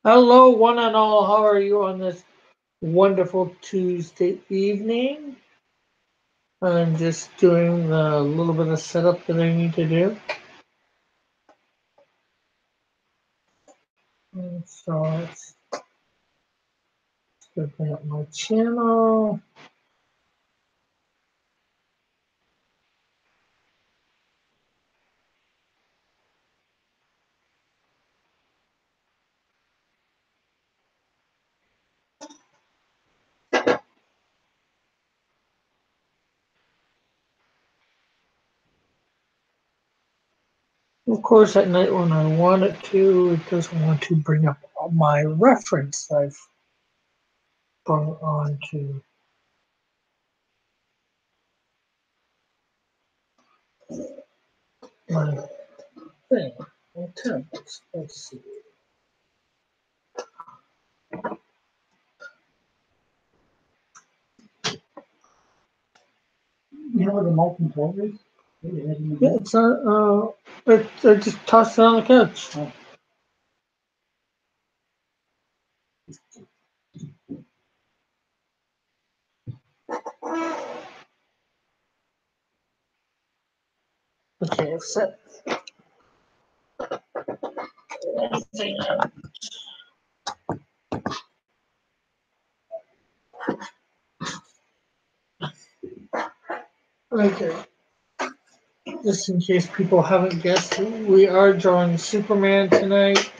Hello, one and all. How are you on this wonderful Tuesday evening? I'm just doing a little bit of setup that I need to do. And so let's open up my channel. Of course, at night when I want it to, it doesn't want to bring up all my reference I've brought onto my thing. Okay, let's see. You know where the molten coal is? Yeah, it's I just tossed it on the couch. Oh. Okay, I've set everything up. Okay. Just in case people haven't guessed, we are drawing Superman tonight.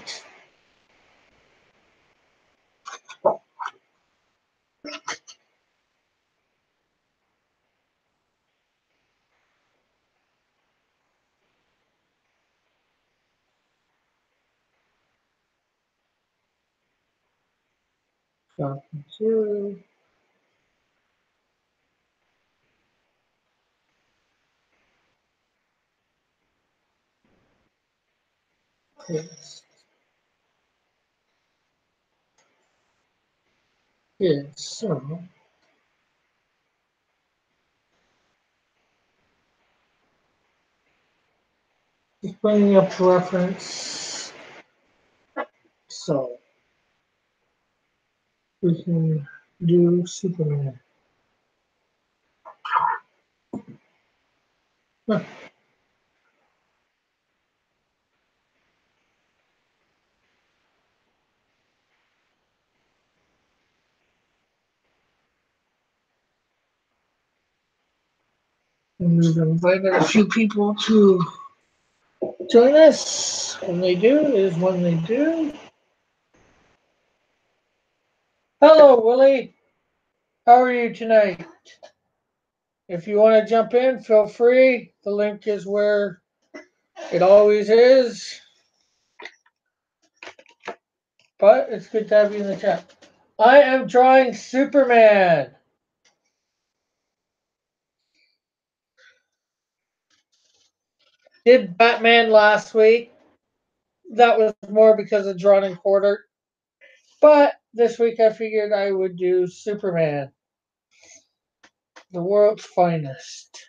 Falcon 2. Yes. Yes. So, just bringing up reference so we can do Superman. Huh. And we've invited a few people to join us. When they do is when they do. Hello, Willie. How are you tonight? If you want to jump in, feel free. The link is where it always is. But it's good to have you in the chat. I am drawing Superman. Did Batman last week. That was more because of Drawn and Quarter. But this week I figured I would do Superman, the world's finest.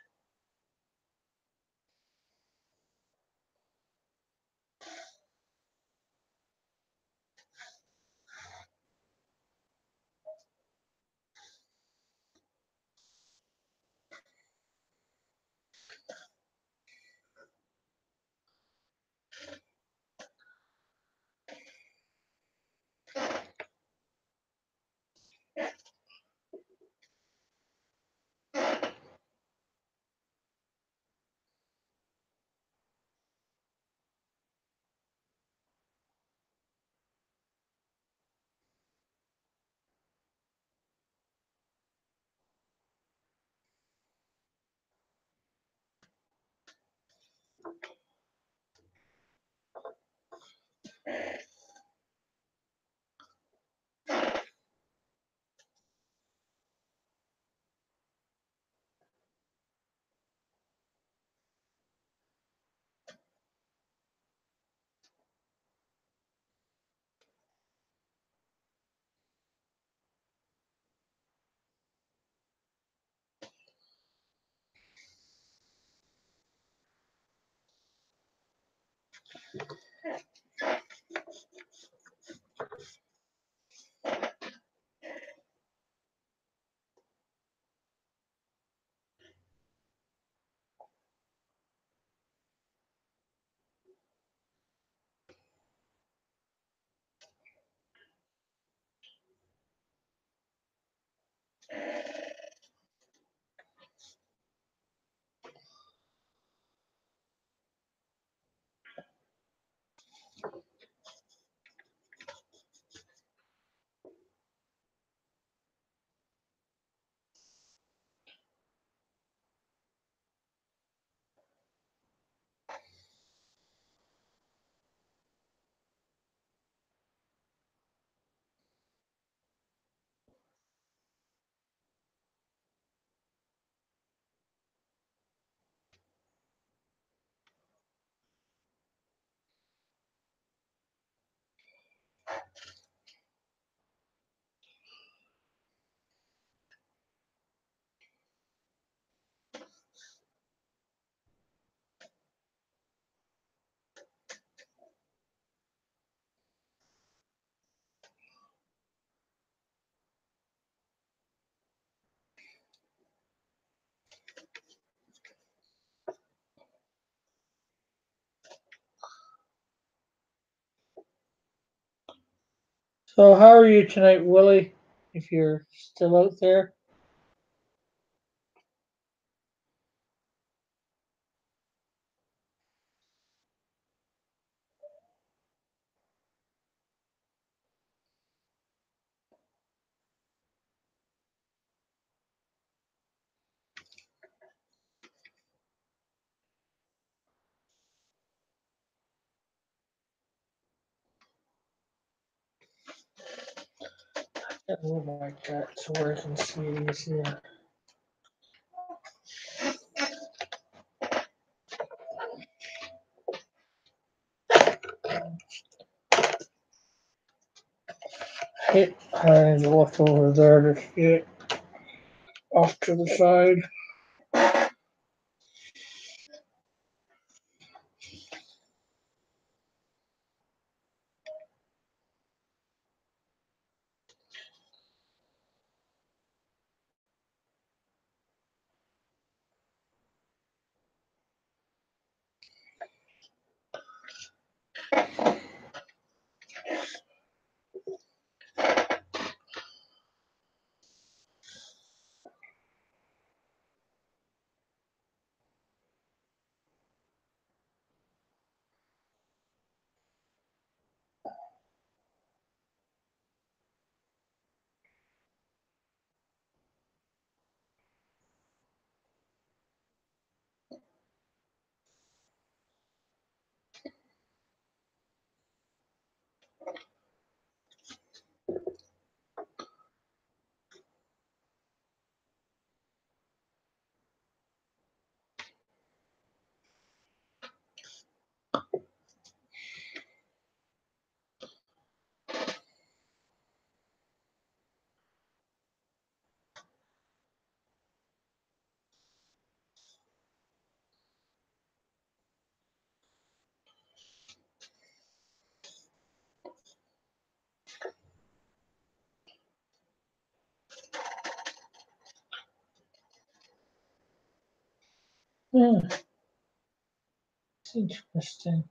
So, how are you tonight, Willie? If you're still out there. Oh my God, so where I can see these here. Hit and look over there to get off to the side. Hmm, it's interesting.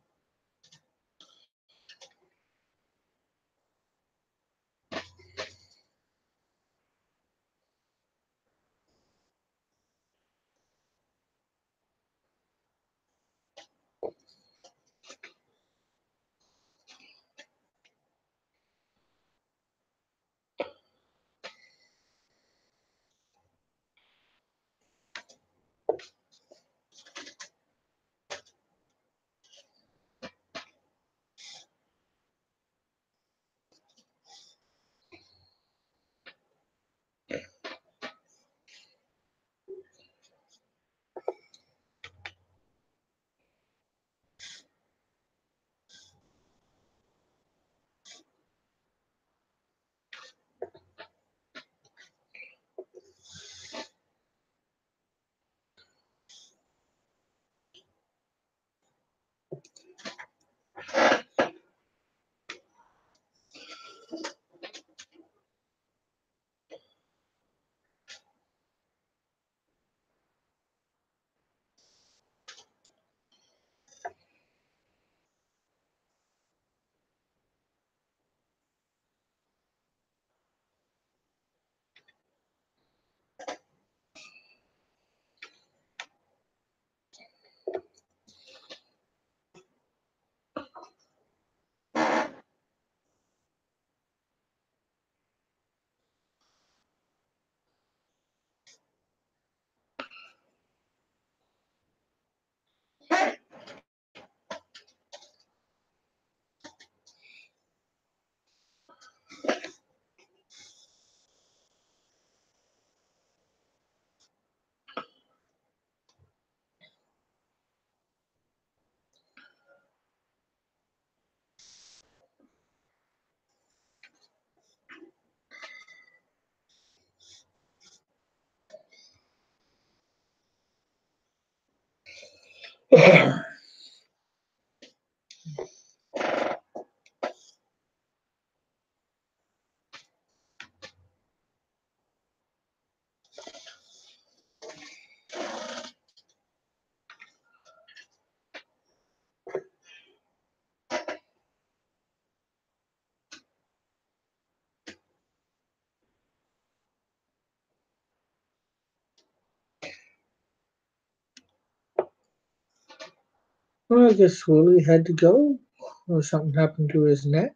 Well, I guess Willie had to go, or something happened to his net.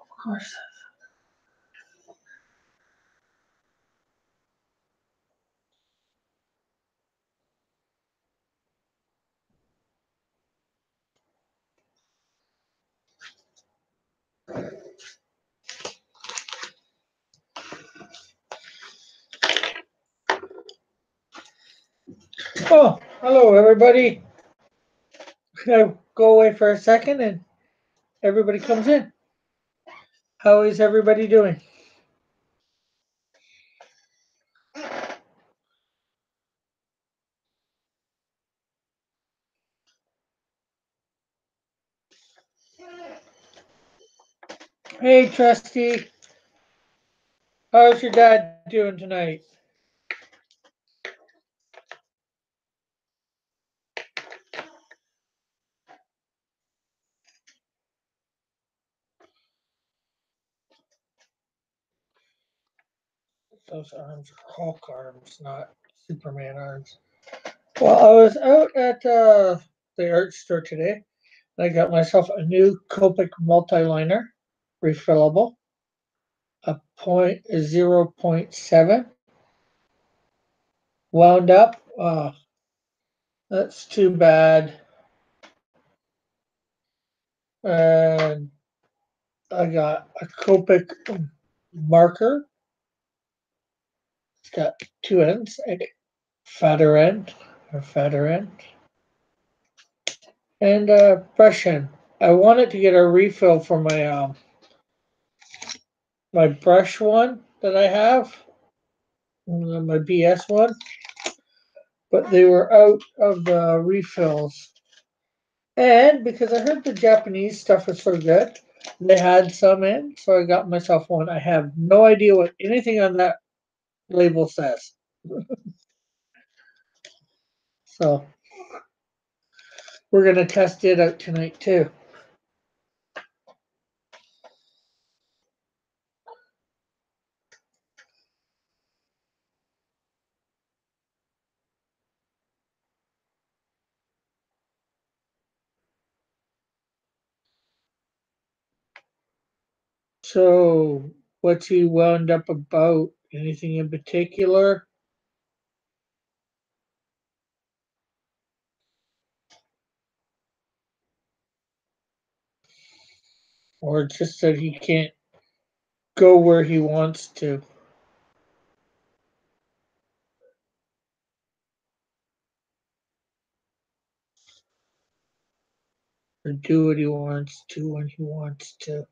Of course. Oh, hello everybody. I go away for a second and everybody comes in. How is everybody doing? Hey, Trusty. How's your dad doing tonight? Those arms are Hulk arms, not Superman arms. Well, I was out at the art store today. I got myself a new Copic multi-liner, refillable, a 0.7, wound up. That's too bad. And I got a Copic marker. It's got two ends, a fatter end, and a brush end. I wanted to get a refill for my brush one that I have, my BS one, but they were out of the refills. And because I heard the Japanese stuff was so good, they had some in, so I got myself one. I have no idea what anything on that label says. So we're gonna test it out tonight too. So, what's he wound up about? Anything in particular? Or just that he can't go where he wants to? Or do what he wants to when he wants to?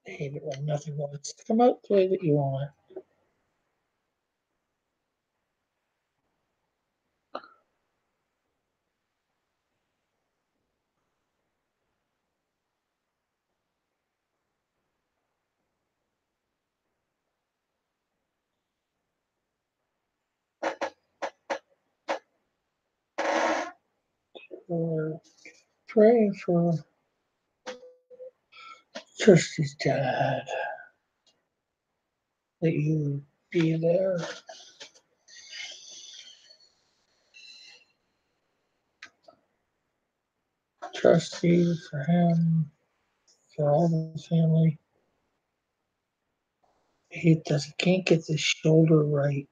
I hate it when nothing wants to come out the way that you want it. Or pray for Kirsty's dad that you be there. Trusty for him, for all the family. He does can't get the shoulder right.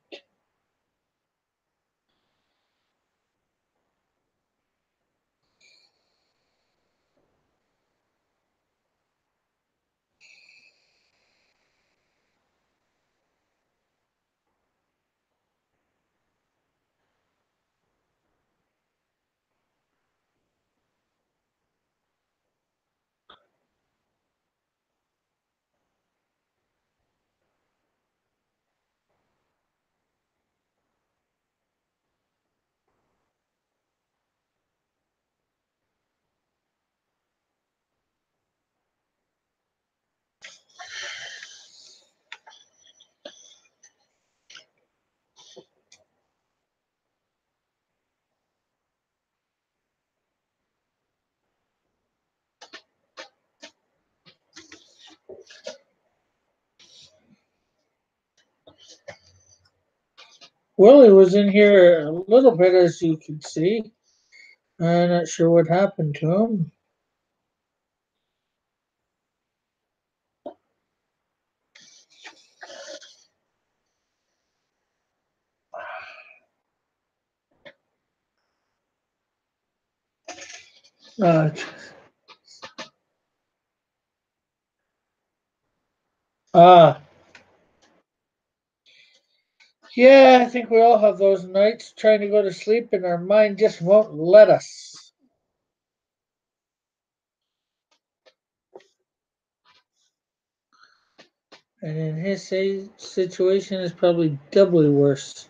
Willie was in here a little bit, as you can see. I'm not sure what happened to him. Uh, ah, yeah, I think we all have those nights trying to go to sleep and our mind just won't let us. And in his situation, it's probably doubly worse.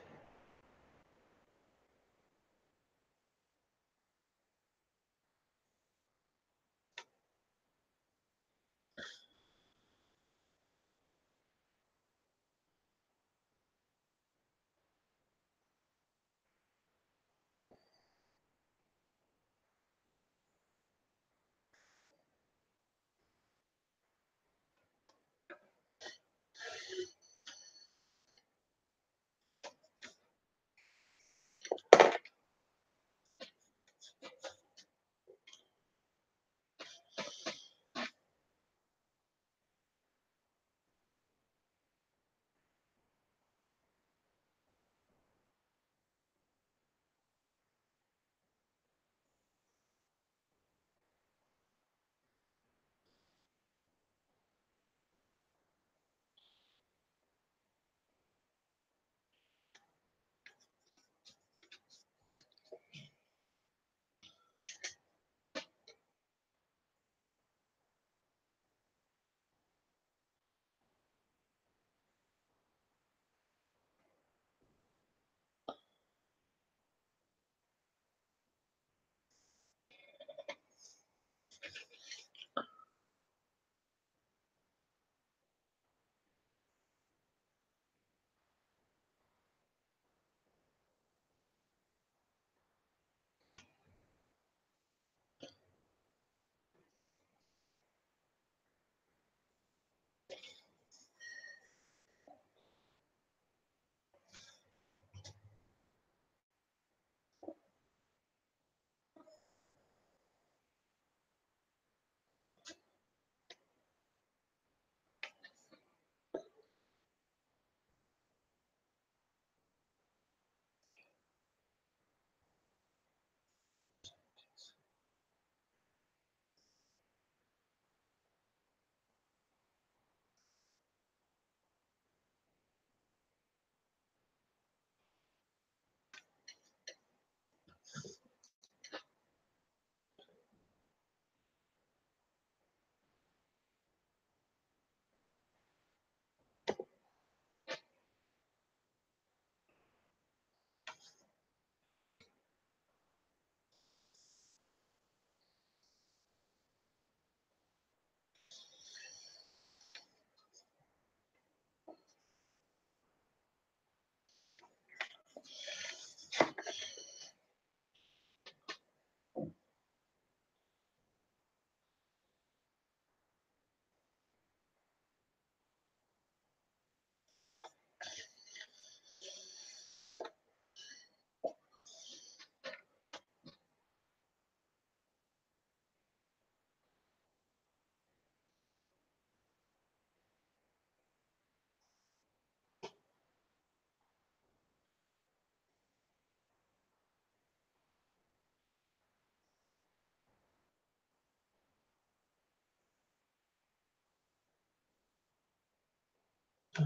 So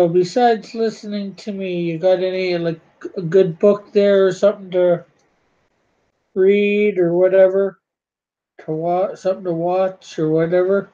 besides listening to me, you got any like a good book there or something to read or whatever to watch, something to watch or whatever?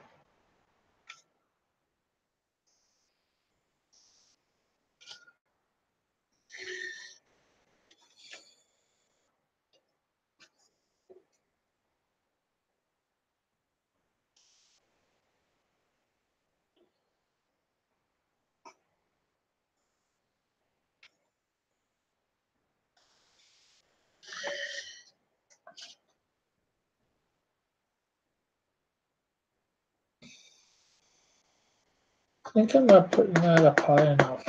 I think I'm not putting that up high enough.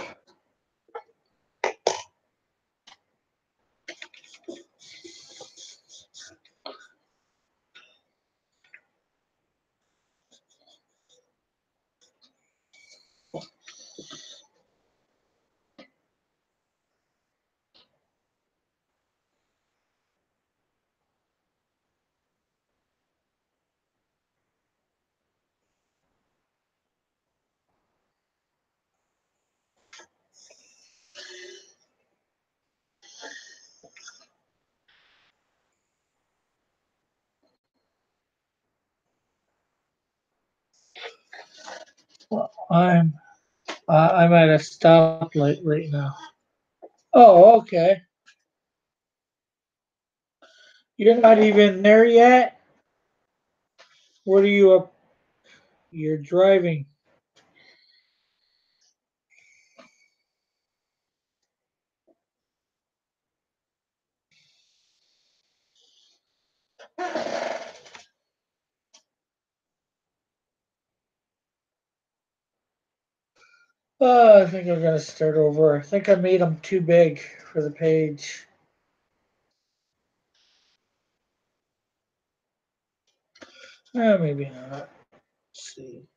I'm I'm at a stoplight right now. Oh, okay. You're not even there yet. What are you up? You're driving. Oh, I think I'm gonna start over. I think I made them too big for the page. Maybe not. Let's see.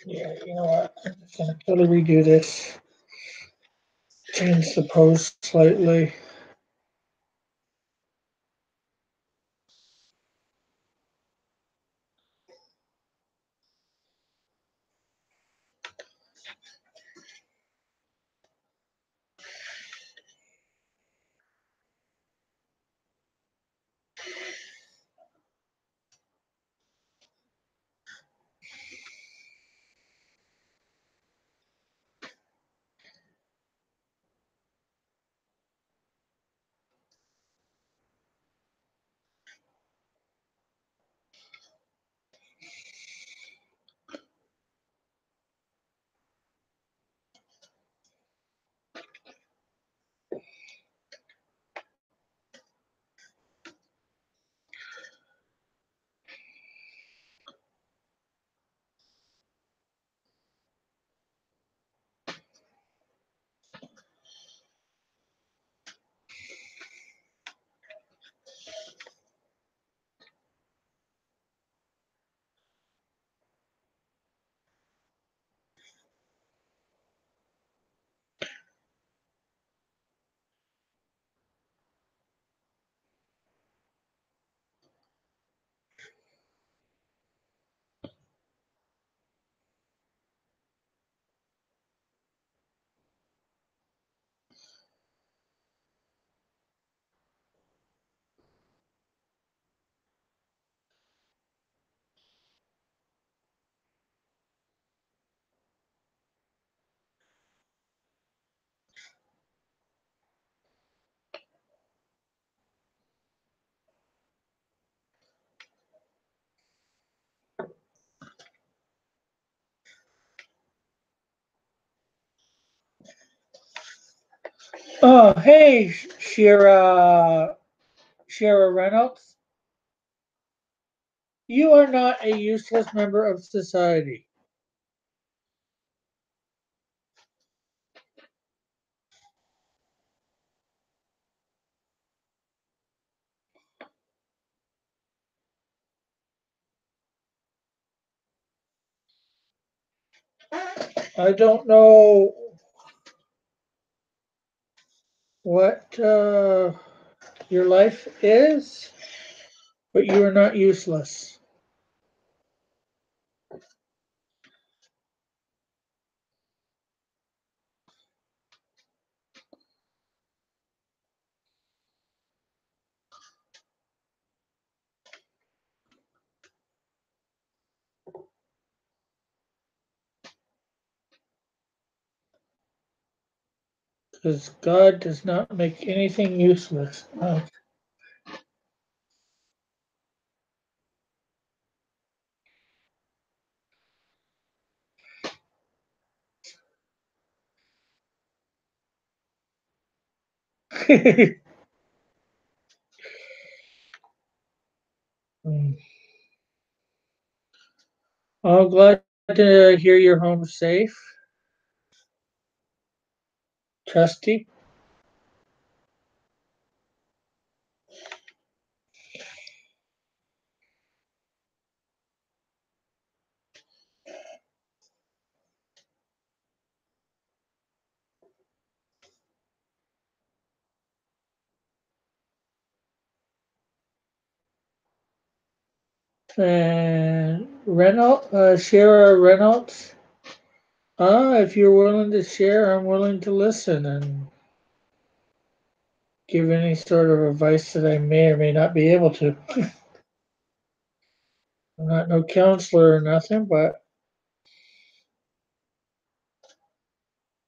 Yeah, you know what? I'm just gonna totally redo this. Change the pose slightly. Oh, hey, Shira Reynolds. You are not a useless member of society. I don't know what your life is, but you are not useless. Because God does not make anything useless. I'm glad to hear you're home safe, Trusty. And Shara Reynolds. If you're willing to share, I'm willing to listen and give any sort of advice that I may or may not be able to. I'm not no counselor or nothing, but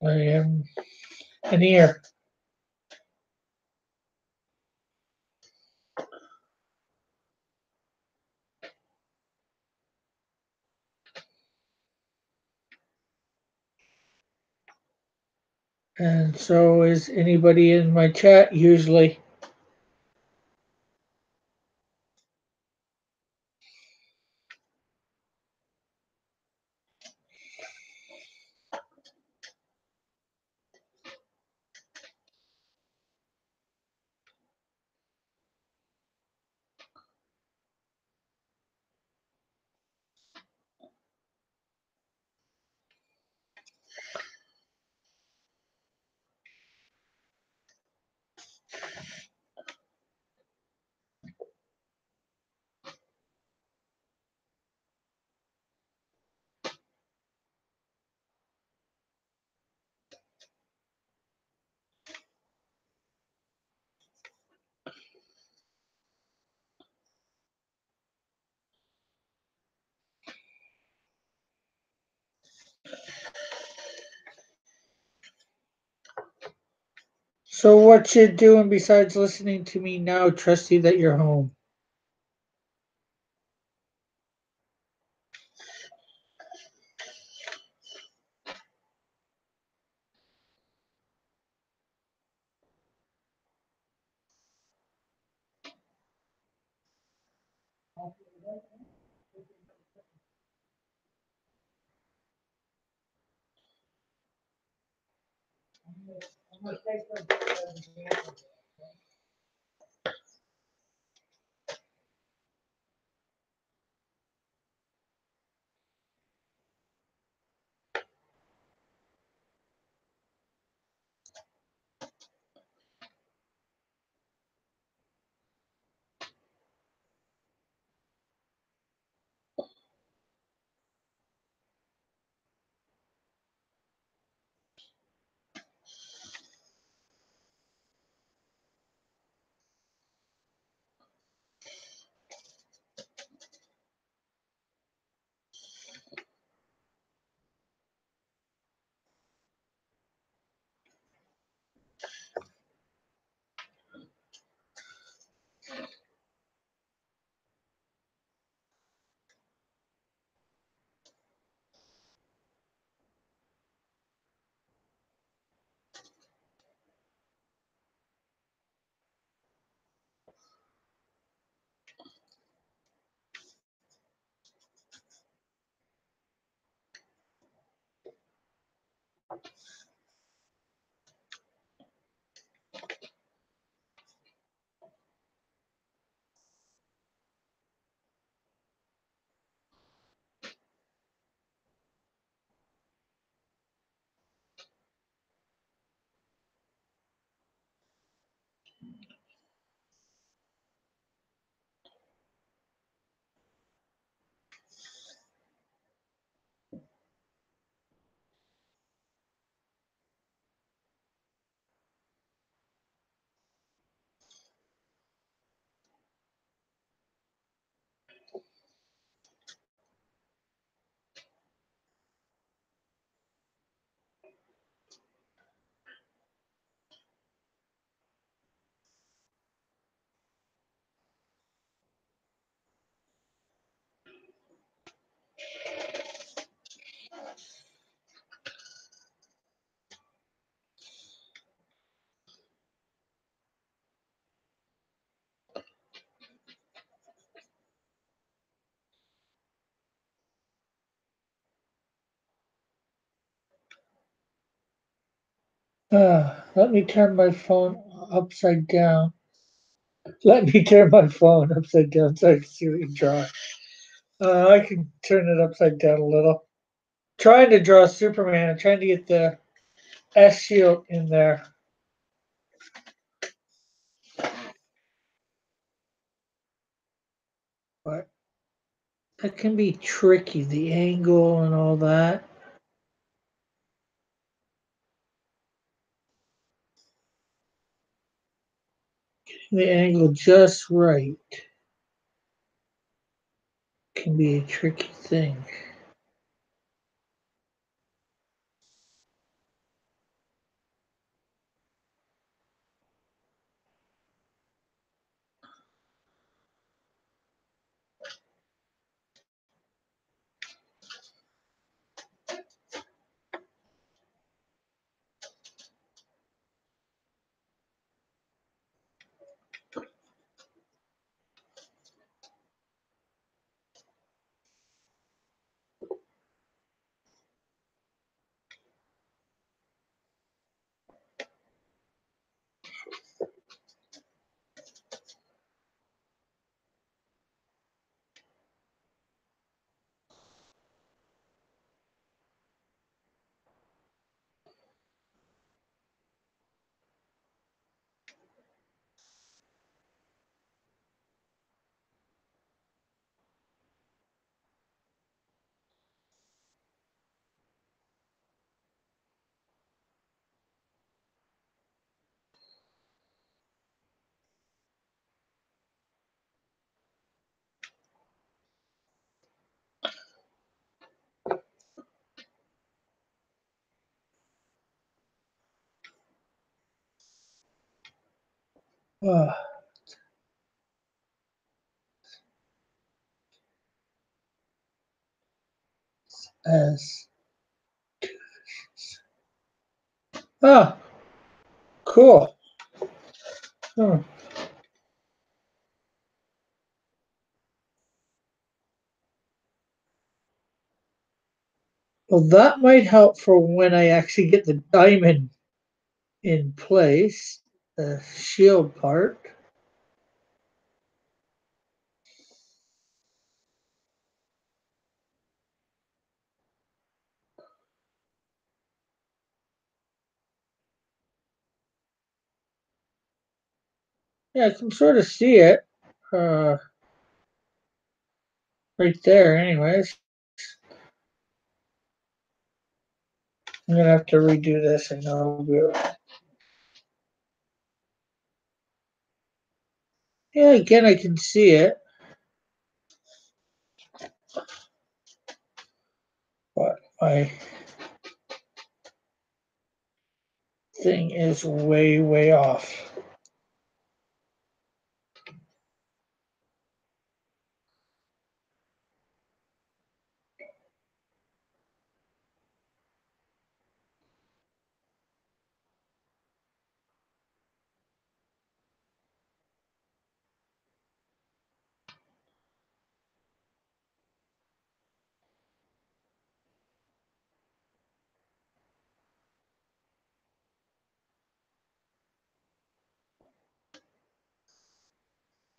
I am an ear. And so is anybody in my chat usually. So what you doing besides listening to me now, Trusty, that you're home? Let me turn my phone upside down. Let me turn my phone upside down so I can see what you draw. I can turn it upside down a little. Trying to draw Superman. I'm trying to get the S shield in there. But that can be tricky, the angle and all that. Getting the angle just right can be a tricky thing. Uh, as oh, cool. Hmm. Well, that might help for when I actually get the diamond in place, the shield part. Yeah, I can sort of see it uh, right there. Anyways, I'm gonna have to redo this. I know. Yeah, again, I can see it, but my thing is way, way off.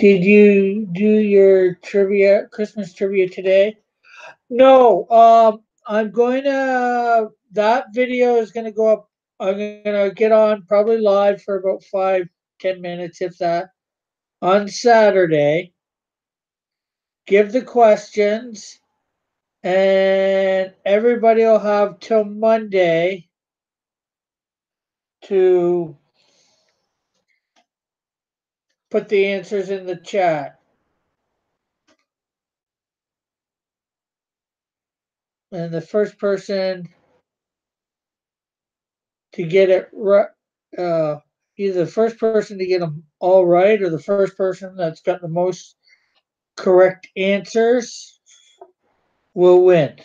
Did you do your trivia, Christmas trivia today? No. I'm going to. That video is going to go up. I'm going to get on probably live for about 5, 10 minutes, if that, on Saturday. Give the questions, and everybody will have till Monday to put the answers in the chat. And the first person to get it right, either the first person to get them all right or the first person that's got the most correct answers will win.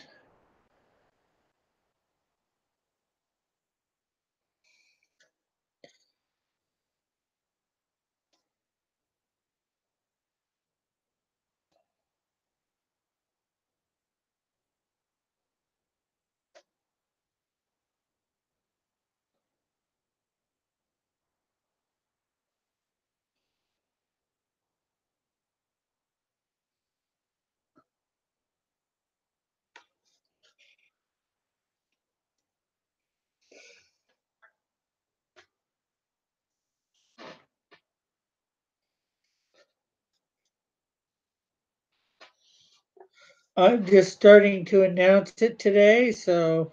I'm just starting to announce it today, so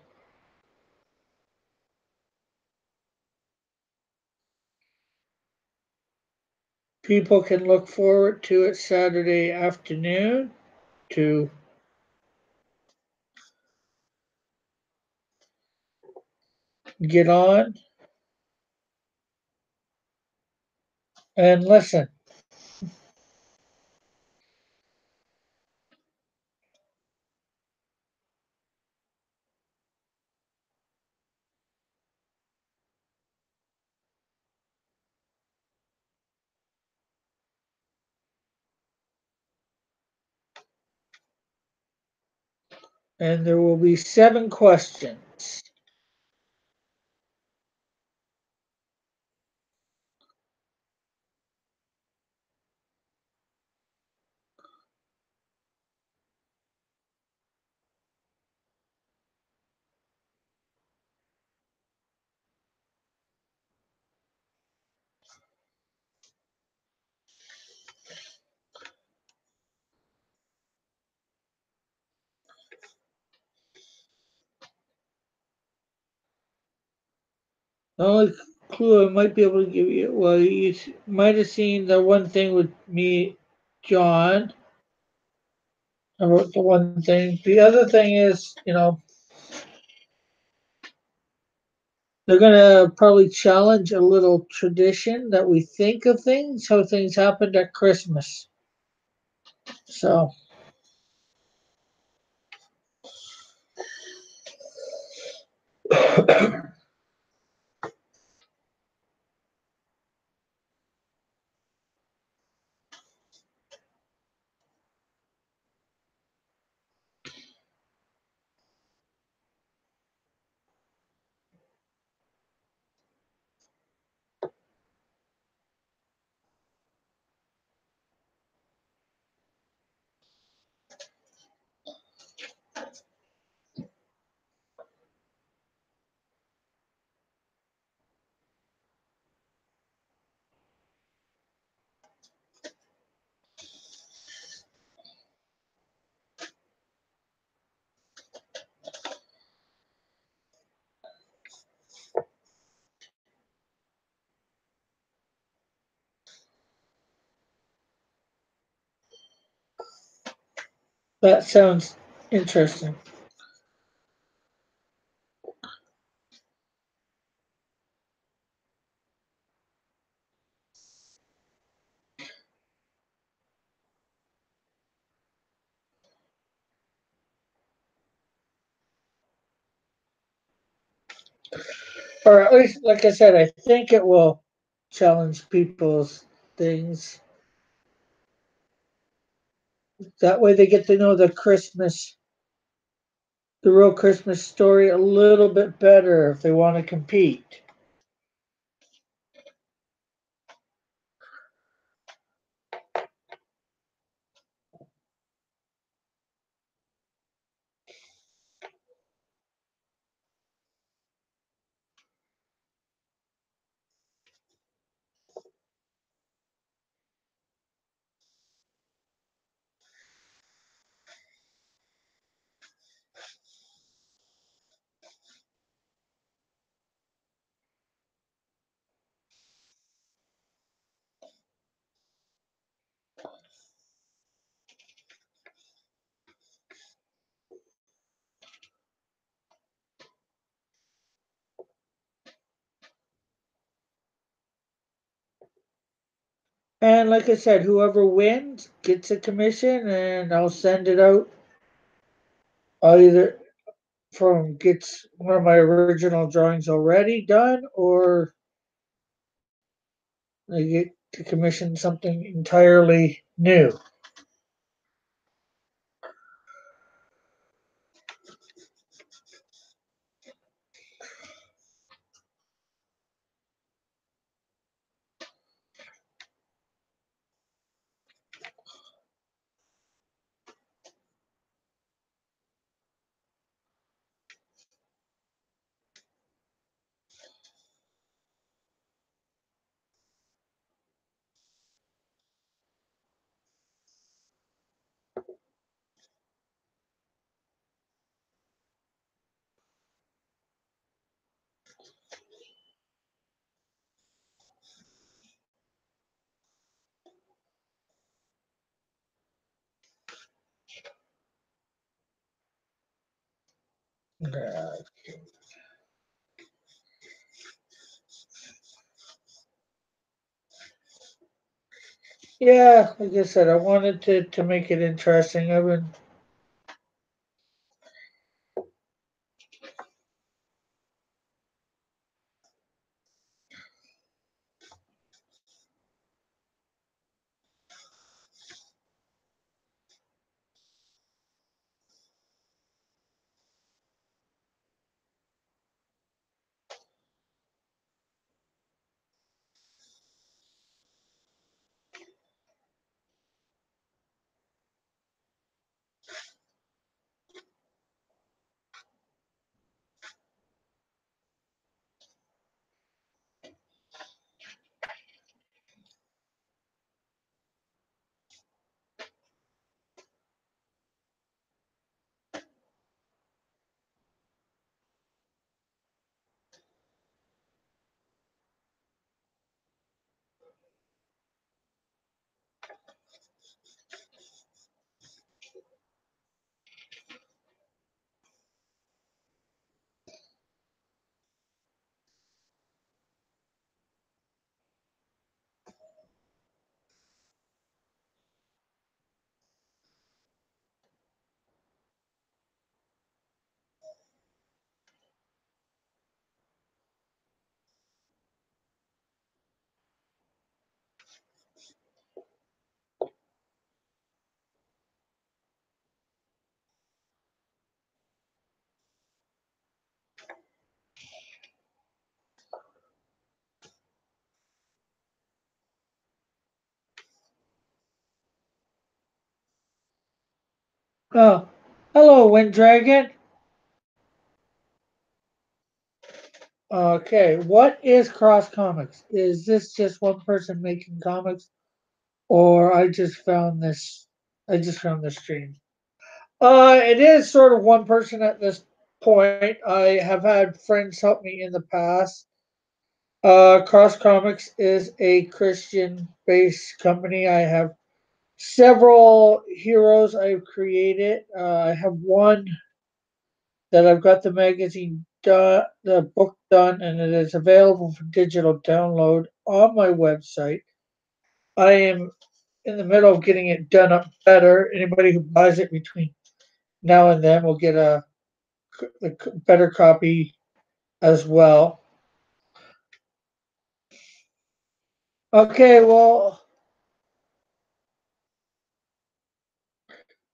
people can look forward to it Saturday afternoon to get on and listen. And there will be 7 questions. The only clue I might be able to give you, well, you might have seen the one thing with me, John. I wrote the one thing. The other thing is, they're going to probably challenge a little tradition that we think of things, how things happened at Christmas. So, that sounds interesting. Or at least, like I said, I think it will challenge people's things. That way they get to know the real Christmas story a little bit better if they want to compete. And like I said, whoever wins gets a commission, and I'll send it out either from gets one of my original drawings already done, or they get to commission something entirely new. Uh, yeah, like I said, I wanted to make it interesting. I've been oh, hello, Wind Dragon. Okay, what is Cross Comics? Is this just one person making comics, or I just found this? I just found this stream. It is sort of one person at this point. I have had friends help me in the past. Cross Comics is a Christian-based company. I have several heroes I've created. I have one that I've got the magazine done, the book done, and it is available for digital download on my website. I am in the middle of getting it done up better. Anybody who buys it between now and then will get a better copy as well. Okay, well,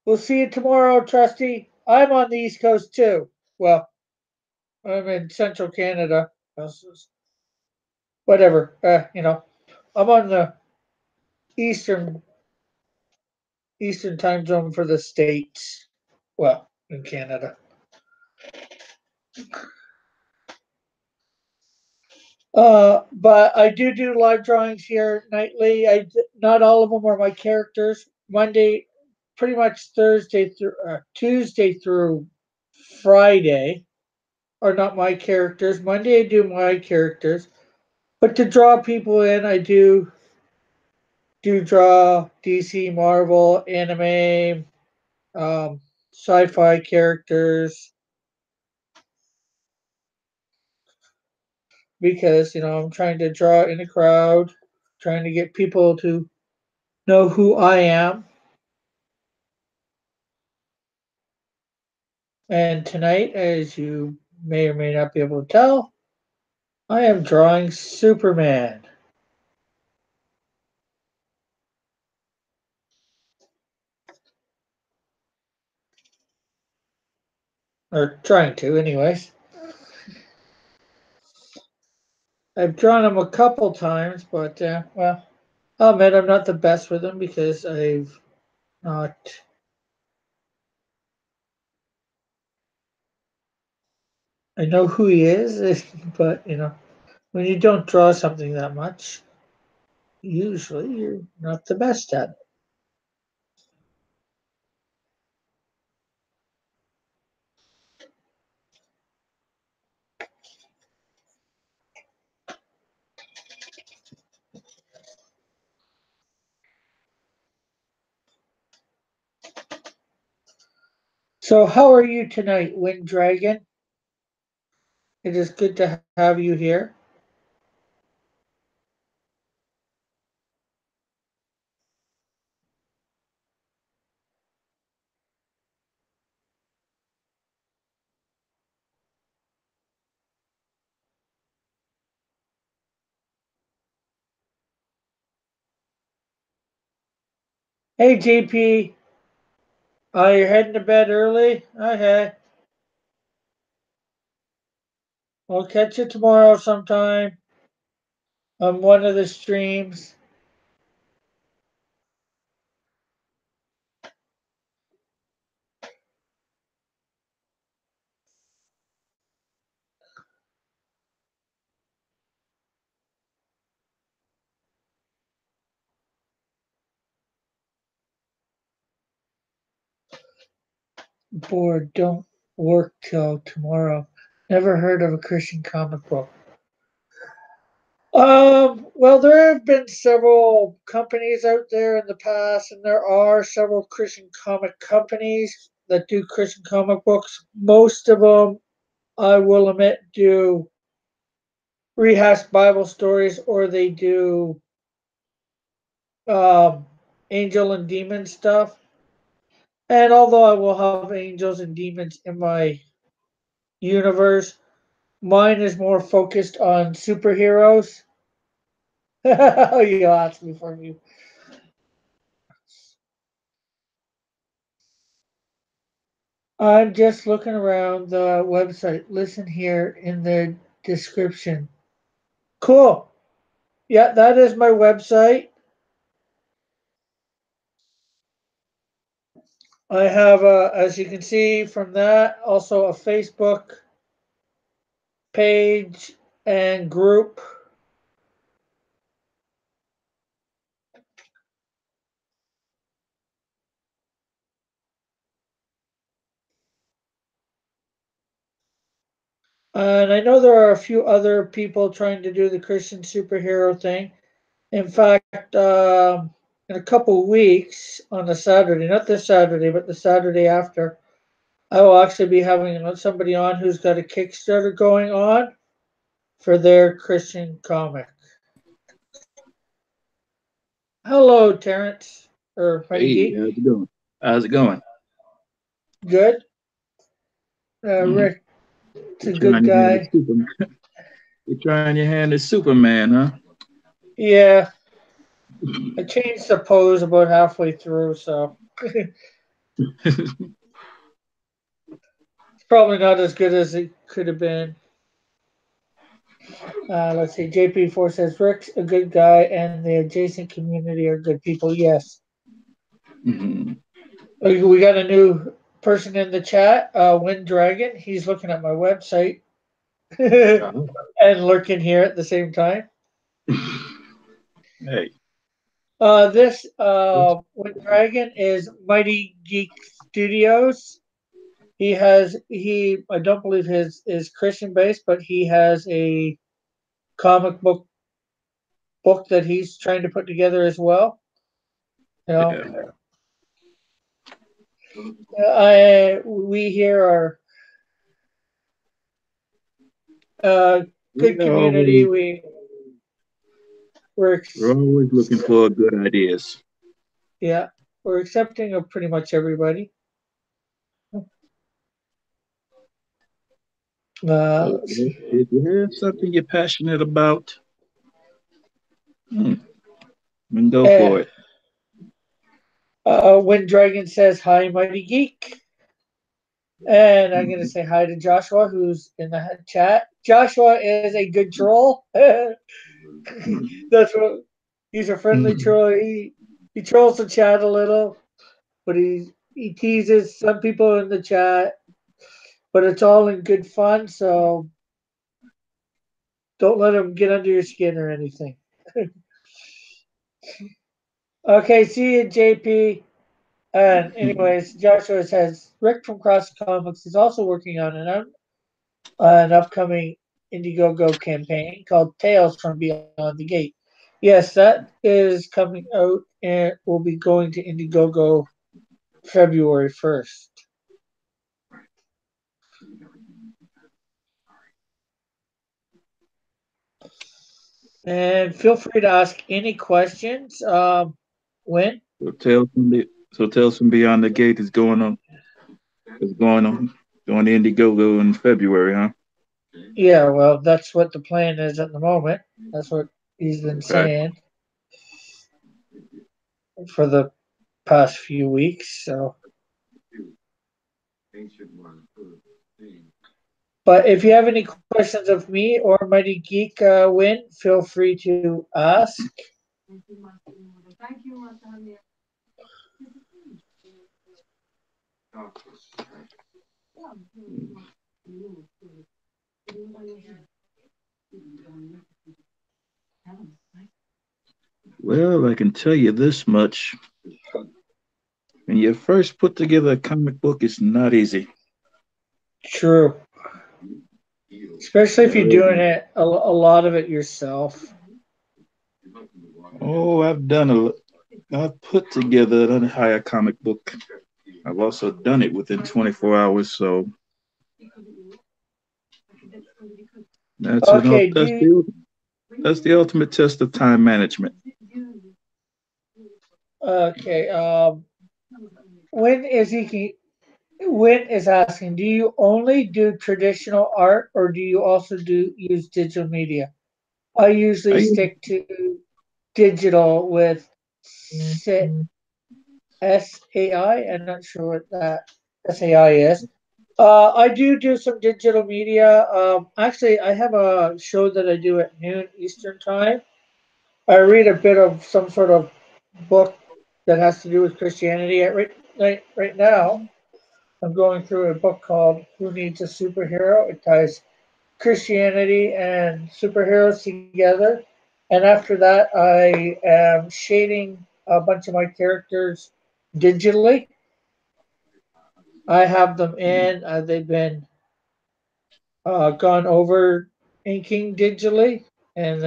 we'll see you tomorrow, Trusty. I'm on the East Coast too. Well, I'm in Central Canada. Whatever. I'm on the Eastern Eastern time zone for the states. Well, in Canada. But I do live drawings here nightly. Not all of them are my characters. Monday, pretty much Tuesday through Friday are not my characters. Monday I do my characters, but to draw people in, I do draw DC, Marvel, anime, um, sci-fi characters because I'm trying to draw in a crowd, trying to get people to know who I am. And tonight, as you may or may not be able to tell, I am drawing Superman. Or trying to, anyways. I've drawn him a couple times, but, well, I'll admit I'm not the best with him because I've not. I know who he is, but, when you don't draw something that much, usually you're not the best at it. So, how are you tonight, Wind Dragon? It is good to have you here. Hey, JP. You're heading to bed early? Okay. I'll catch you tomorrow sometime on one of the streams. Bored, don't work till tomorrow. Never heard of a Christian comic book. Well, there have been several companies out there in the past, and there are several Christian comic companies that do Christian comic books. Most of them, I will admit, do rehashed Bible stories, or they do um, angel and demon stuff. And although I will have angels and demons in my universe, mine is more focused on superheroes. You asked me for you. I'm just looking around the website. Listen here in the description. Cool. Yeah, that is my website. I have, as you can see from that, also a Facebook page and group. And I know there are a few other people trying to do the Christian superhero thing. In fact, in a couple weeks on a Saturday, not this Saturday, but the Saturday after, I will actually be having somebody on who's got a Kickstarter going on for their Christian comic. Hello, Terrence or Mighty Hey, Geek. how's it going? How's it going? Good. Mm, Rick, it's you're a good trying your hand at guy. Superman. You're trying your hand at Superman, huh? Yeah, I changed the pose about halfway through, so it's probably not as good as it could have been. Let's see. JP4 says Rick's a good guy, and the adjacent community are good people. Yes. Mhm. We got a new person in the chat, Wind Dragon. He's looking at my website Uh-huh. and lurking here at the same time. Hey. This Wind Dragon is Mighty Geek Studios. He I don't believe his is Christian based, but he has a comic book that he's trying to put together as well. You know, Yeah. we here are good We're community. always, We're we're always looking for good ideas. yeah, we're accepting of pretty much everybody. So Let's see. if you have something you're passionate about, then go Uh, for it. when Dragon says hi, Mighty Geek, and I'm gonna say hi to Joshua, who's in the chat. Joshua is a good troll. That's what he's a friendly Mhm. troll. He trolls the chat a little, but he teases some people in the chat, but it's all in good fun. So don't let him get under your skin or anything. Okay, see you, JP. And anyways, Joshua says Rick from Cross Comics is also working on an upcoming Indiegogo campaign called Tales from Beyond the Gate. Yes, that is coming out and will be going to Indiegogo February 1st. And feel free to ask any questions. When? So Tales from Beyond the Gate is going on. Is going to Indiegogo in February, huh? Yeah, well, that's what the plan is at the moment. That's what he's been Okay. saying for the past few weeks. So, but if you have any questions of me or Mighty Geek Win, feel free to ask. Well, I can tell you this much. When you first put together a comic book, it's not easy. True, especially It if you're doing really- it a lot of it yourself. Oh, I've put together an entire comic book. I've also done it within 24 hours, so that's an ult- Okay, do you, that's the ultimate test of time management. okay. When is he? Win is asking, do you only do traditional art or do you also do use digital media? I I usually use, stick to digital with SAI. I'm not sure what that SAI is. I do some digital media. Actually, I have a show that I do at noon Eastern time. I read a bit of some sort of book that has to do with Christianity. Right now, I'm going through a book called Who Needs a Superhero? It ties Christianity and superheroes together. And after that, I am shading a bunch of my characters digitally. I have them in, they've been gone over inking digitally. And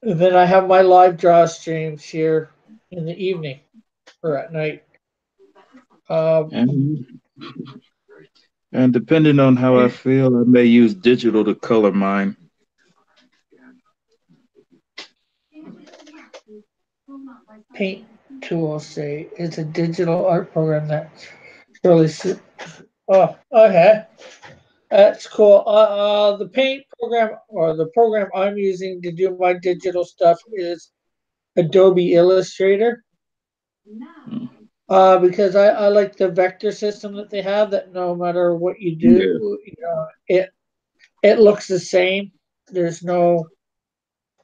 then I have my live draw streams here in the evening or at night. Um, and and depending on how I feel, I may use digital to color mine. Paint Tool say it's a digital art program that really. Oh, okay. That's cool. The paint program or the program I'm using to do my digital stuff is Adobe Illustrator. Because I like the vector system that they have. That no matter what you Yeah, do, it looks the same. There's no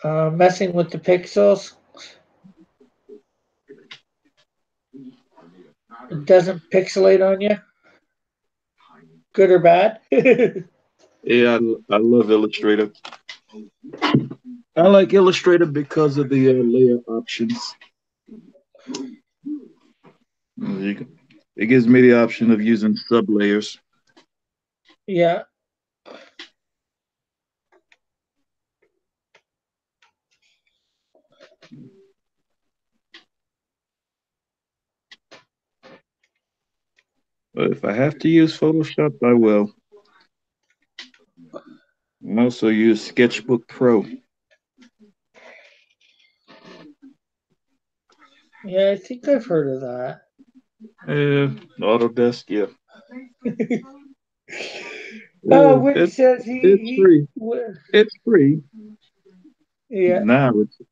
messing with the pixels. It doesn't pixelate on you, good or bad. yeah, I love Illustrator. I like Illustrator because of the layer options. It gives me the option of using sub layers. Yeah. But if I have to use Photoshop, I will. I also use Sketchbook Pro. Yeah, I think I've heard of that. Autodesk, yeah. Win It's says it's free. w- It's free. yeah.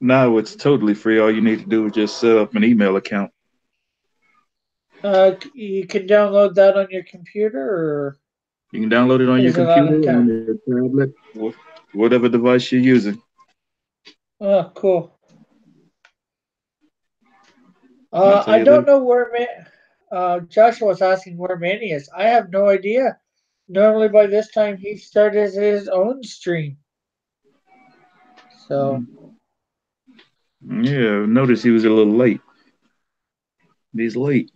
Now it's totally free. All you need to do is just set up an email account. You can download that on your computer, or You can download it on your is it on computer, on account? your tablet, or whatever device you're using. Oh, cool. And I'll tell I you this. don't know where Joshua was asking where Manny is. I have no idea. Normally by this time he started his own stream. So, Yeah, notice he was a little late. He's late.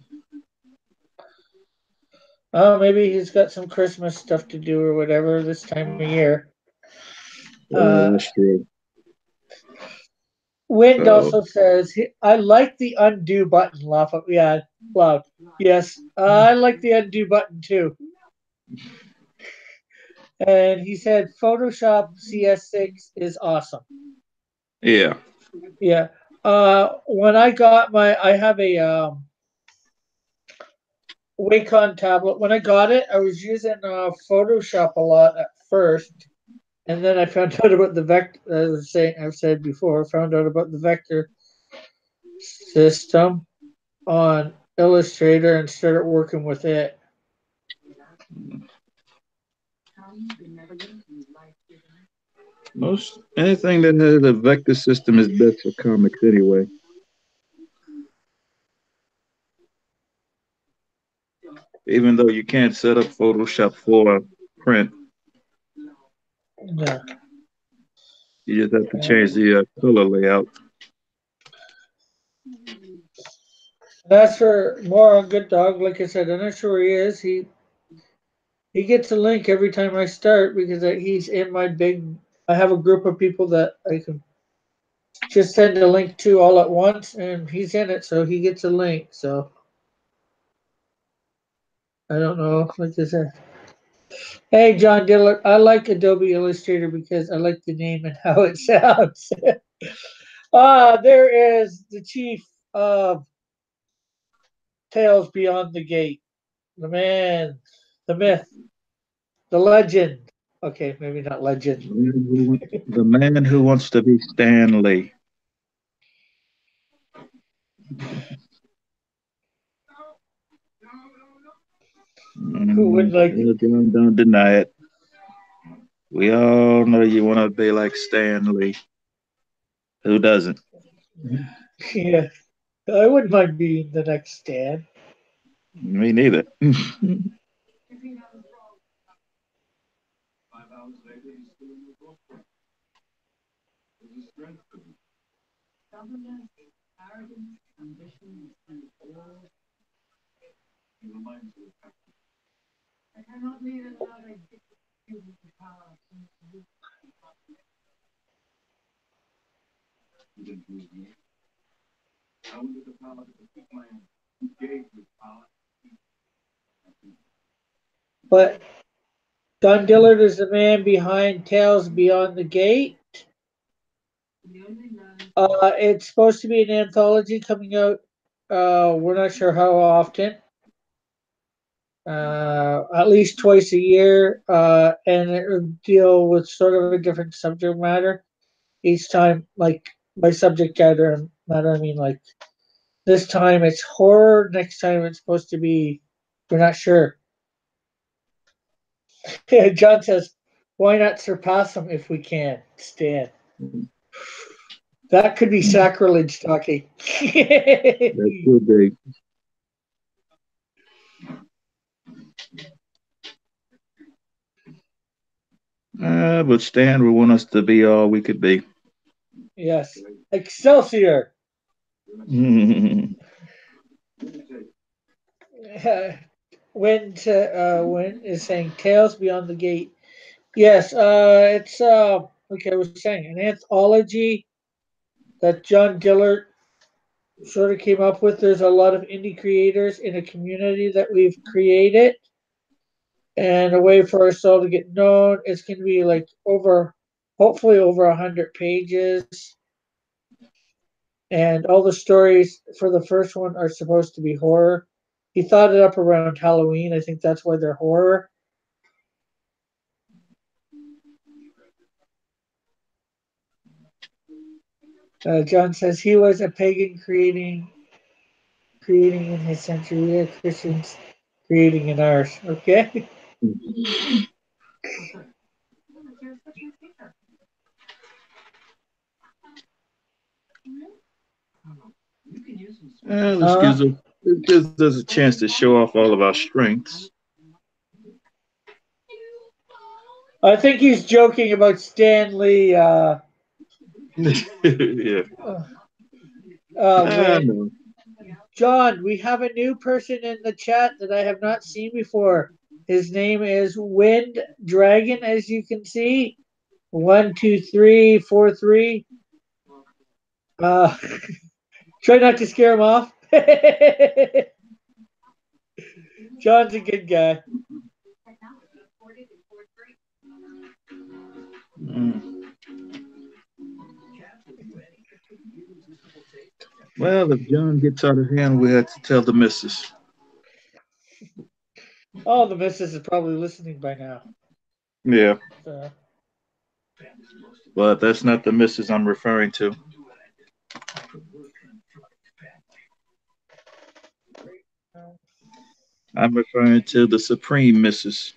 maybe he's got some Christmas stuff to do or whatever this time of year. Yeah, Uh, that's true. Wind So also says, I like the undo button. Laugh at me out loud. Yes, I like the undo button too. and he said Photoshop CS6 is awesome. Yeah. Yeah. When I got I have a Wacom tablet. When I got it, I was using Photoshop a lot at first, and then I found out about the vector. As I've said before, found out about the vector system on Illustrator and started working with it. Most anything that has a vector system is best for comics anyway. Even though you can't set up Photoshop for print, Yeah. you just have to change the color layout. That's for more on Good Dog. Like I said, I'm not sure where he is. He gets a link every time I start because he's in my big. I have a group of people that I can just send a link to all at once, and he's in it, so he gets a link. So I don't know. Like I said, hey John Dillard, I like Adobe Illustrator because I like the name and how it sounds. There is the chief of Tales Beyond the Gate, the man, the myth, the legend. Okay, maybe not legend. The man who wants to be Stan Lee. Who would like? Don't deny it. We all know you want to be like Stan Lee. Who doesn't? Yeah, I wouldn't mind being the next Stan. Me neither. But Don Dillard is the man behind Tales Beyond the Gate. It's supposed to be an anthology coming out. We're not sure how often. At least twice a year, and it will deal with sort of a different subject matter each time. Like by subject matter, I mean like this time it's horror. Next time it's supposed to be. We're not sure. John says, "Why not surpass them if we can?" Stan. That could be sacrilege talking. That could be. But Stan would want us to be all we could be. Yes. Excelsior. When is saying Tales Beyond the Gate. Yes, it's like I was saying, an anthology that John Dillard sort of came up with. There's a lot of indie creators in a community that we've created, and a way for us all to get known. It's going to be like hopefully over 100 pages, and all the stories for the first one are supposed to be horror. He thought it up around Halloween. I think that's why they're horror. John says he was a pagan creating in his century. We are Christians creating in ours. Okay. It gives us a chance to show off all of our strengths. I think he's joking about Stanley. Yeah. John, we have a new person in the chat that I have not seen before. His name is Wind Dragon, as you can see. 12343. Try not to scare him off. John's a good guy. Mm. Well, if John gets out of hand, we have to tell the missus. Oh, the missus is probably listening by now. Yeah, So, but that's not the missus I'm referring to. I'm referring to the supreme missus.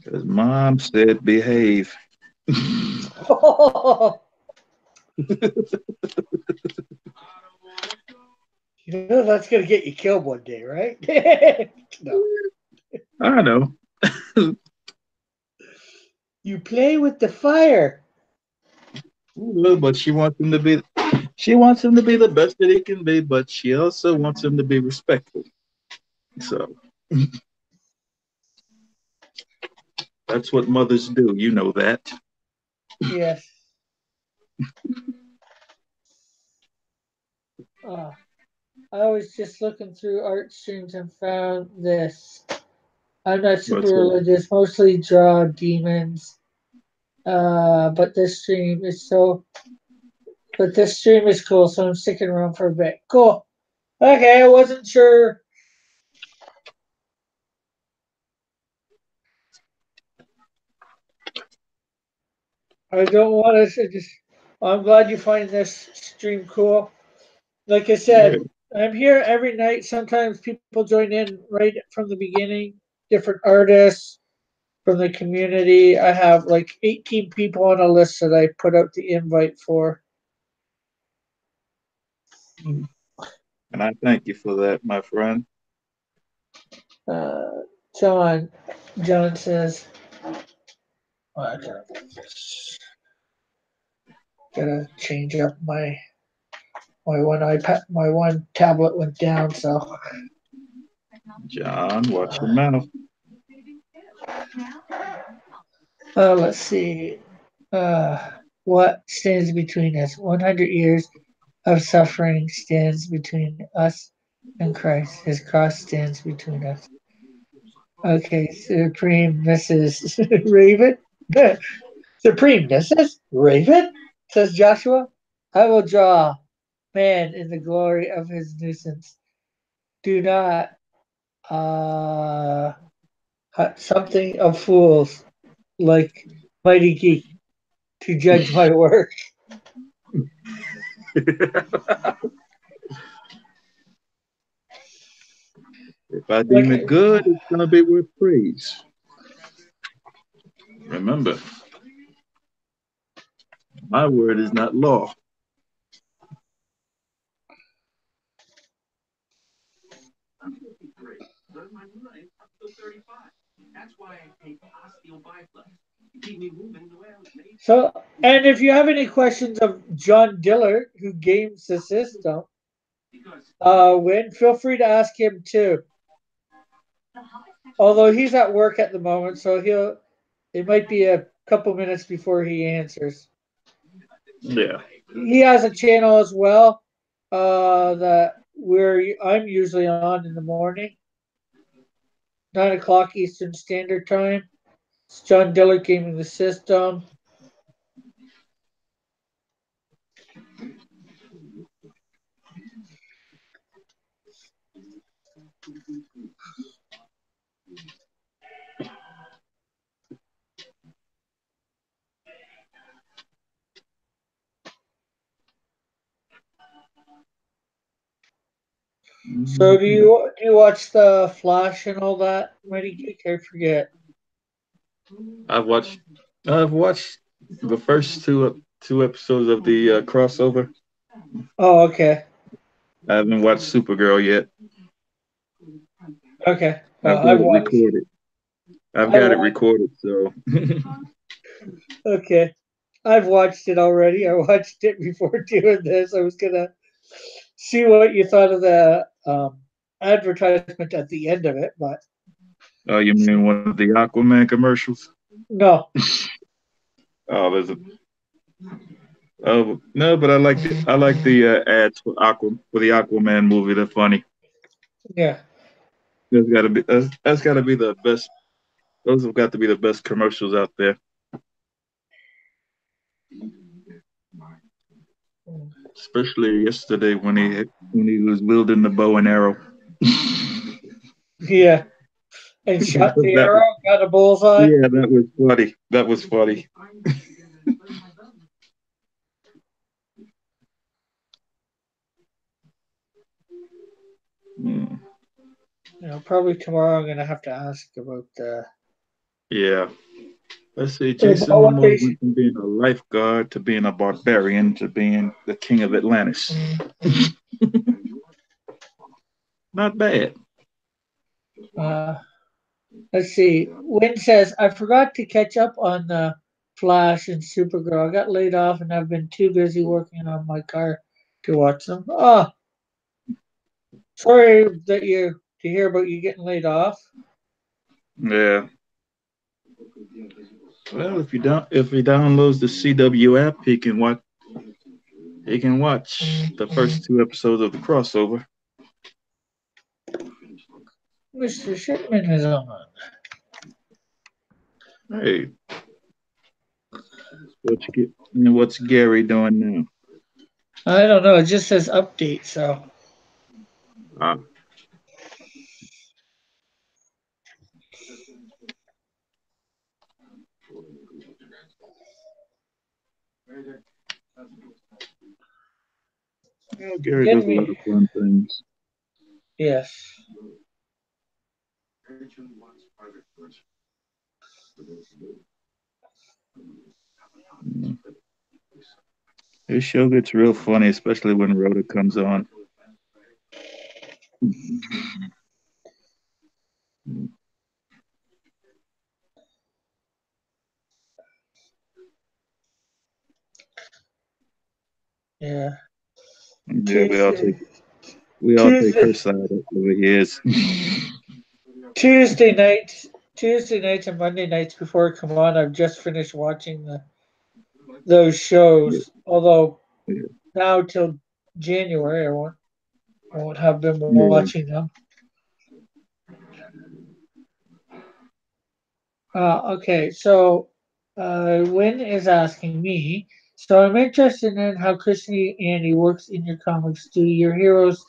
Because mom said behave. you know that's gonna get you killed one day, right? No. I know. You play with the fire. But she wants him to be the best that he can be, but she also wants him to be respectful. So that's what mothers do. You know that. Yes. Uh, I was just looking through art streams and found this. I'm not super What's that? religious, mostly draw demons. But this stream is cool, so I'm sticking around for a bit. Cool. Okay, I wasn't sure. I don't want to just. I'm glad you find this stream cool. Like I Yeah. said, I'm here every night. Sometimes people join in right from the beginning, different artists from the community. I have like 18 people on a list that I put out the invite for. And I thank you for that, my friend. Uh, John, John says, oh, I gotta change up my one tablet went down, so John, watch your mouth. let's see. What stands between us? 100 years of suffering stands between us and Christ. His cross stands between us. Okay, Supreme Mrs. Raven. Supreme Mrs. Raven, says Joshua. I will draw man in the glory of his nuisance. Do not uh something of fools like Mighty Geek to judge my work. If I Like deem it good, it's going to be worth praise. Remember, my word is not law. so, and if you have any questions of John Dillard, who games the system, Win, feel free to ask him too. Although he's at work at the moment, so it might be a couple minutes before he answers. Yeah. He has a channel as well, that where I'm usually on in the morning, 9 o'clock Eastern Standard Time. It's John Dillard Gaming the System. So do you watch the Flash and all that, Mighty Geek? I forget. I've watched I've watched the first two episodes of the crossover. Oh, okay, I haven't watched Supergirl yet. okay. I've got I've it watched. recorded. I've I got it watched. recorded, so Okay, I've watched it already. I watched it before doing this. I was gonna see what you thought of the advertisement at the end of it, but oh, you mean one of the Aquaman commercials? no. Oh, Oh no, but I like the ads for the Aquaman movie. They're funny. Yeah. That's got to be the best. Those have got to be the best commercials out there. Especially yesterday when he was wielding the bow and arrow. Yeah. And shot the That arrow, got a bullseye. Yeah, that was funny. That was funny. Mm, Probably tomorrow I'm gonna have to ask about yeah. Let's see. about Jason what Momoa they. went from being a lifeguard to being a barbarian to being the king of Atlantis. Mhm. Not bad. Uh, let's see. Wynn says I forgot to catch up on the Flash and Supergirl. I got laid off and I've been too busy working on my car to watch them. Oh, sorry that you to hear about you getting laid off. Yeah. Well, if he downloads the CW app, he can watch the first two episodes of the crossover. Mr. Shipman is on. Hey, what's Gary doing now? I don't know. It just says update, so. Ah, well, Gary does Getting a lot me. of fun things. Yes. Mm. His show gets real funny, especially when Rhoda comes on. Yeah. Yeah, Tuesday. we all take her Tuesday. side over his. Tuesday nights. Tuesday nights and Monday nights before I come on, I've just finished watching those Yeah, shows. Although yeah, now till January, I won't have been yeah. watching them. Okay, so Wynn is asking me. So I'm interested in how Christianity works in your comics. Do your heroes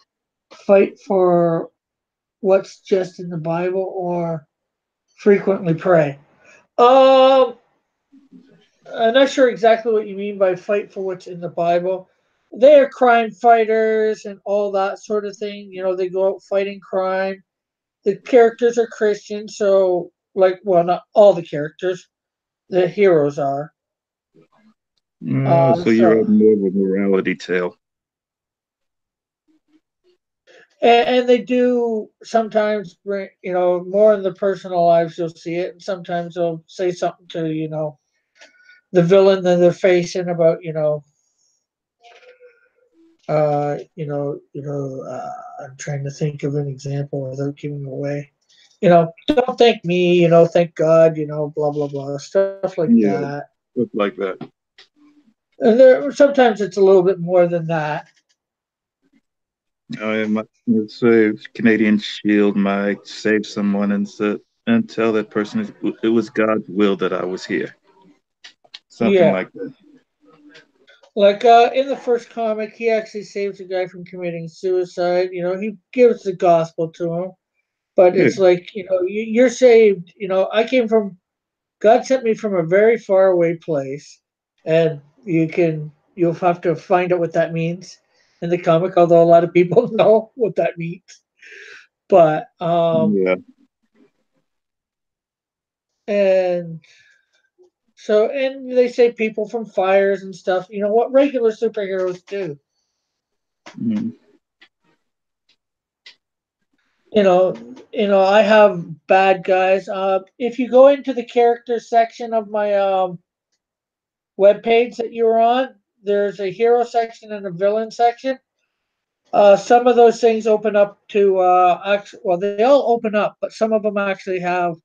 fight for what's just in the Bible or frequently pray? Um, I'm not sure exactly what you mean by fight for what's in the Bible. They are crime fighters and all that sort of thing. They go out fighting crime. The characters are Christian, so well, not all the characters. The heroes are. Oh, so you're So more of a morality tale. and they do sometimes bring more in the personal lives. You'll see it, and sometimes they'll say something to the villain that they're facing about I'm trying to think of an example without giving away. Don't thank me, thank God, blah blah blah, stuff like Yeah, that. stuff like that. And there sometimes it's a little bit more than that. Let's say Canadian Shield might save someone and tell that person it was God's will that I was here. Something Yeah. like that. Like in the first comic, he actually saves a guy from committing suicide. He gives the gospel to him, but Yeah, it's like you're saved. I came from God sent me from a very far away place, and you'll have to find out what that means in the comic. Although a lot of people know what that means, but yeah. and and they say people from fires and stuff. What regular superheroes do. Mm. I have bad guys. If you go into the character section of my web page that you were on, there's a hero section and a villain section. Some of those things open up to well, they all open up, but some of them actually have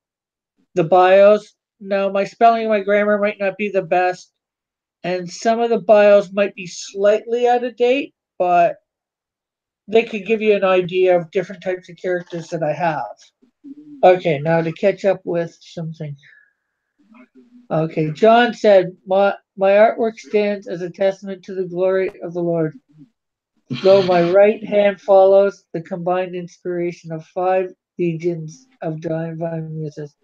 the bios. Now, my spelling and my grammar might not be the best, and some of the bios might be slightly out of date, but they could give you an idea of different types of characters that I have. Okay, now to catch up with something. Okay, John said, my artwork stands as a testament to the glory of the Lord. Though my right hand follows the combined inspiration of 5 legions of divine muses.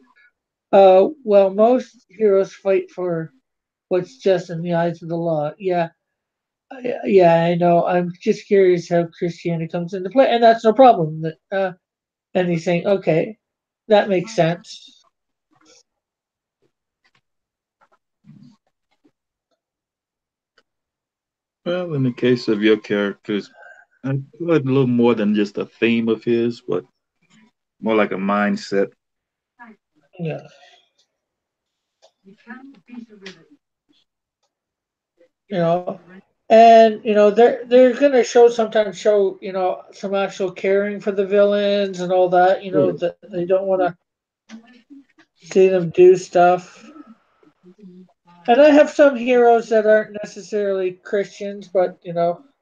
Well, most heroes fight for what's just in the eyes of the law. Yeah, yeah, I know. I'm just curious how Christianity comes into play, and that's no problem. And he's saying, okay, that makes sense. Well, in the case of your characters, I put a little more than just a theme of his, but more like a mindset. Yeah, you know, and they're gonna sometimes show some actual caring for the villains and all that. Sure. That they don't want to see them do stuff. And I have some heroes that aren't necessarily Christians, but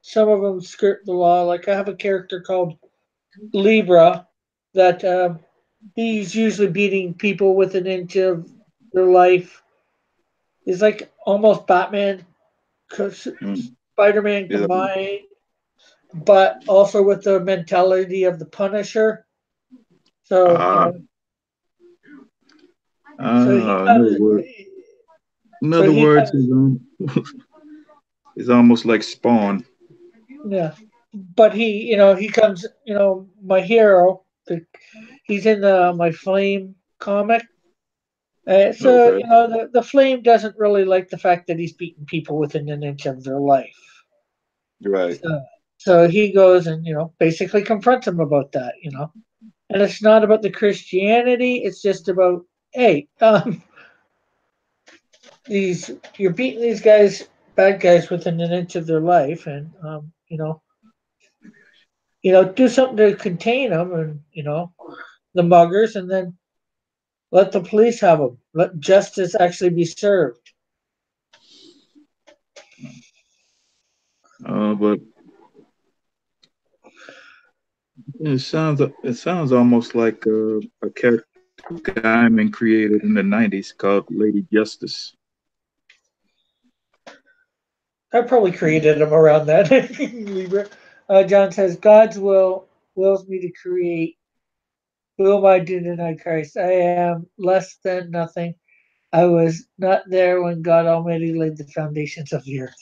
some of them skirt the law. Like I have a character called Libra that he's usually beating people within an inch of their life. He's like almost Batman, Mm. Spider-Man Yeah. combined, but also with the mentality of the Punisher. So Ah, so he in other comes. words, in So other he words, comes. it's almost like Spawn. Yeah, but he comes. My hero. He's in my Flame comic. So Okay. the Flame doesn't really like the fact that he's beating people within an inch of their life. Right. So he goes and basically confronts him about that. And it's not about the Christianity. It's just about, hey, these you're beating these guys, bad guys, within an inch of their life, and do something to contain them, and the muggers, and then let the police have them. Let justice actually be served. But it sounds almost like a character Gaiman created in the '90s called Lady Justice. I probably created them around that. Libra. John says, God's wills me to create. Who am I to deny Christ? I am less than nothing. I was not there when God Almighty laid the foundations of the earth.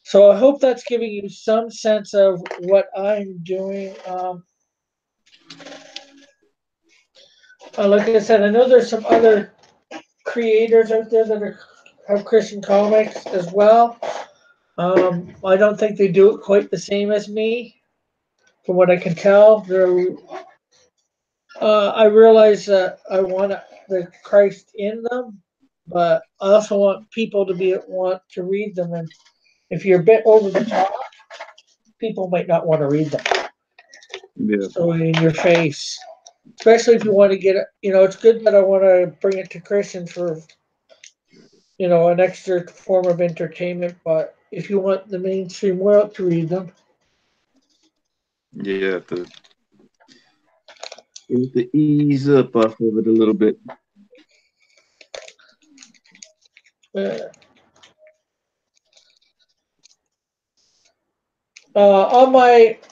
So I hope that's giving you some sense of what I'm doing. Like I said, I know there's some other creators out there that have Christian comics as well. I don't think they do it quite the same as me, from what I can tell. I realize that I want the Christ in them, but I also want people to want to read them. And if you're a bit over the top, people might not want to read them. Yeah. So in your face, especially if you want to get it. It's good that I want to bring it to Christians for an extra form of entertainment. But if you want the mainstream world to read them, Yeah. You have to ease up off of it a little bit. uh,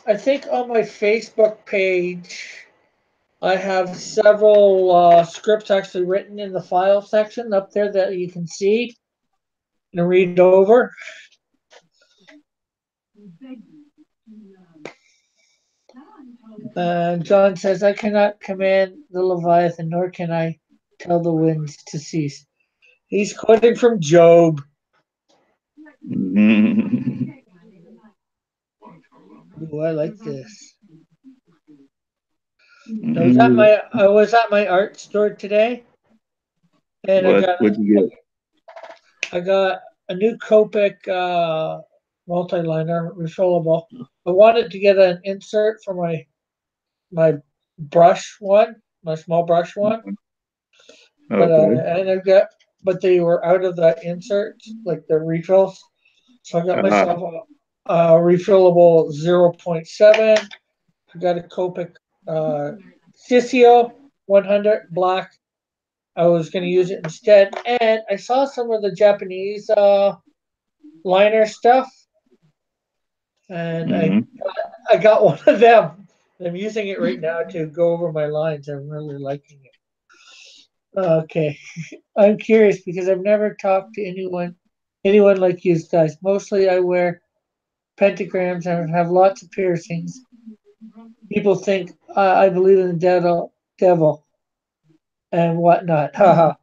I think on my Facebook page, I have several scripts actually written in the file section up there that you can see and read over. John says, I cannot command the Leviathan, nor can I tell the winds to cease. He's quoting from Job. Mhm. Ooh, I like this. Mhm. I was at my art store today, and What'd you I got a new Copic multi-liner refillable. I wanted to get an insert for my my brush one, my small brush one. But Okay. and I got, but they were out of the inserts, like the refills. So I got Uh, myself a refillable 0.7. I got a Copic Sisio 100 black. I was going to use it instead, and I saw some of the Japanese liner stuff, and hmm I got one of them. I'm using it right now to go over my lines. I'm really liking it. Okay, I'm curious because I've never talked to anyone like you guys. Mostly, I wear pentagrams and have lots of piercings. People think I believe in the devil and whatnot. Haha.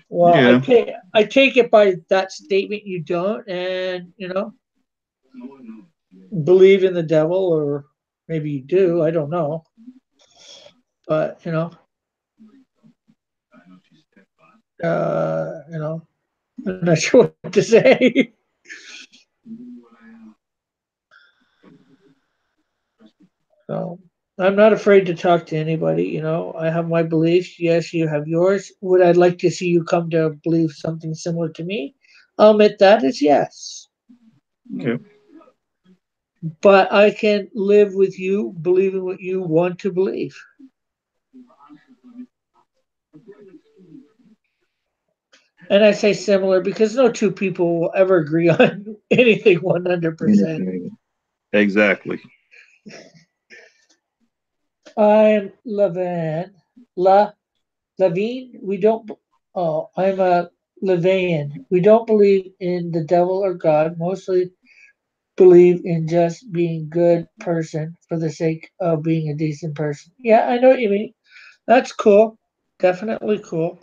Well, Yeah. I take it by that statement you don't, and believe in the devil, or maybe you do. I don't know, but I'm not sure what to say. So I'm not afraid to talk to anybody. I have my beliefs. Yes, you have yours. Would I like to see you come to believe something similar to me? I'll admit that is yes. Okay. But I can live with you believing what you want to believe. And I say similar because no two people will ever agree on anything 100%. Anything. Exactly. I'm Levan. Levine. We don't. Oh, I'm a Levian. We don't believe in the devil or God. Mostly believe in just being good person for the sake of being a decent person. Yeah, I know what you mean. That's cool. Definitely cool.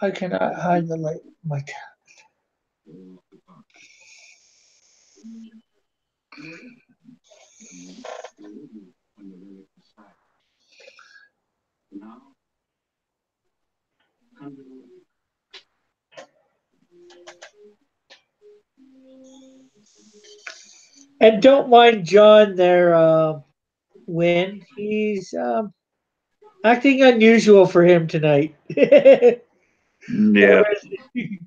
I cannot hide the light. My and don't mind John there, Win. He's acting unusual for him tonight. Yeah. Or is he?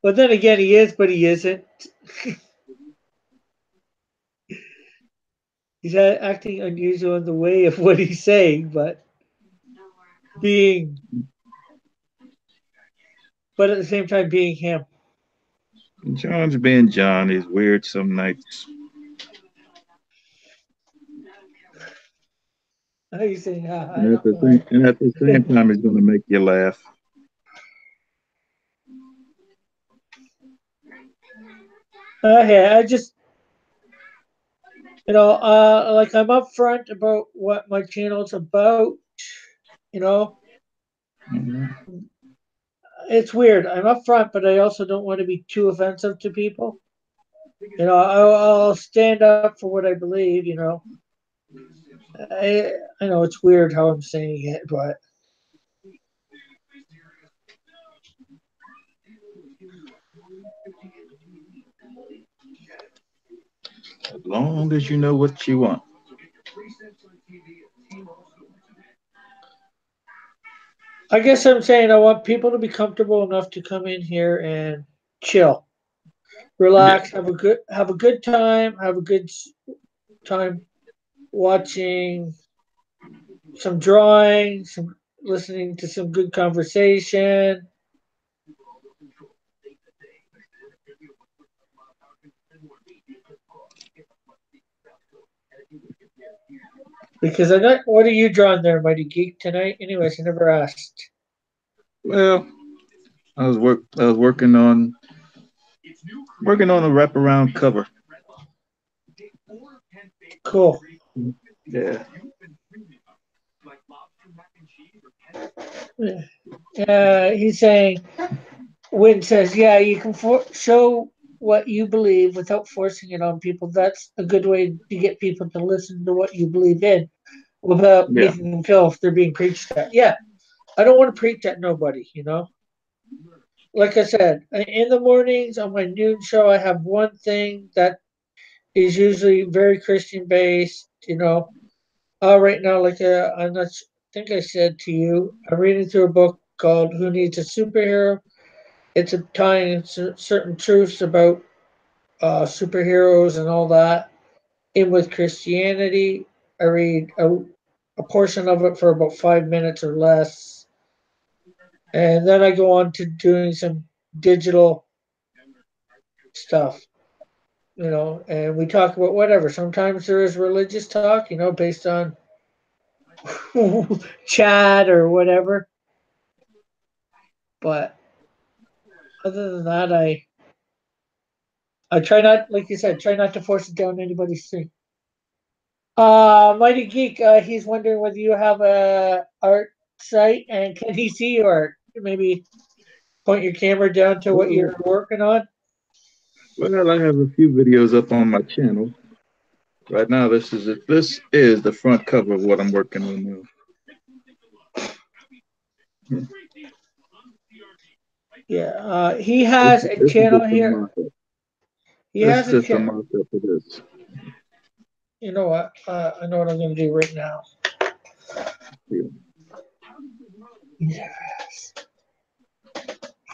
But then again, he is, but he isn't. He's acting unusual in the way of what he's saying, but being, but at the same time being him. John's being John. He's weird some nights. How you saying? I And at don't the know. same and at the same time, he's gonna make you laugh. Yeah, I just, like I'm upfront about what my channel's about. You know, Mhm. it's weird. I'm upfront, but I also don't want to be too offensive to people. I'll stand up for what I believe. I know it's weird how I'm saying it, but As long as you know what you want. I guess I'm saying I want people to be comfortable enough to come in here and chill, Yeah. relax, have a good time, have a good time watching some drawing, some listening to some good conversation. Because I got what are you drawing there, Mighty Geek, tonight? Anyways, I never asked. Well, I was working on a wraparound cover. Cool. Yeah. Yeah, he's saying Wynn says, yeah, you can show what you believe without forcing it on people. That's a good way to get people to listen to what you believe in without Yeah. making them feel if they're being preached at. Yeah, I don't want to preach at nobody, you know? Like I said, in the mornings on my noon show, I have one thing that is usually very Christian based, you know. Right now, like I'm not, I think I said to you, I'm reading through a book called Who Needs a Superhero? It's a tying certain truths about superheroes and all that in with Christianity. I read a portion of it for about 5 minutes or less, and then I go on to doing some digital stuff, you know, and we talk about whatever. Sometimes there is religious talk, you know, based on chat or whatever. But other than that, I try not, like you said, try not to force it down anybody's throat. Mighty Geek, he's wondering whether you have a art site and can he see your art? Maybe point your camera down to what you're working on. Well, I have a few videos up on my channel. Right now, this is it. This is the front cover of what I'm working on now. Yeah, he has a This is channel just a here. mock-up. He This has is a just a channel. mock-up of this. You know what? I know what I'm going to do right now.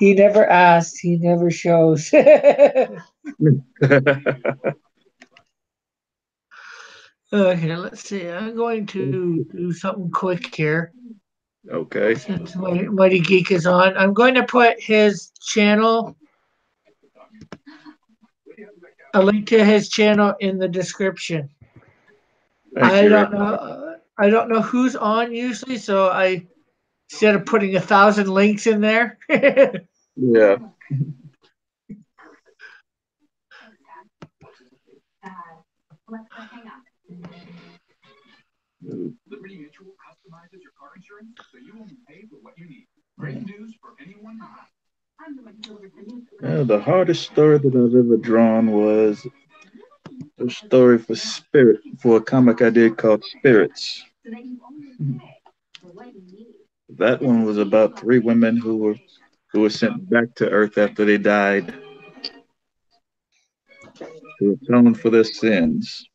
He never asks. He never shows. Okay, let's see. I'm going to do something quick here. Okay. Since Mighty Geek is on, I'm going to put his channel, a link to his channel in the description. Thank you, Rick. I don't know who's on usually, so I instead of putting 1,000 links in there. Yeah. Liberty Mutual customizes your car insurance so you only pay for what you need. Great news for anyone. The hardest story that I've ever drawn was a story for Spirit, for a comic I did called Spirits. That one was about three women who were sent back to Earth after they died to atone for their sins.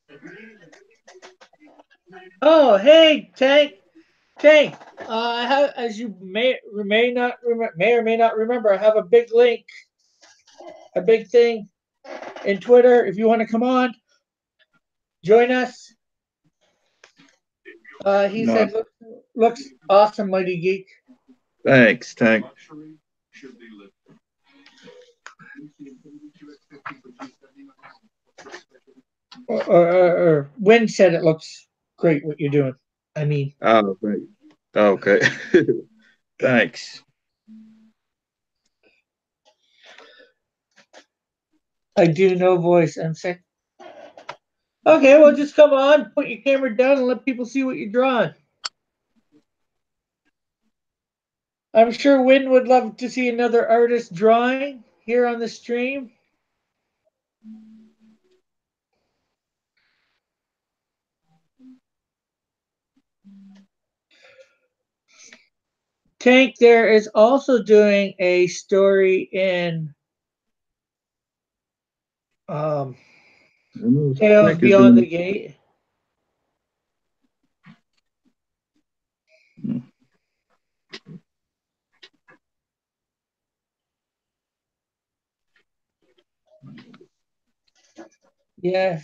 Oh, hey, Tank. Tank. I have, as you may or may not remember, I have a big link, a big thing in Twitter. If you want to come on, join us. He No, said, looks awesome, Mighty Geek. thanks, Tank. Or Wynn said it looks great what you're doing. I mean, Oh, thank you. Okay. Thanks. I do no voice. I'm sick. Okay, well, just come on, put your camera down, and let people see what you're drawing. I'm sure Wynn would love to see another artist drawing here on the stream. Tank there is also doing a story in Tales Tank is Beyond the doing. Gate. Yeah.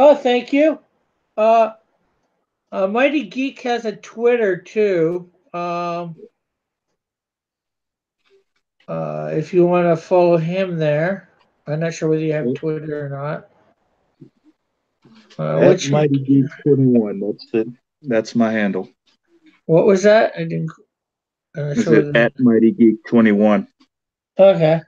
Oh, thank you. Mighty Geek has a Twitter too. If you want to follow him there, I'm not sure whether you have Twitter or not. At What's your Mighty Geek 21. That's it. That's my handle. What was that? I didn't. I'm not Is sure. it at Mighty Geek 21? Okay.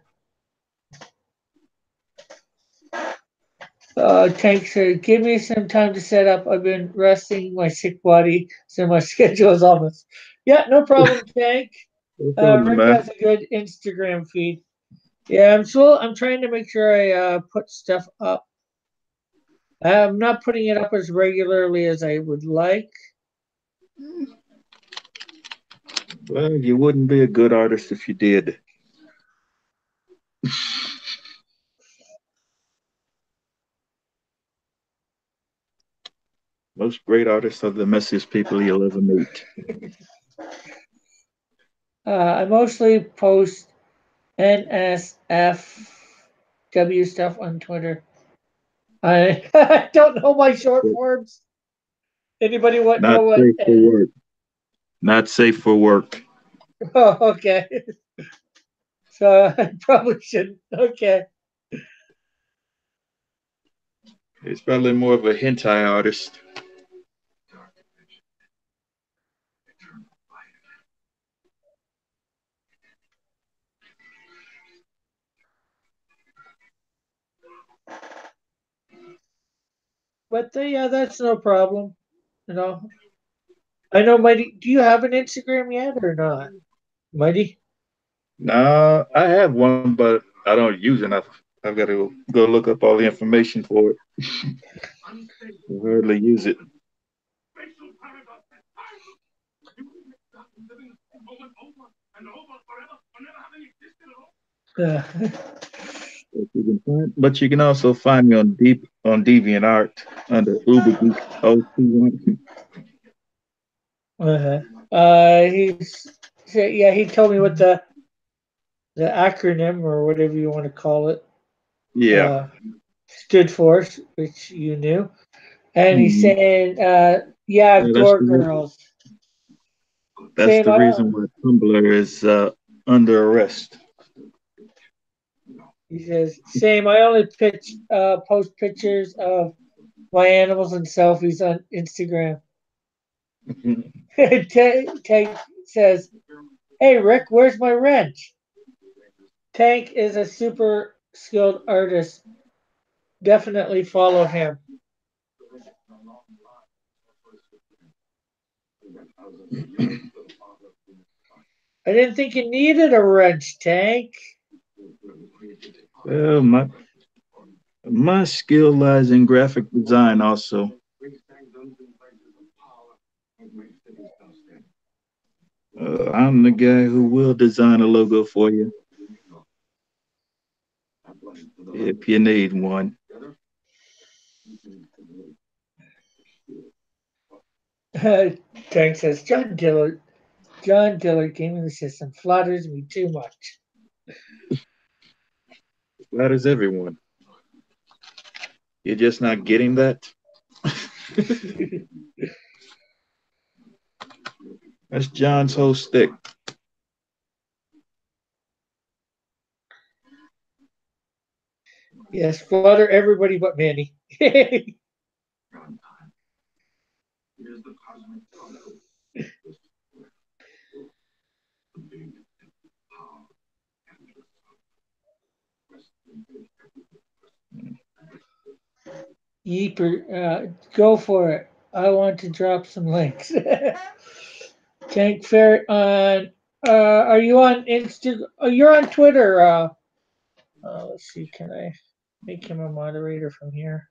Tank said, give me some time to set up. I've been resting my sick body, so my schedule is almost. Yeah, no problem, Tank. No problem, Rick man. has a good Instagram feed. Yeah, I'm trying to make sure I put stuff up. I'm not putting it up as regularly as I would like. Well, you wouldn't be a good artist if you did. Most great artists are the messiest people you'll ever meet. I mostly post NSFW stuff on Twitter. I I don't know my short forms. Anybody want Not know what? safe for work. Not safe for work. Oh, okay. So I probably shouldn't. Okay. He's probably more of a hentai artist. But yeah, that's no problem. You know, I know, Mighty. Do you have an Instagram yet or not, Mighty? Nah, I have one, but I don't use enough. I've got to go look up all the information for it. I hardly use it. Uh, But you can also find me on DeviantArt under Uber Geek 021. uh-huh. Yeah, he told me what the acronym or whatever you want to call it Yeah. uh stood for, which you knew. And he's Mhm. saying, yeah, Yeah, Gore Girls. that's Same, the reason why Tumblr is under arrest. he says, same. I only post pictures of my animals and selfies on Instagram. Tank says, hey, Rick, where's my wrench? Tank is a super skilled artist. Definitely follow him. I didn't think you needed a wrench, Tank. Well, my skill lies in graphic design also. I'm the guy who will design a logo for you if you need one. Tank says, John Dillard gaming the system flatters me too much. Flatters everyone. You're just not getting that. That's John's whole stick. Yes, flutter everybody but Manny. Yeeper, go for it. I want to drop some links. Tank Ferret on. Are you on Insta? Oh, you're on Twitter. Let's see. Can I make him a moderator from here?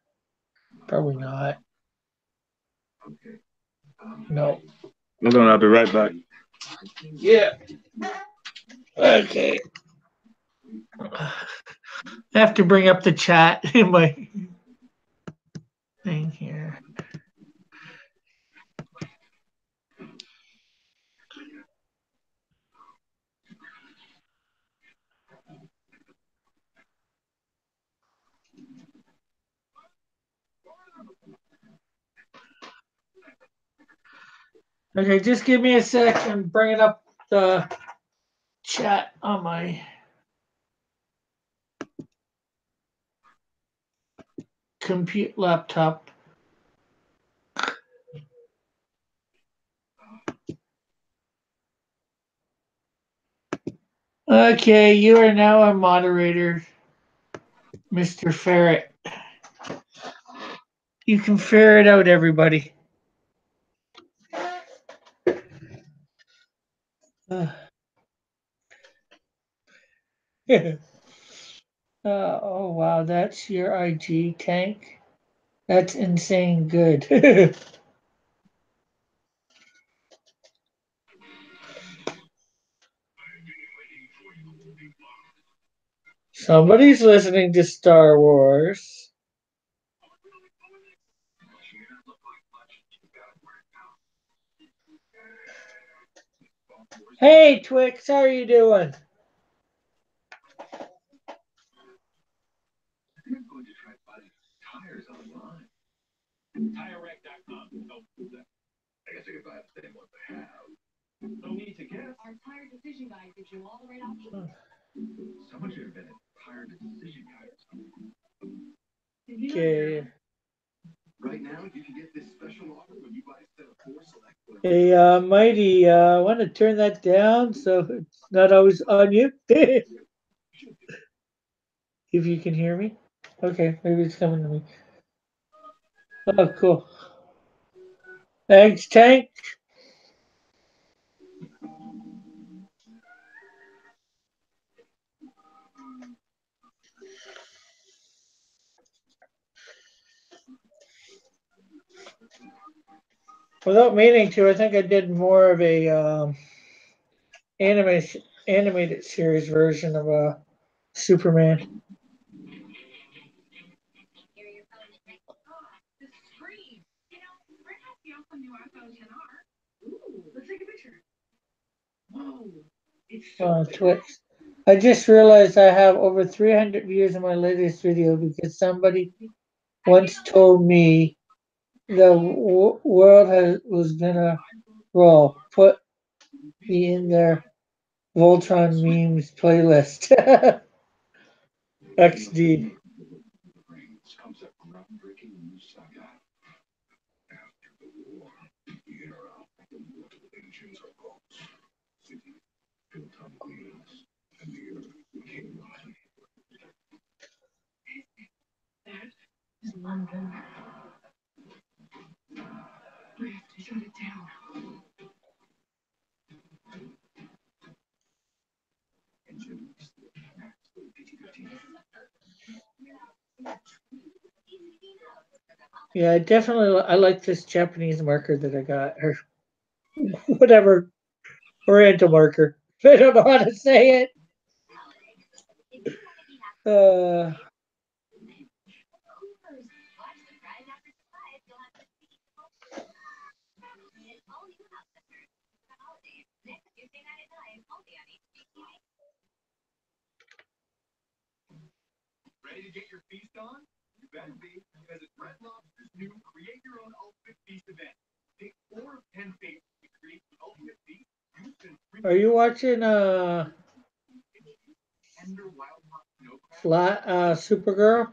Probably not. No. Hold on, I'll be right back. Yeah. Okay. I have to bring up the chat in my thing here. Okay, just give me a sec. I'm bringing up the chat on my compute laptop. Okay, you are now our moderator, Mr. Ferret. You can ferret out everybody. Oh wow, that's your IG tank. That's insane good. Somebody's listening to Star Wars. Hey Twix, how are you doing? I'm going to try buying tires online. TireRack.com. Oh, I guess I could buy the same ones I have. No need to guess. Our tire decision guide gives you all the right options. Someone should have been a tire decision guide. Okay. Right now, you can get this special offer when you buy a set of 4 select. Hey, Mighty, I want to turn that down so it's not always on you. If you can hear me. Okay, maybe it's coming to me. Oh, cool. Thanks, Tank. Without meaning to, I think I did more of a animated series version of Superman. The screen. You know, Rick has the awesome new iPhone 10R. Ooh, let's take a picture. Whoa. It's Twitch. I just realized I have over 300 views on my latest video because somebody once told me the world was gonna put me in their Voltron memes playlist. XD. Comes a groundbreaking new saga. After the war, the era of the mortal engines are lost. Cities built on wheels, and the earth became alive. That is London. We have to shut it down. Engines, PG-13. Yeah, I like this Japanese marker that I got, or whatever, Oriental marker. I don't know how to say it. Ready to get your feast on? You better be, because it's Red Lobster's new Create Your Own Ultimate Feast event. Pick 4 of 10 favorites to create the ultimate feast. You can Are you watching tender wild snow crab. Flat Supergirl?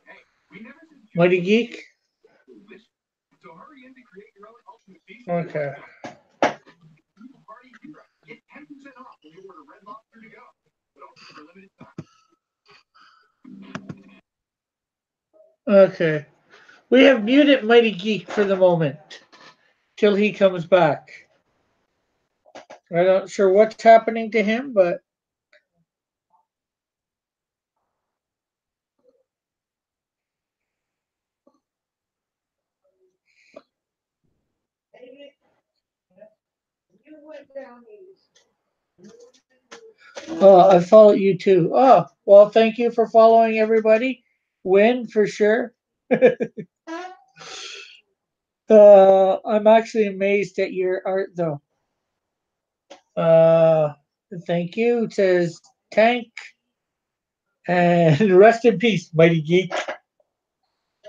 Hey, we never said you Mighty Geek? delicious. So hurry in to create your own ultimate feast. Okay. Party hero. Get 10% off when you order Red Lobster to go. But also for a limited time. Okay. We have muted Mighty Geek for the moment till he comes back. I'm not sure what's happening to him, but oh, I follow you too. Oh, well, thank you for following everybody. Win for sure. I'm actually amazed at your art though. Uh, thank you. It says Tank and rest in peace, Mighty Geek.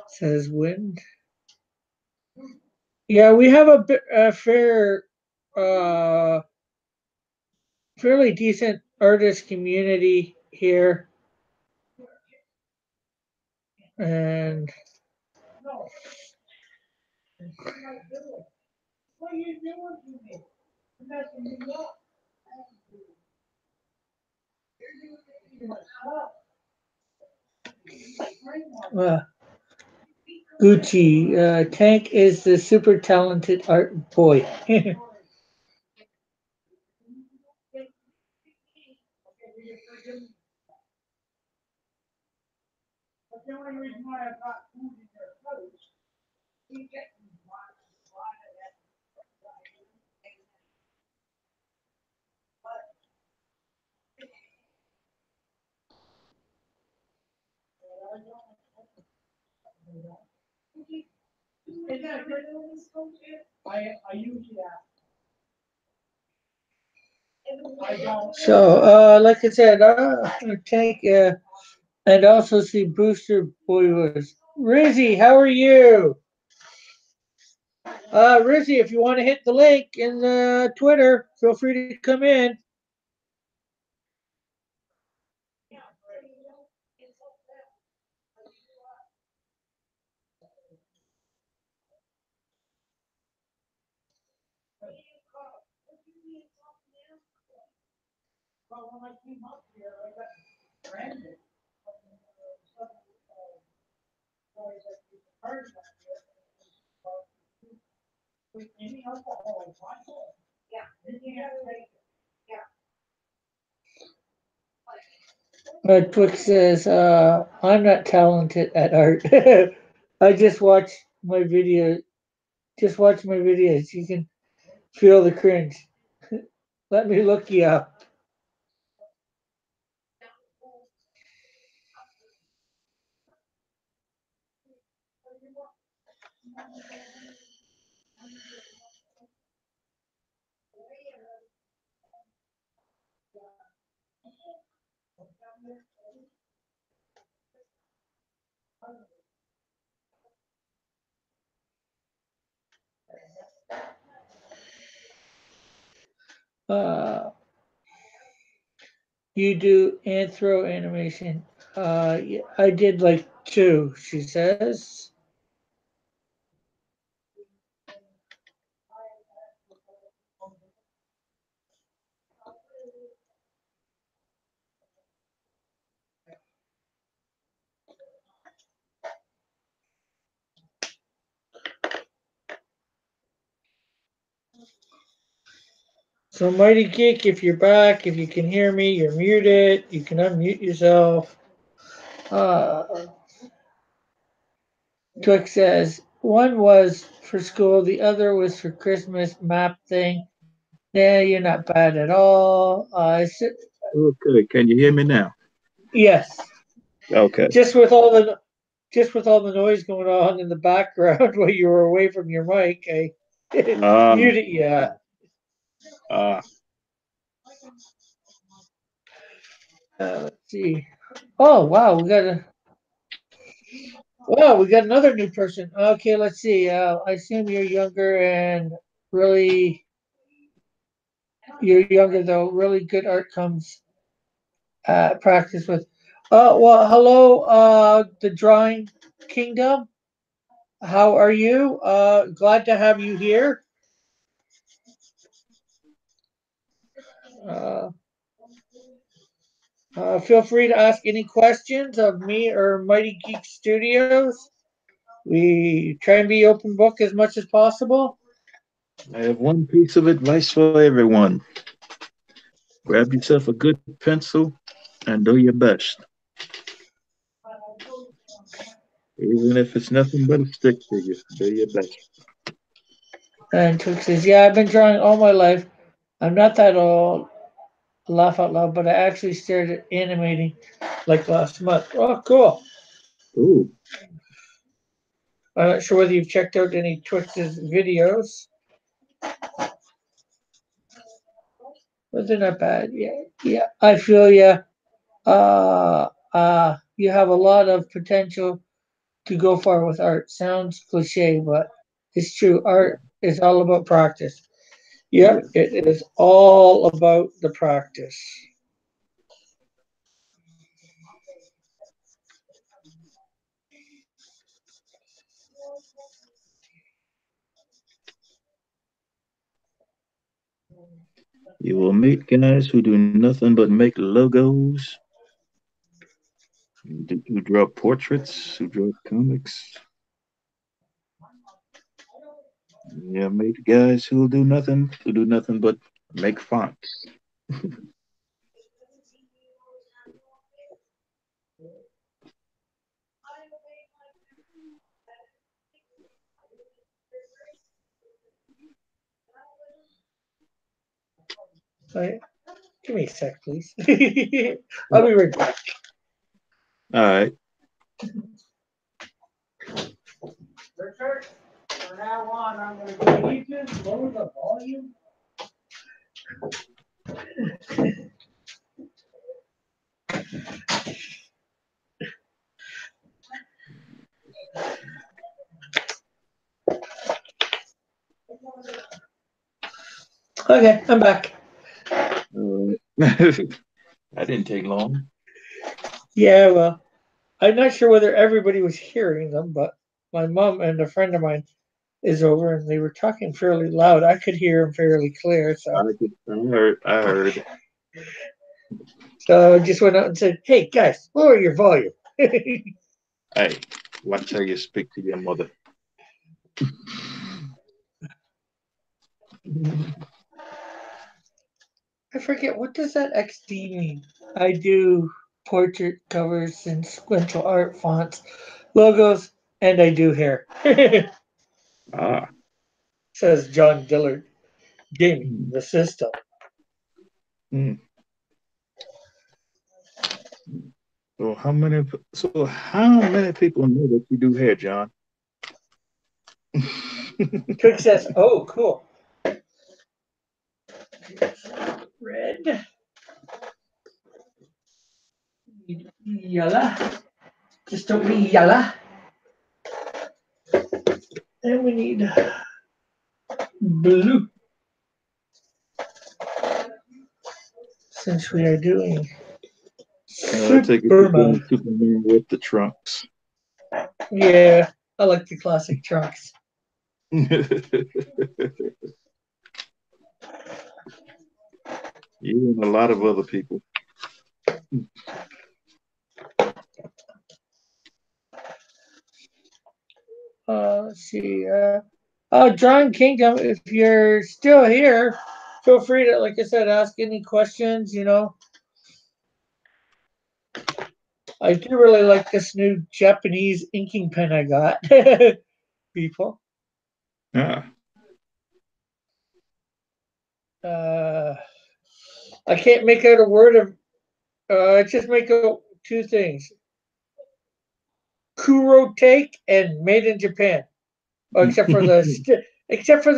Says Win. Yeah, we have a uh, fairly decent artist community here, and Uh, Gucci, Tank is the super talented art boy. So, like I said, Tank, and also see Booster Boy was Rizzy. How are you? Rizzy, if you want to hit the link in the Twitter, feel free to come in. Twix says, I'm not talented at art. I just watch my video. Just watch my videos. You can feel the cringe. Let me look you up. Uh, you do anthro animation. Yeah, I did like two, she says. So, Mighty Geek, if you're back, if you can hear me, you're muted. You can unmute yourself. Uh, Twix says, one was for school, the other was for Christmas map thing. Yeah, you're not bad at all. Okay, can you hear me now? Yes, Okay. just with all the noise going on in the background while you were away from your mic, I Uh, muted you. uh, Let's see. Oh wow, we got another new person. Okay, let's see. I assume you're younger and really you're younger though. Really good art comes practice with. Well, hello, the Drawing Kingdom. How are you? Glad to have you here. Uh, feel free to ask any questions of me or Mighty Geek Studios. We try and be open book as much as possible. I have one piece of advice for everyone. Grab yourself a good pencil and do your best. Even if it's nothing but a stick figure, do your best. And Twix says, "Yeah, I've been drawing all my life. I'm not that old. Laugh out loud, but I actually started animating like last month." Oh, cool. Ooh, I'm not sure whether you've checked out any Twix's videos, but they're not bad. Yeah, yeah. I feel you. You have a lot of potential to go far with art. Sounds cliche, but it's true. Art is all about practice. yeah. Yep, it is all about the practice. You will meet guys who do nothing but make logos, who draw portraits, who draw comics. You meet guys who do nothing but make fonts. Right. Give me a sec, please. I'll be right back. All right. Richard, from now on, I'm gonna need you to lower the volume. Okay, I'm back. That didn't take long. Yeah, well, I'm not sure whether everybody was hearing them, but my mom and a friend of mine is over and they were talking fairly loud. I could hear them fairly clear, I heard. so I just went out and said, "Hey guys, lower your volume." Hey, watch how you speak to your mother. I forget, what does that XD mean? I do portrait covers and sequential art fonts, logos, and I do hair. Ah. Says John Dillard, gaming the system. Hmm. So how many people know that you do hair, John? Cook says, "Oh, cool. Red, yellow, just don't be yellow. And we need blue, since we are doing I take it you're Superman." doing Superman with the trunks. Yeah, I like the classic trunks. You and a lot of other people. Let's see. John Kingdom, if you're still here, feel free to, like I said, ask any questions. I do really like this new Japanese inking pen I got. People. Ah. I can't make out a word of. I just make out two things: Kuro take and made in Japan. Oh, except for the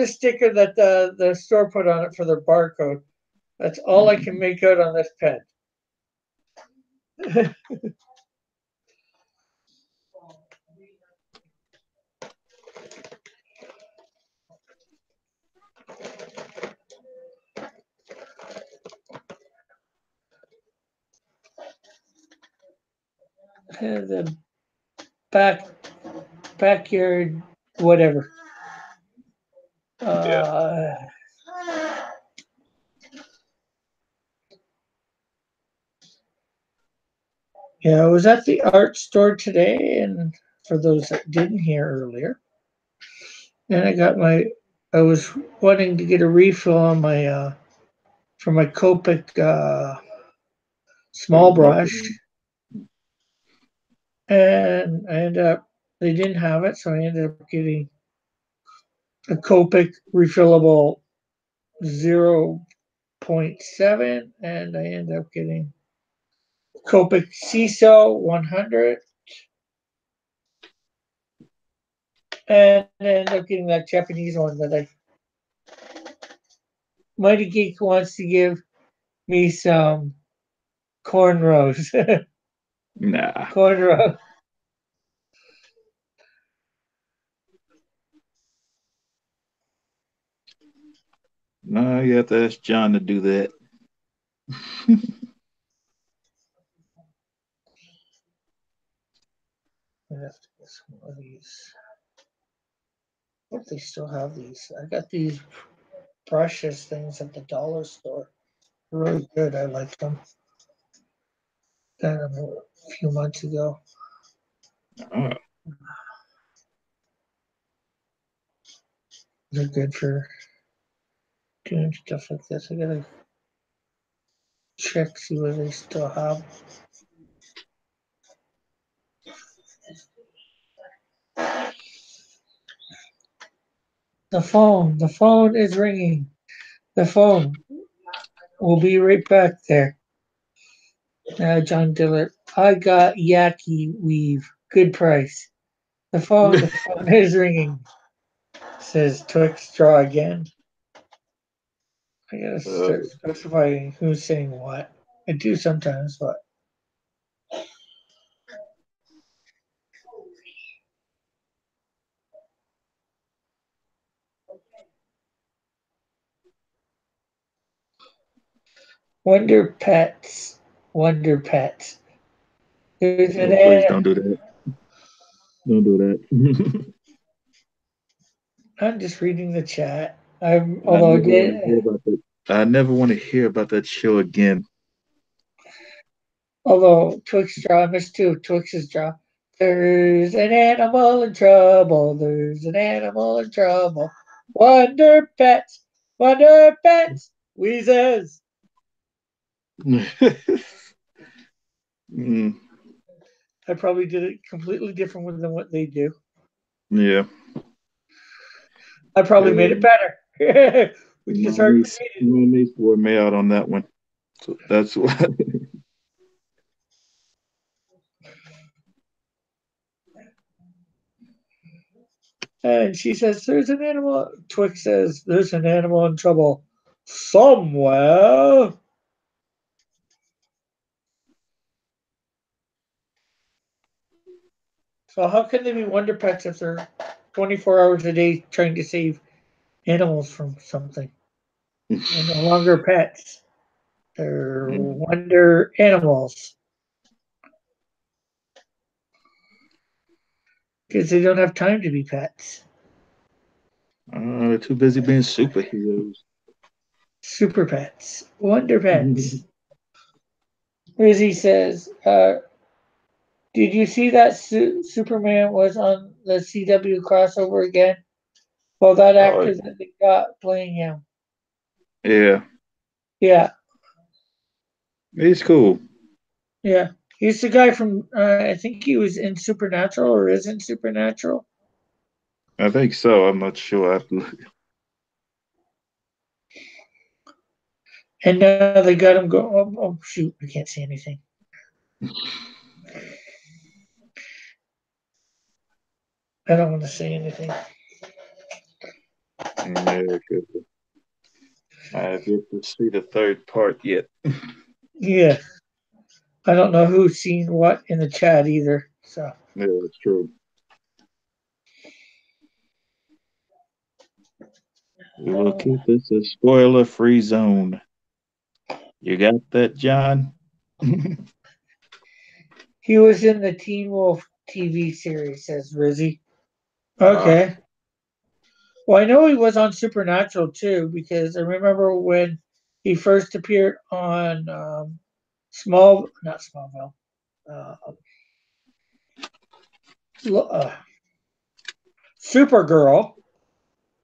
sticker that the store put on it for their barcode. That's all I can make out on this pen. The backyard, whatever. Yeah. Yeah, I was at the art store today, and for those that didn't hear earlier, and I was wanting to get a refill on my for my Copic small brush, and they didn't have it, so I ended up getting a Copic refillable 0.7, and I ended up getting Copic CISO 100, and I ended up getting that Japanese one that Mighty Geek wants to give me some cornrows. Nah. Cornrow. No, you have to ask John to do that. I have to get some of these. I hope they still have these. I got these brushes things at the dollar store. They're really good. I like them. Got them a few months ago. Ah, They're good for doing stuff like this. I gotta check, see what they still have. The phone is ringing. The phone. We'll be right back there. John Dillard. I got Yaki weave. Good price. The phone is ringing. Says Twix straw again. I gotta start specifying who's saying what. I do sometimes, but Wonder Pets. Wonder Pets. There's an oh, please ad. don't do that. Don't do that. I'm just reading the chat. I'm I although I never want to hear did about that. I never want to hear about that show again. although Twix draw, I missed two of Twix's draw. There's an animal in trouble. There's an animal in trouble. Wonder Pets. Wonder Pets. Wheezes. Mm, I probably did it completely different than what they do. yeah. I probably made it better. Which My is hard for niece, me to do. my niece wore me out on that one. So that's why. And she says, there's an animal. Twix says, there's an animal in trouble somewhere. So how can they be wonder pets if they're 24 hours a day trying to save animals from something? They're no longer pets. They're wonder animals. Because they don't have time to be pets. They're too busy being superheroes. Super pets. Wonder pets. Rizzy says, did you see that Superman was on the CW crossover again? Well, that Oh, actor that they got playing him. yeah. Yeah, He's cool. yeah. He's the guy from, I think he was in Supernatural or is in Supernatural. I think so. I'm not sure. I have to look. And now they got him go. Oh, shoot, I can't see anything. I don't want to say anything. Yeah, 'cause I have yet to see the third part yet. Yeah, I don't know who's seen what in the chat either. So Yeah, that's true. We will keep this a spoiler-free zone. You got that, John? he was in the Teen Wolf TV series, says Rizzy. Ah, Okay. Well, I know he was on Supernatural too because I remember when he first appeared on not Smallville, uh, Supergirl.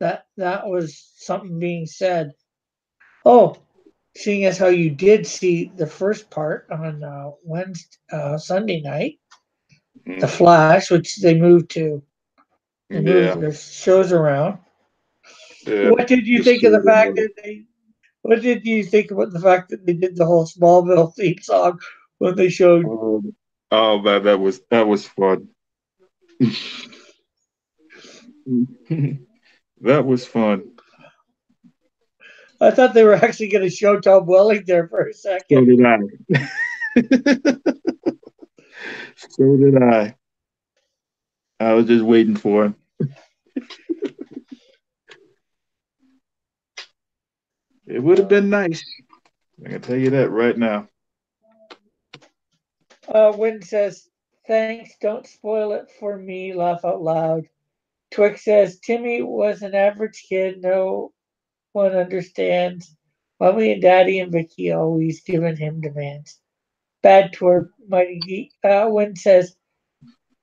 That was something being said. Oh, seeing as how you did see the first part on Sunday night, The mm, Flash, which they moved yeah, their shows around. yeah. What did you Just think of the two of them fact were. that they? What did you think about the fact that they did the whole Smallville theme song when they showed? Oh man, that was fun. That was fun. I thought they were actually going to show Tom Welling there for a So second. did I. So did I. I was just waiting for him. It would have been nice. I can tell you that right now. Wynn says, "Thanks. Don't spoil it for me. Laugh out loud." Twix says, "Timmy was an average kid. No one understands. Mommy and Daddy and Vicky always giving him demands. Bad toward Mighty Win says,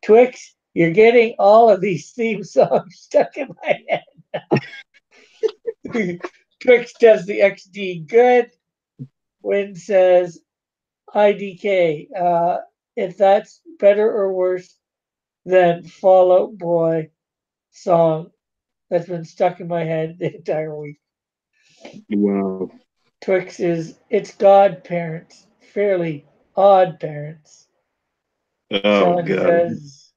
Twix, you're getting all of these theme songs stuck in my head. Twix does the XD good. Win says, IDK, if that's better or worse than Fall Out Boy song that's been stuck in my head the entire week. Wow. Twix is its godparents, fairly odd parents. Oh Sean God. says,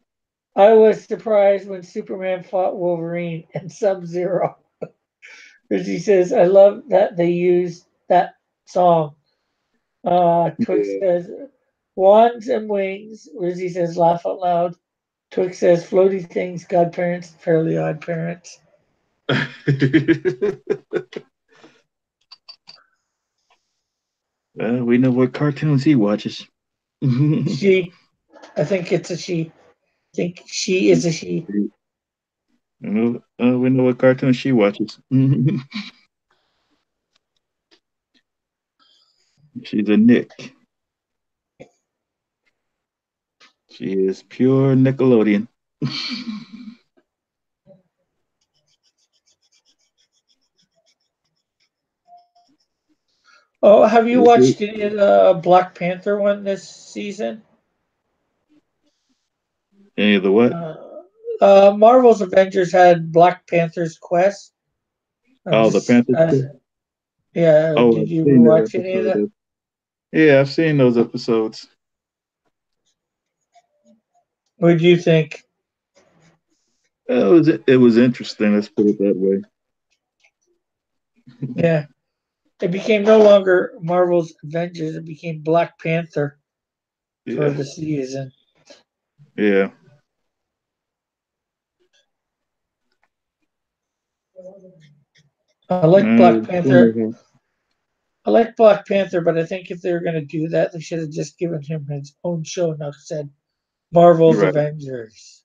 I was surprised when Superman fought Wolverine and Sub Zero. Rizzy says, I love that they use that song. Twix Yeah. says, wands and wings. Rizzy says, laugh out loud. Twix says, floaty things, godparents, fairly odd parents. We know what cartoons he watches. She, I think it's a she. I think she is a she. We know what cartoons she watches. She's a Nick. She is pure Nickelodeon. Oh, have you watched any of the Black Panther one this season? Any of the what? Marvel's Avengers had Black Panther's Quest. Oh, the Panthers. Yeah, Oh, did I've you seen that watch any of episode. that? Yeah, I've seen those episodes. What did you think? It was interesting. Let's put it that way. Yeah, it became no longer Marvel's Avengers. It became Black Panther for Yeah, the season. yeah. I like Black It's funny Panther. how- I like Black Panther, but I think if they were going to do that, they should have just given him his own show, not said Marvel's Right. Avengers.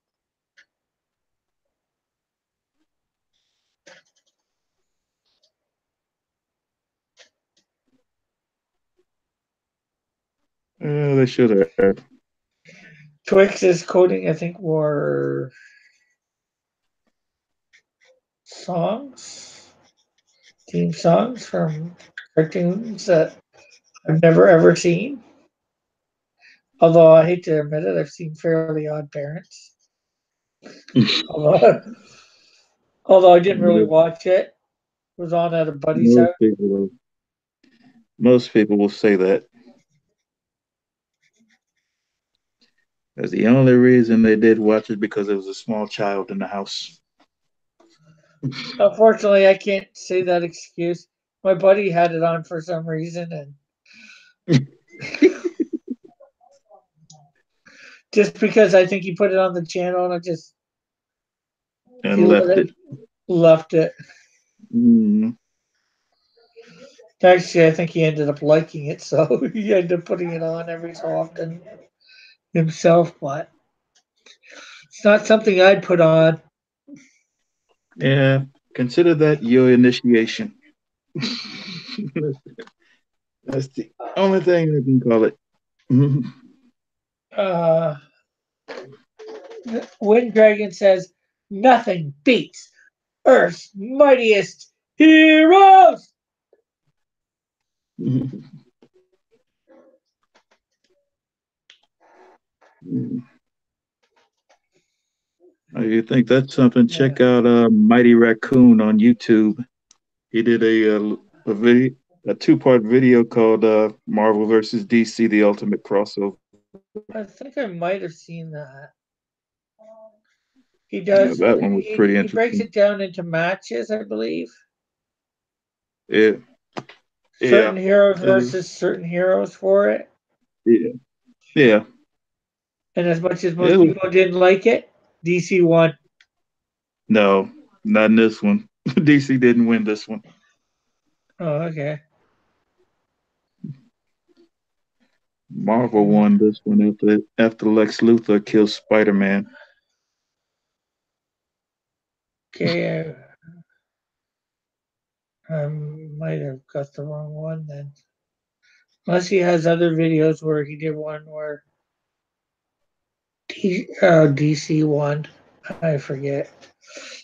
They should have. Twix is coding, I think, more songs, theme songs from cartoons that I've never ever seen. Although I hate to admit it, I've seen Fairly Odd Parents. Although, although I didn't really watch it. It was on at a buddy's Most house. people, most people will say that. That's the only reason they did watch it because there was a small child in the house. Unfortunately, I can't say that excuse. My buddy had it on for some reason, and just because I think he put it on the channel, and I just he And left it. left it. Mm, Actually, I think he ended up liking it, so he ended up putting it on every so often himself. But it's not something I'd put on. yeah, consider that your initiation. That's the only thing I can call it. Uh, Wind Dragon says nothing beats Earth's mightiest heroes. You think that's something? Check out Mighty Raccoon on YouTube. He did a video, a two-part video called Marvel versus DC: The Ultimate Crossover. I think I might have seen that. He Yeah, does. that one was pretty He breaks interesting. it down into matches, I believe. Yeah, Certain yeah, heroes it is. versus certain heroes for it. Yeah, yeah. And as much as It most was, people didn't like it, DC won. no, not in this one. DC didn't win this one. Oh, okay. Marvel won this one after Lex Luthor kills Spider-Man. Okay. I might have got the wrong one then. Unless he has other videos where he did one where DC won. I forget.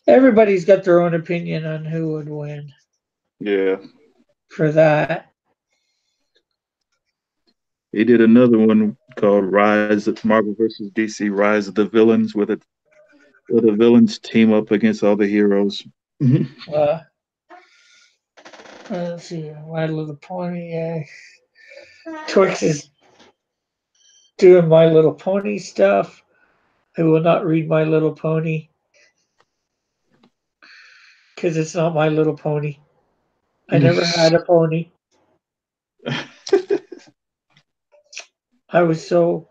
Everybody's got their own opinion on who would win Yeah. for that. He did another one called Rise of Marvel versus DC Rise of the Villains where the villains team up against all the heroes. Uh, let's see, My Little Pony. Twix is doing My Little Pony stuff. I will not read My Little Pony because it's not My Little Pony. I never had a pony. I was so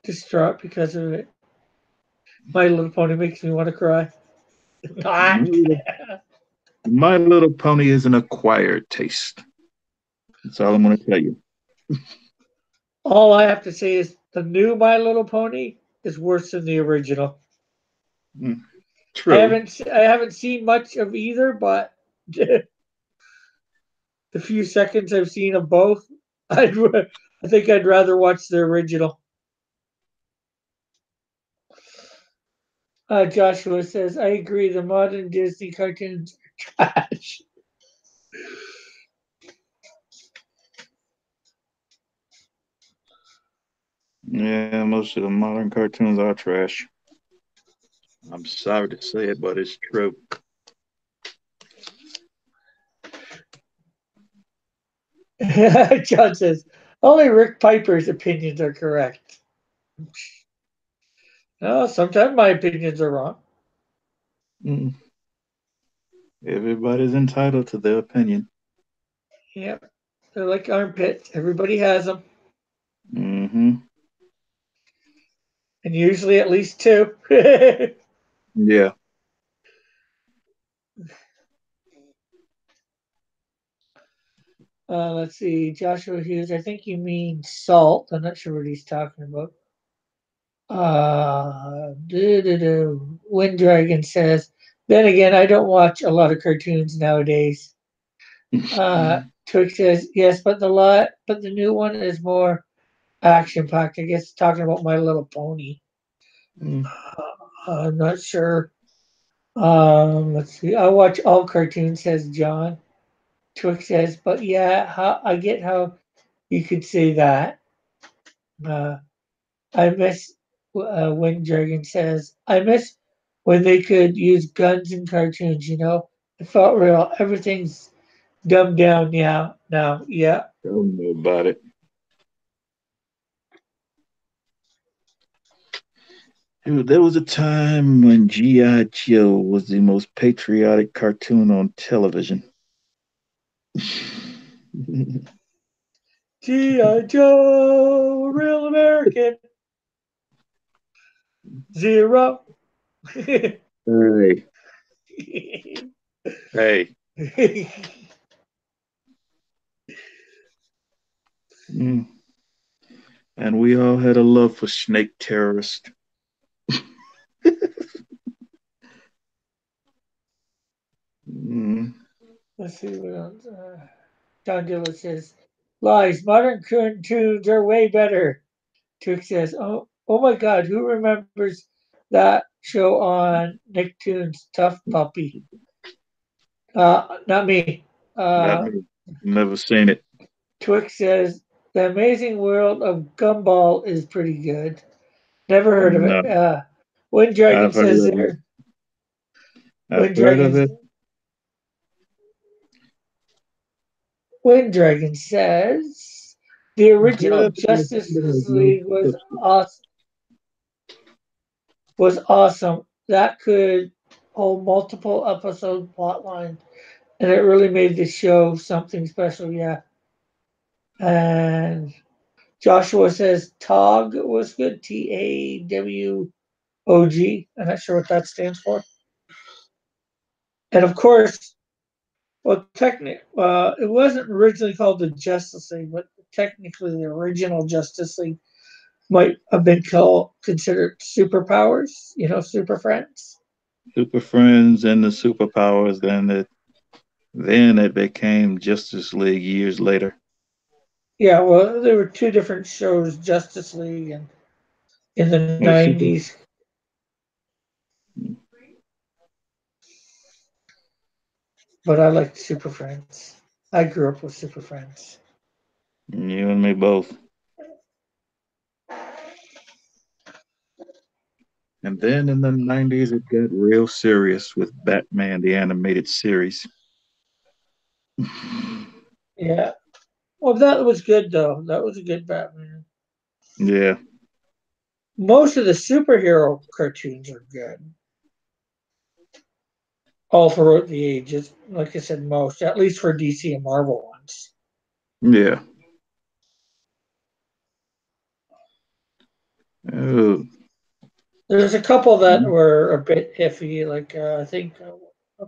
distraught because of it. My Little Pony makes me want to cry. My Little Pony is an acquired taste. That's all I'm going to tell you. All I have to say is the new My Little Pony is worse than the original. True. I haven't seen much of either, but the few seconds I've seen of both, I think I'd rather watch the original. Joshua says, I agree, the modern Disney cartoons are trash. Yeah, most of the modern cartoons are trash. I'm sorry to say it, but it's true. John says, only Rick Piper's opinions are correct. No, sometimes my opinions are wrong. Everybody's entitled to their opinion. Yep. They're like armpits. Everybody has them. Mm-hmm. And usually at least two. Yeah. Let's see. Joshua Hughes, I think you mean salt. I'm not sure what he's talking about. Wind Dragon says, then again, I don't watch a lot of cartoons nowadays. Twix says, yes, but the new one is more action packed. I guess talking about My Little Pony. I'm not sure. Let's see. I watch all cartoons, says John. Twix says, but yeah, I get how you could say that. I miss when Dragon says, I miss when they could use guns in cartoons, you know? It felt real. Everything's dumbed down now. Yeah. Don't know about it. There was a time when G.I. Joe was the most patriotic cartoon on television. G.I. Joe, real American. Zero. Hey. Hey. And we all had a love for Snake Terrorist. Let's see what else. John Dillon says, lies. Modern cartoons are way better. Twix says, oh my God, who remembers that show on Nicktoons, Tough Puppy? Not me. Never seen it. Twix says, The Amazing World of Gumball is pretty good. Never heard of it. Wind Dragon says there. I've heard of it. Wind Dragon says the original Justice League was awesome. That could hold multiple episode plot lines, and it really made the show something special. Yeah. And Joshua says TOG was good. TAWOG. I'm not sure what that stands for. And of course, well, it wasn't originally called the Justice League, but technically the original Justice League might have been considered superpowers, Super Friends. Super Friends and the Superpowers, then Then it became Justice League years later. Yeah, well, there were two different shows, Justice League and in the Well, Super, 90s. But I liked Super Friends. I grew up with Super Friends. you and me both. And then in the 90s, it got real serious with Batman, the animated series. Yeah. Well, that was good, though. That was a good Batman. Yeah, Most of the superhero cartoons are good. All throughout the ages. Like I said, most. At least for DC and Marvel ones. yeah. Oh, There's a couple that were a bit iffy. Like, I think... I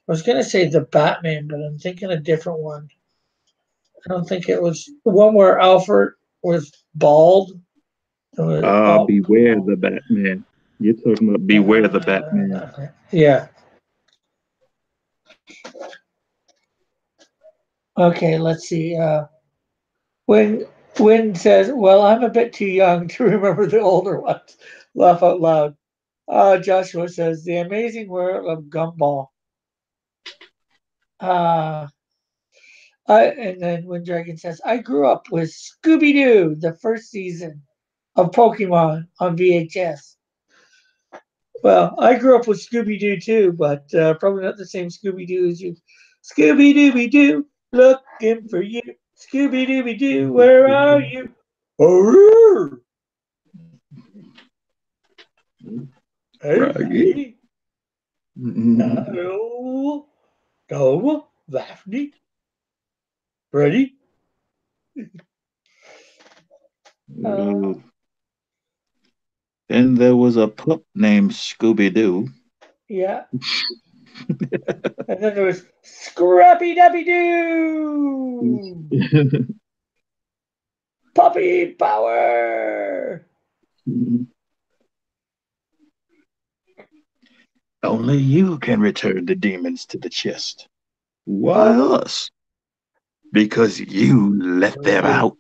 was going to say the Batman, but I'm thinking a different one. I don't think it was the one where Alfred was bald. Beware the Batman. You're talking about Beware the Batman. Yeah. Okay, let's see. When Win says, "Well, I'm a bit too young to remember the older ones." Laugh out loud. Joshua says, "The Amazing World of Gumball." Uh, and then when Dragon says, "I grew up with Scooby Doo, the first season of Pokemon on VHS." Well, I grew up with Scooby Doo too, but probably not the same Scooby Doo as you. Scooby Dooby Doo, looking for you. Scooby Dooby Doo, where are you? Oh, hey, Froggy. hey, no, no, Daphne, ready? Uh, Ooh. Then there was a pup named Scooby Doo. yeah, and then there was Scrappy Dappy Doo, Puppy Power. Only you can return the demons to the chest. Why Oh, us? Because you let them out.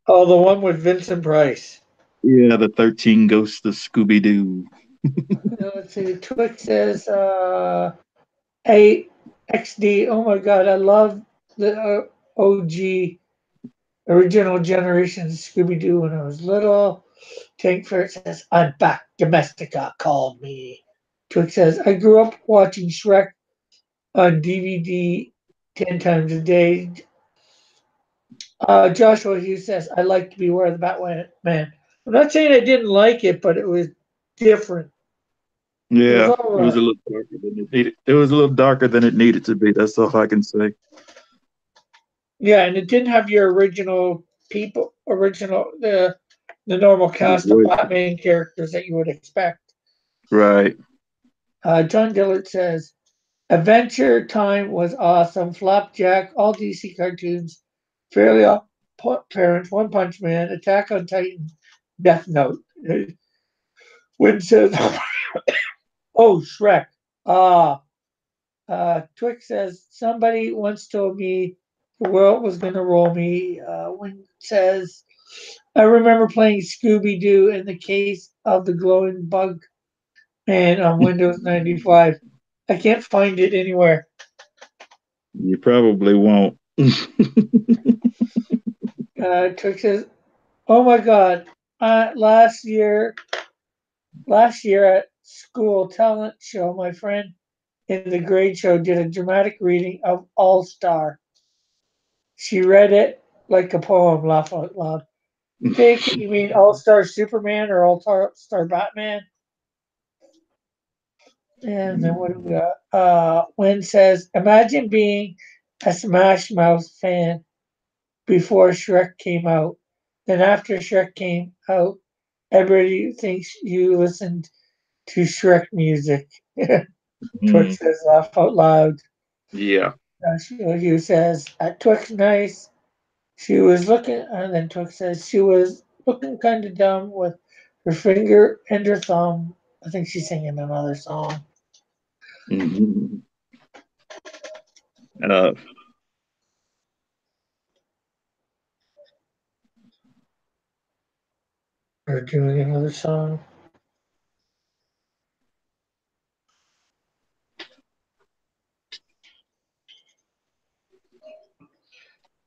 oh, the one with Vincent Price. Yeah, the 13 Ghosts of Scooby Doo. Let's see. Twix says AXD. Oh my God, I love the OG original generation Scooby Doo when I was little. Tank Ferret says, "I'm back. Domestica called me." Twix says, "I grew up watching Shrek on DVD 10 times a day." Joshua Hughes says, "I like to Beware the Batman. Man, I'm not saying I didn't like it, but it was different. It was Yeah, all it was a right. little darker than it needed. It was a little darker than it needed to be. That's all I can say. Yeah, and it didn't have your original people, original the normal The cast of voice. Batman characters that you would expect." Right. John Dillard says, "Adventure Time was awesome. Flapjack, all DC cartoons, Fairly Odd Parents, One Punch Man, Attack on Titan, Death Note." Win says, "Oh, Shrek." Ah, Twix says, "Somebody once told me the world was going to roll me." Win says, "I remember playing Scooby Doo in the case of the glowing bug man on Windows 95. I can't find it anywhere." You probably won't. Twix says, "Oh my God, last year at school talent show, my friend in the grade show did a dramatic reading of All Star. She read it like a poem. Laugh out loud. Take it, you mean All Star Superman or All Star Batman?" And then what do we got? Wynn says, "Imagine being a Smash Mouth fan before Shrek came out. Then after Shrek came out, everybody thinks you listened to Shrek music." Mm, Twix says, "Laugh out loud." yeah. Hugh says, "At Twix Nice, she was looking," and then Twix says, "She was looking kind of dumb with her finger and her thumb." I think she's singing another song. Mhm. Uh, Or doing another song.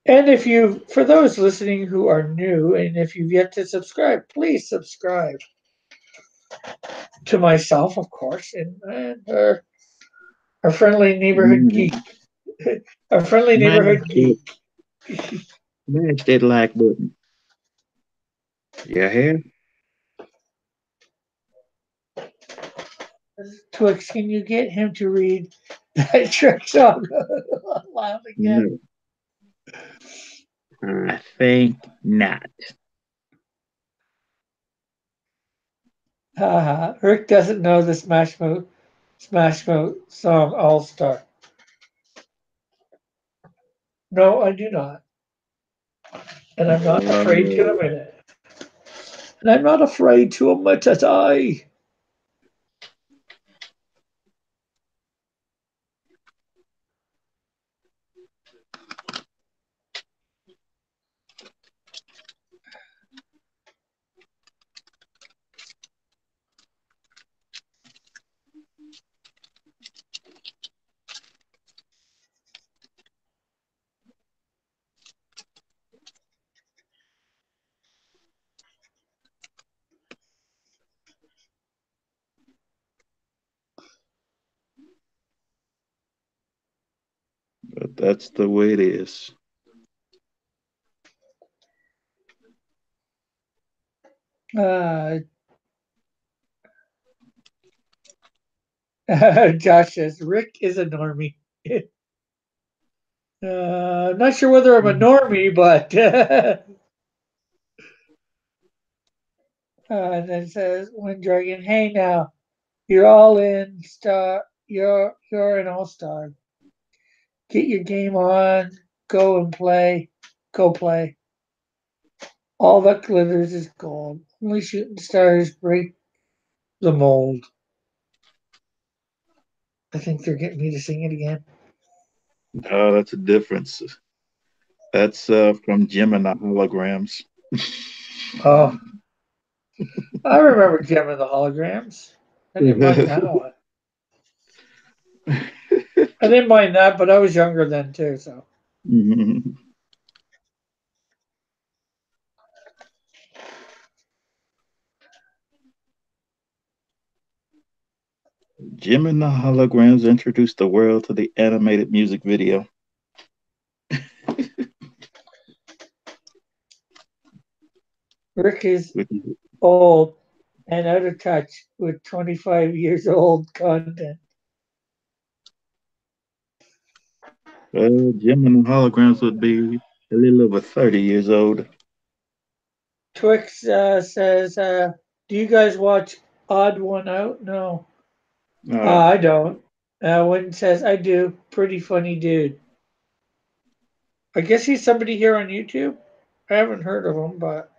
And if you, for those listening who are new, and if you've yet to subscribe, please subscribe to myself, of course, and our friendly neighborhood geek, our friendly smash neighborhood that, geek. smash that like button. You hear? Twix, can you get him to read that trick song aloud again? No, I think not. Rick doesn't know the Smash Mouth song All Star. No, I do not. And I'm not afraid to admit it. And I'm not afraid to admit it, I. But that's the way it is. Uh, Josh says Rick is a normie. Not sure whether I'm a normie, but and then it says Wind Dragon, hey now, you're all in star. You're an all star. Get your game on. Go and play. Go play. All that glitters is gold. Only shooting stars break the mold. I think they're getting me to sing it again. Oh, that's a difference. That's from Gemini holograms. Oh, I remember Gem and the Holograms. I didn't mind that one. I didn't mind that, but I was younger then too, so. Gemini holograms introduced the world to the animated music video. Rick is Which is- old and out of touch with 25 years old content. Gemini holograms would be a little over 30 years old. Twix says, do you guys watch Odd One Out? No. Uh, I don't. Wynn says, I do. Pretty funny dude. I guess he's somebody here on YouTube. I haven't heard of him, but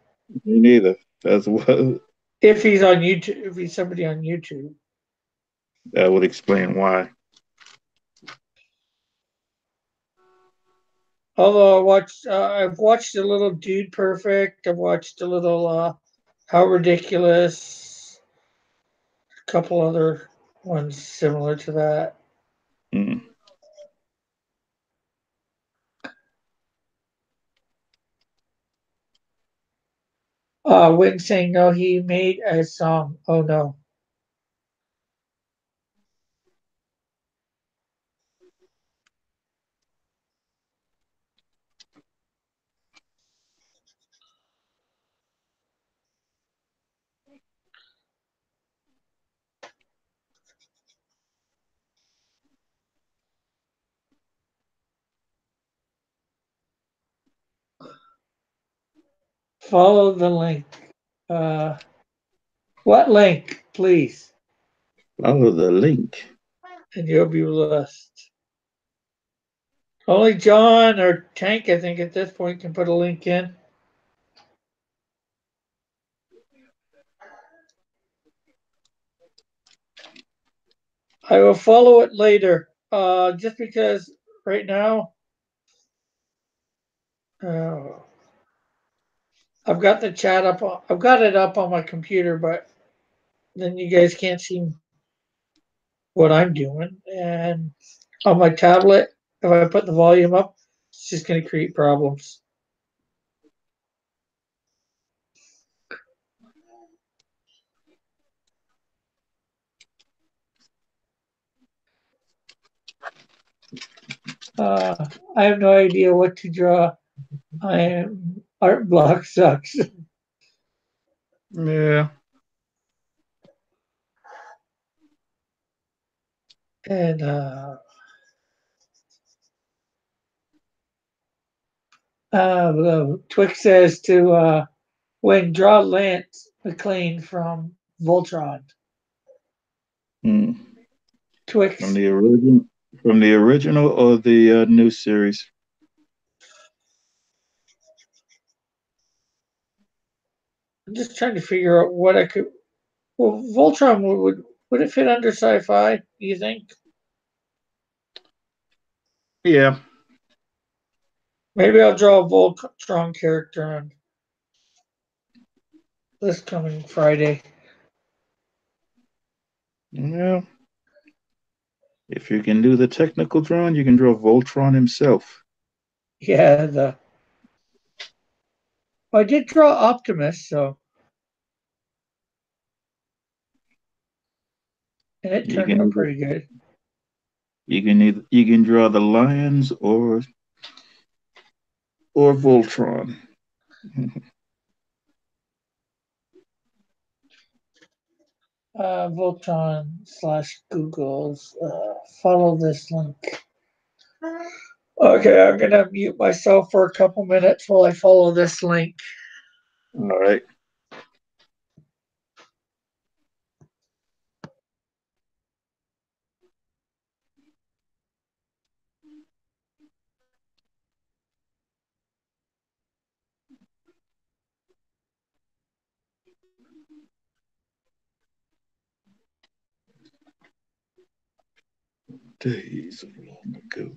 Me neither. That's what if he's on YouTube, if he's somebody on YouTube. that would explain why. Although I've watched a little Dude Perfect. I've watched a little How Ridiculous. A couple other ones similar to that. Mm. Wynn saying no, he made a song. Oh no. Follow the link. Uh, what link, please? Follow the link. And you'll be blessed. Only John or Tank, I think, at this point can put a link in. I will follow it later. Just because right now. Oh, I've got the chat up. I've got it up on my computer, but then you guys can't see what I'm doing. And on my tablet, if I put the volume up, it's just going to create problems. I have no idea what to draw. I am art block sucks. Yeah. And Twix says to when draw Lance McLean from Voltron. Hmm. Twix. From the original or the new series? I'm just trying to figure out what I could. Well, Voltron would it fit under sci-fi? Do you think? Yeah. Maybe I'll draw a Voltron character on this coming Friday. Yeah. If you can do the technical drawing, you can draw Voltron himself. Yeah, I did draw Optimus, so and it You turned out can pretty good. you can draw the lions or Voltron. Voltron/Google's. Follow this link. Okay, I'm gonna mute myself for a couple minutes while I follow this link. All right. Days of long ago.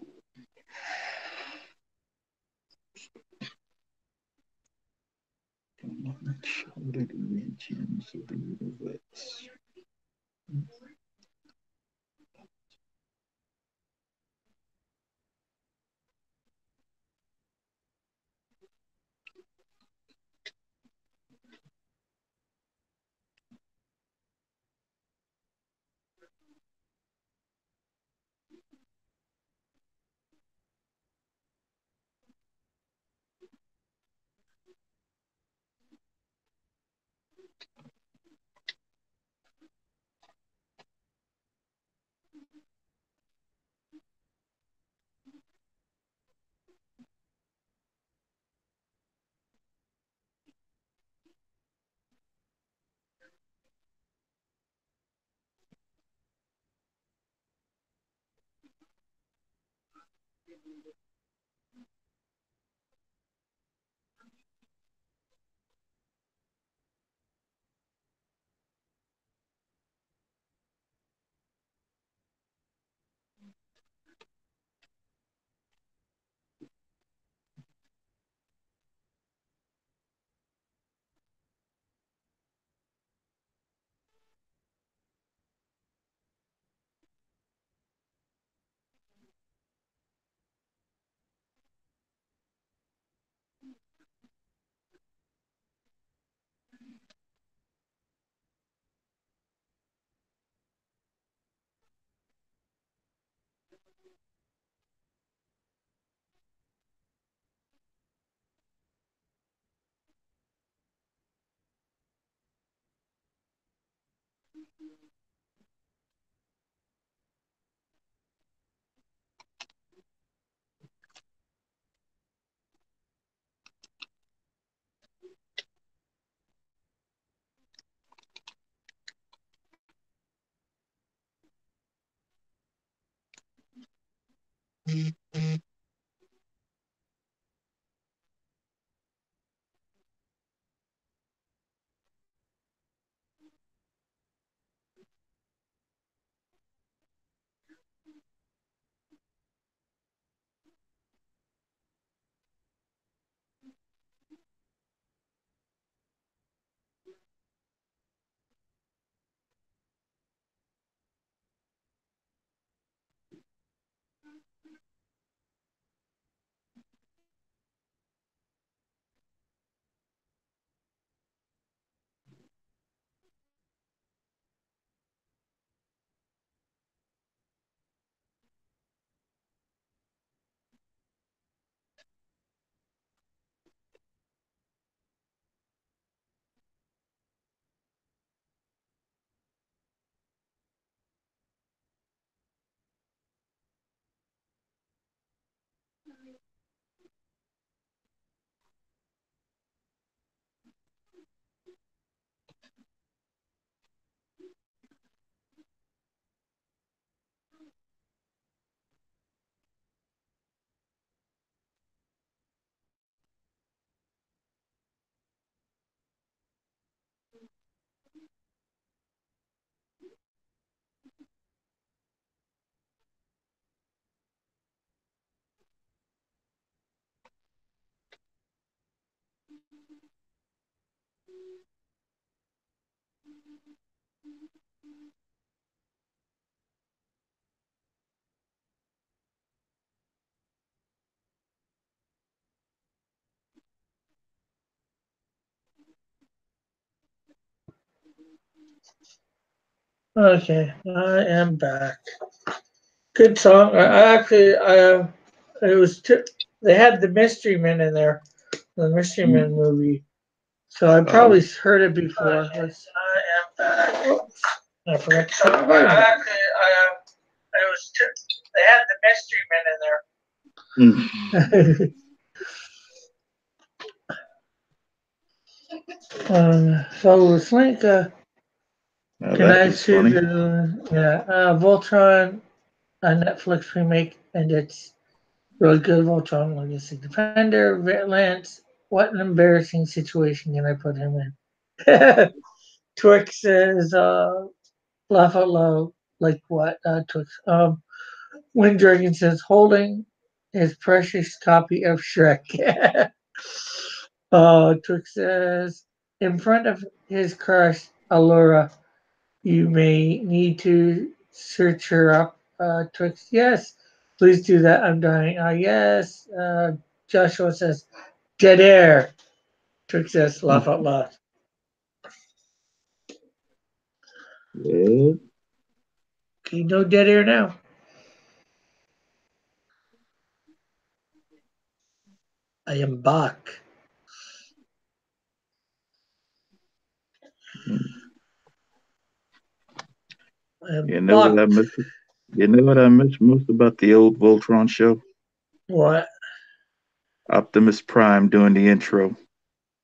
From uncharted regions of the universe. Okay, I am back. Good song. It was they had the Mystery Men in there, the Mystery Men movie. So I probably heard it before. I am back. Oops, I forgot to start the volume. They had the Mystery Men in there. So Slink Now that connects was to funny. Voltron, a Netflix remake, and it's really good. Voltron Legacy Defender, Lance. What an embarrassing situation can I put him in? Twix says, laugh out loud. Like what, Twix? Wind Dragon says, holding his precious copy of Shrek. Twix says, in front of his crush, Allura, you may need to search her up. Twix, yes, please do that. I'm dying. Yes. Joshua says, dead air. Twix says, laugh out loud. Yeah. Okay, no dead air now. I am back. I am You know what I back. miss? You know what I miss most about the old Voltron show? What? Optimus Prime doing the intro.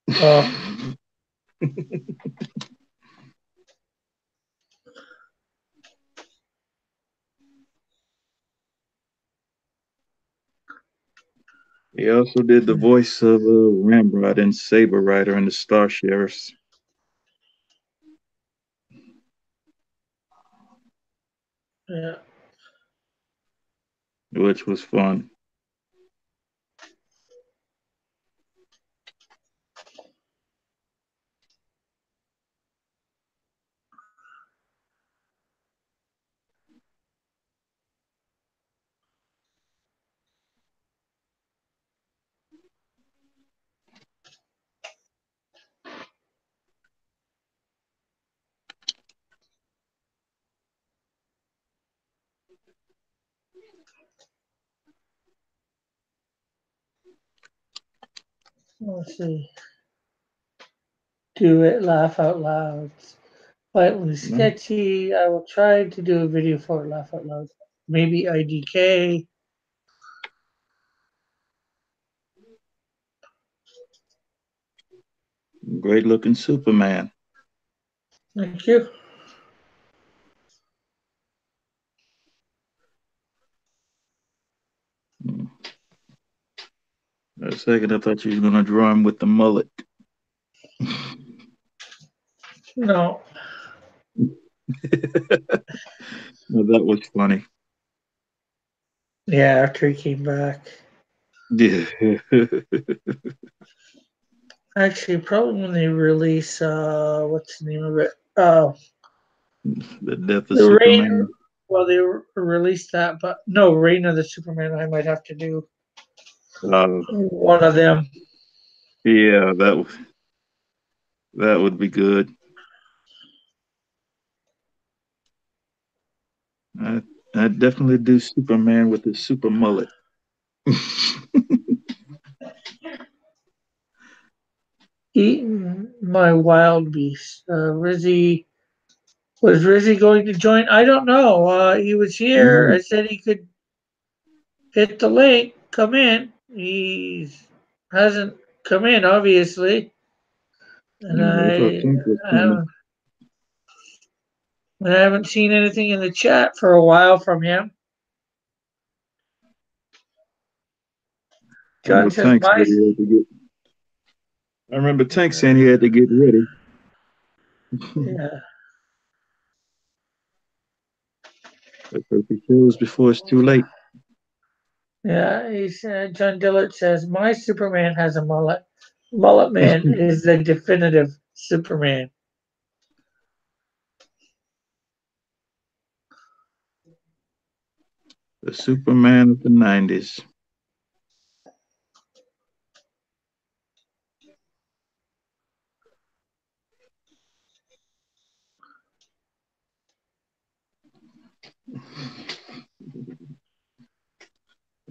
Oh. He also did the voice of Ramrod and Saber Rider and the Star Sheriffs, Yeah. which was fun. Let's see. Do it, laugh out loud. Slightly sketchy. I will try to do a video for it, laugh out loud. Maybe IDK. Great looking Superman. Thank you. For a second, I thought you were going to draw him with the mullet. No. Well, that was funny. Yeah, after he came back. Yeah. Actually, probably when they release, what's the name of it? The death of The Reign. Superman. Well, they released that, but no, Reign of the Superman. I might have to do one of them. Yeah, that would be good. I'd definitely do Superman with the super mullet. Eating my wild beast. Rizzy. Was Rizzy going to join? I don't know. He was here. I said he could hit the link, come in. He hasn't come in, obviously. And I thought Tank was coming. I haven't seen anything in the chat for a while from him. John says, Tank said he had to get. I remember Tank saying he had to get ready. Yeah. Because he shows before it's too late. Yeah, John Dillard says, my Superman has a mullet. Mullet Man is the definitive Superman. The Superman of the 90s.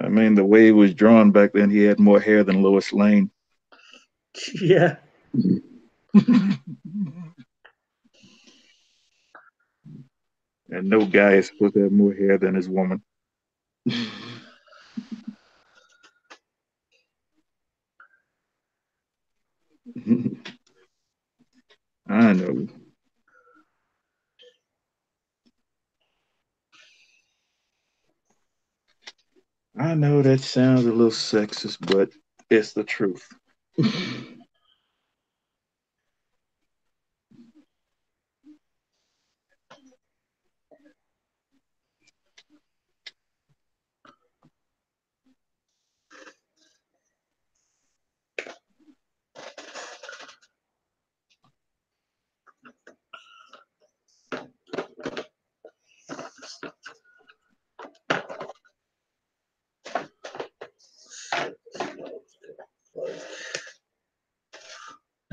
I mean, the way he was drawn back then, he had more hair than Lois Lane. Yeah. And no guy is supposed to have more hair than his woman. I know. I know that sounds a little sexist, but it's the truth.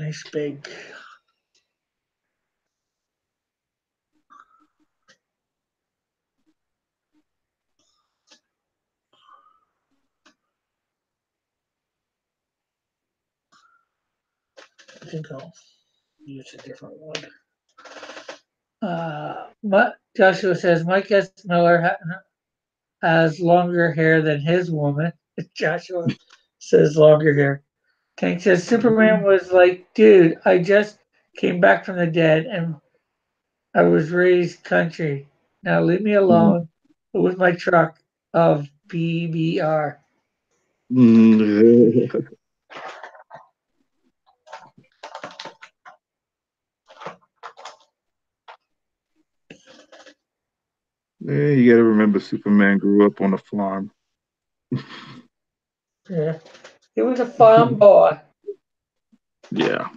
Nice big. I think I'll use a different one. Joshua says Mike S. Miller has longer hair than his woman. Joshua says longer hair. Tank says Superman was like, dude, I just came back from the dead and I was raised country. Now leave me alone with my truck of PBR. Yeah, you gotta remember Superman grew up on a farm. Yeah. He was a farm boy. Yeah.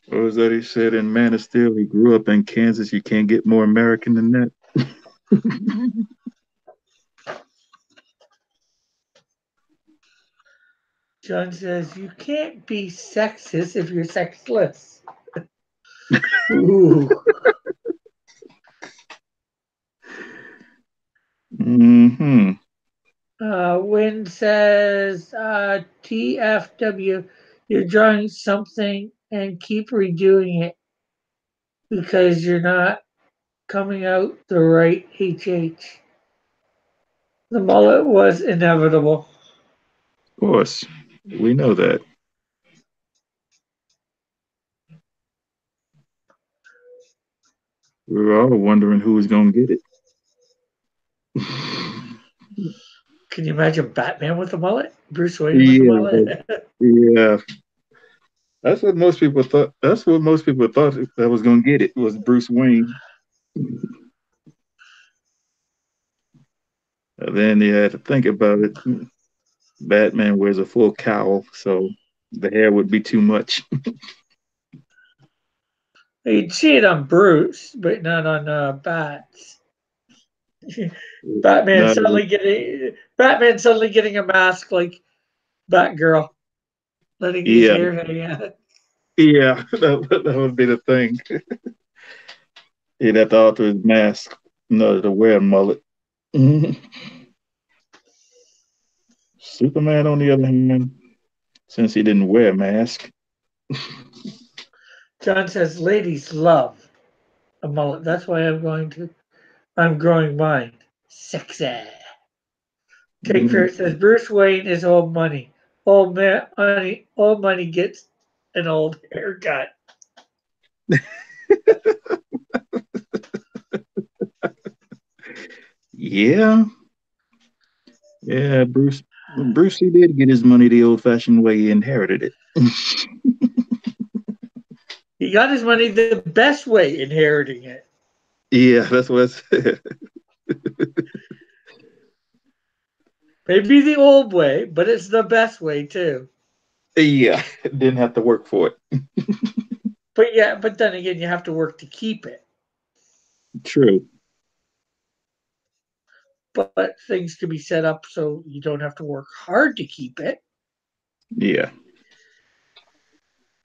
What was that he said in Man of Steel? He grew up in Kansas. You can't get more American than that. John says you can't be sexist if you're sexless. Ooh. Mm-hmm. Wynn says TFW, you're drawing something and keep redoing it because you're not coming out the right HH. The mullet was inevitable. Of course. We know that. We were all wondering who was going to get it. Can you imagine Batman with a mullet? Bruce Wayne with a Yeah, mullet? yeah. That's what most people thought. That's what most people thought that was going to get it was Bruce Wayne. And then you had to think about it. Batman wears a full cowl, so the hair would be too much. You'd see it on Bruce, but not on Bats. Batman No, suddenly getting a mask like Batgirl, letting his yeah, hair hang out. yeah, that would be the thing. He'd have to alter his mask in order to wear a mullet. Superman, on the other hand, since he didn't wear a mask, John says ladies love a mullet. That's why I'm growing mine. Sexy. Take Fair says Bruce Wayne is old money. Old money gets an old haircut. yeah, yeah, Brucey did get his money the old-fashioned way. He inherited it. He got his money the best way, inheriting it. Yeah, that's what I said. Maybe the old way, but it's the best way too. Yeah, didn't have to work for it. But then again, you have to work to keep it. True. But things can be set up so you don't have to work hard to keep it. Yeah.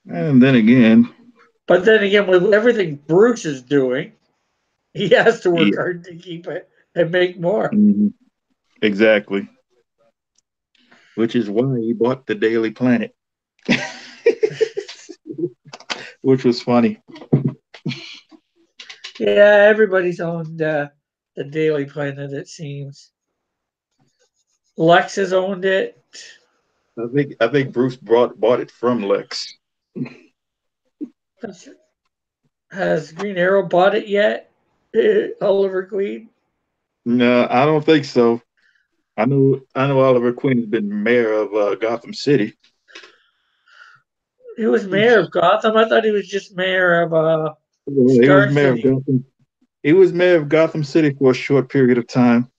And then again, But then again, with everything Bruce is doing, he has to work yeah, hard to keep it and make more. mhm, exactly. Which is why he bought the Daily Planet, which was funny. Yeah, everybody's owned the Daily Planet, it seems. Lex has owned it. I think Bruce bought it from Lex. Has Green Arrow bought it yet? Oliver Queen? No, I don't think so. I know Oliver Queen has been mayor of Gotham City. He was mayor of Gotham. I thought he was just mayor of Well, he was Star mayor of City. Gotham. He was mayor of Gotham City for a short period of time.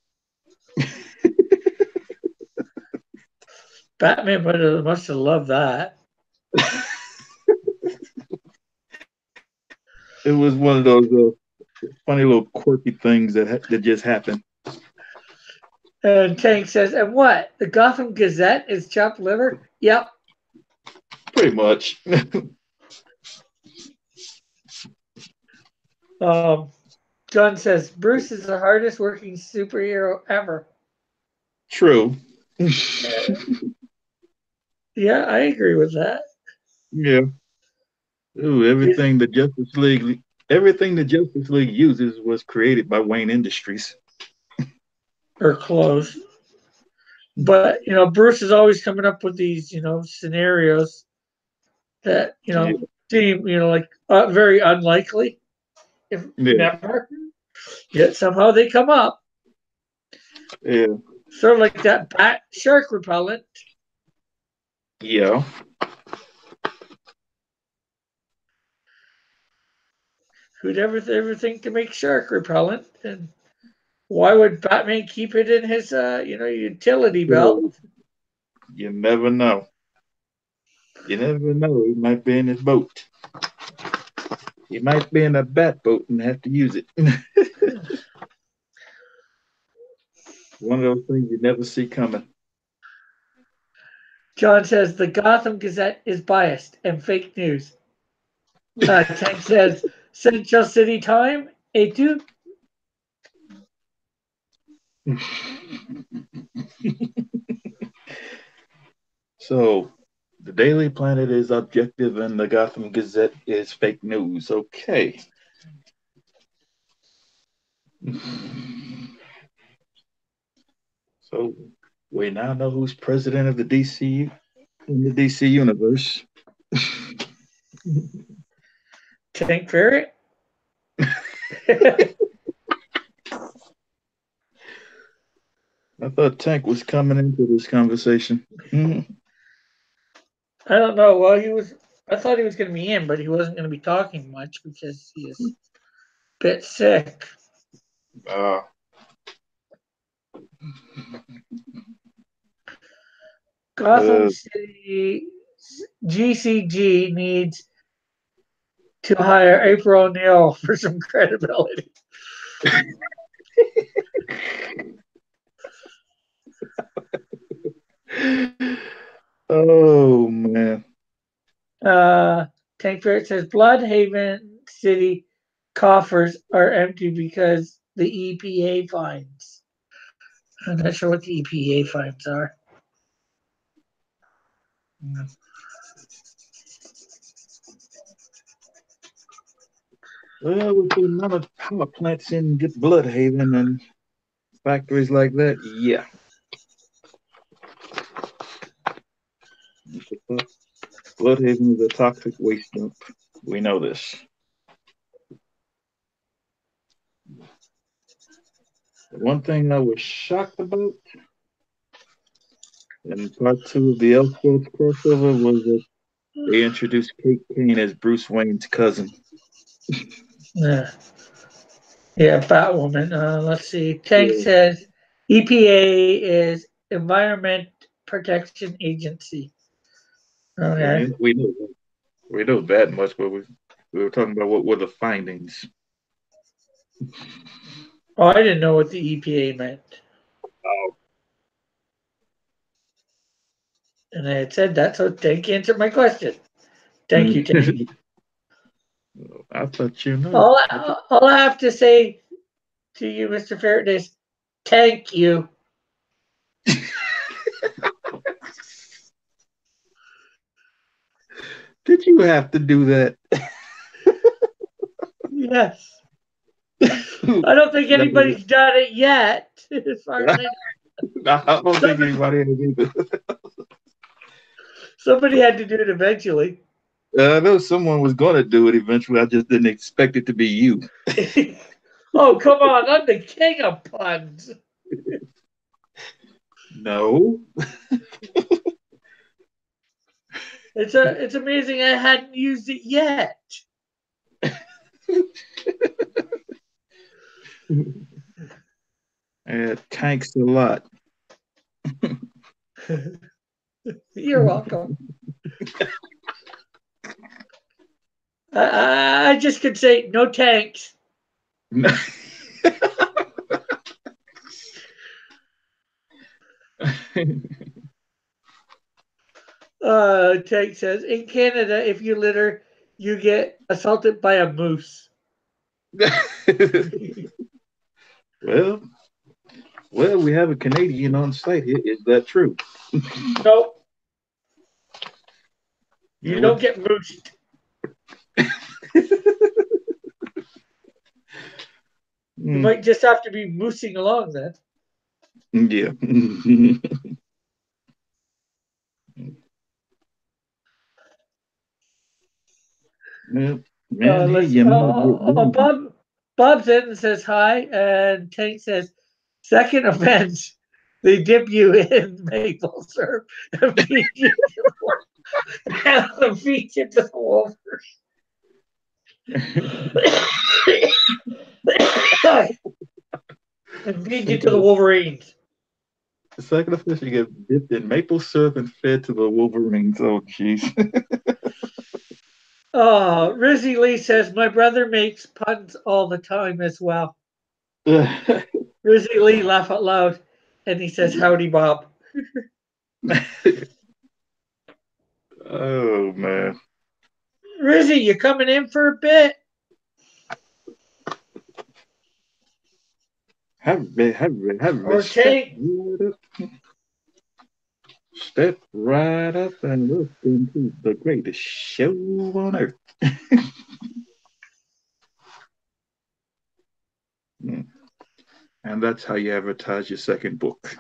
Batman must have loved that. It was one of those funny little quirky things that just happened. And Tank says, and what? The Gotham Gazette is chopped liver? Yep. Pretty much. John says, Bruce is the hardest working superhero ever. True. Yeah, I agree with that. Yeah. Ooh, everything the Justice League uses was created by Wayne Industries. Or close. But, Bruce is always coming up with these, scenarios that, Yeah. seem, like very unlikely, if Yeah. never. Yet somehow they come up. Yeah. Sort of like that bat shark repellent. Yeah. Who'd ever think to make shark repellent? And why would Batman keep it in his, utility belt? You never know. You never know. He might be in his boat. He might be in a bat boat and have to use it. One of those things you never see coming. John says the Gotham Gazette is biased and fake news. Tank says Central City Time, A2. So, the Daily Planet is objective and the Gotham Gazette is fake news. Okay. So, we now know who's president of the DC in the DC universe. Tank Ferret. I thought Tank was coming into this conversation. I don't know. Well, I thought he was going to be in, but he wasn't going to be talking much because he is a bit sick. Gotham City GCG needs to hire April O'Neil for some credibility. Oh man. Tank Ferret says Bloodhaven City coffers are empty because the EPA fines. I'm not sure what the EPA fines are. Well, with the amount of power plants in Bloodhaven and factories like that, yeah. Bloodhaven is a toxic waste dump. We know this. The one thing I was shocked about in part 2 of the Elseworlds crossover was that they introduced Kate Kane as Bruce Wayne's cousin. Yeah, Batwoman. Let's see. Tank says EPA is Environment Protection Agency. Okay. We know that much, but we were talking about what were the findings. Oh, I didn't know what the EPA meant. Oh. And I had said that, so Tank answered my question. Thank you, Tank. I thought you know. All I have to say to you, Mr. Ferret, is thank you. Did you have to do that? Yes. I don't think anybody's done it yet, as far as I know. I don't think anybody has either. Somebody had to do it eventually. I know someone was going to do it eventually. I just didn't expect it to be you. Oh, come on. I'm the king of puns. No. It's amazing I hadn't used it yet. Thanks a lot. You're welcome. I just could say no tanks. Tank says in Canada, if you litter, you get assaulted by a moose. well, we have a Canadian on site here. Is that true? Nope. You don't get moosed. You might just have to be moosing along then. Yeah. Bob Zenton says hi, and Tank says, second offense, they dip you in maple syrup and feed you to the wolf. And feed you to the Wolverines. The second offense, you get dipped in maple syrup and fed to the Wolverines. Oh, jeez. Rizzy Lee says, my brother makes puns all the time as well. Rizzy Lee laugh out loud, and he says, howdy, Bob. Oh, man. Rizzy, you coming in for a bit? Have Or Tank? Step right up and look into the greatest show on earth. And that's how you advertise your second book.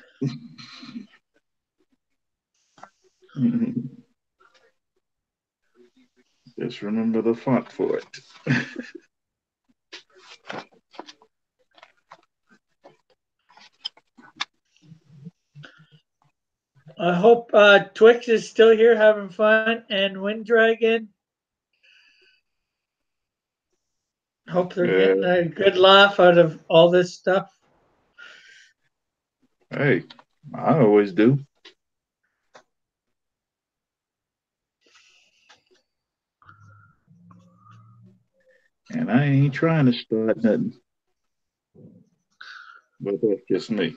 Just remember the font for it. I hope Twix is still here having fun, and Wind Dragon. Hope they're getting a good laugh out of all this stuff. Hey, I always do. And I ain't trying to start nothing. But that's just me.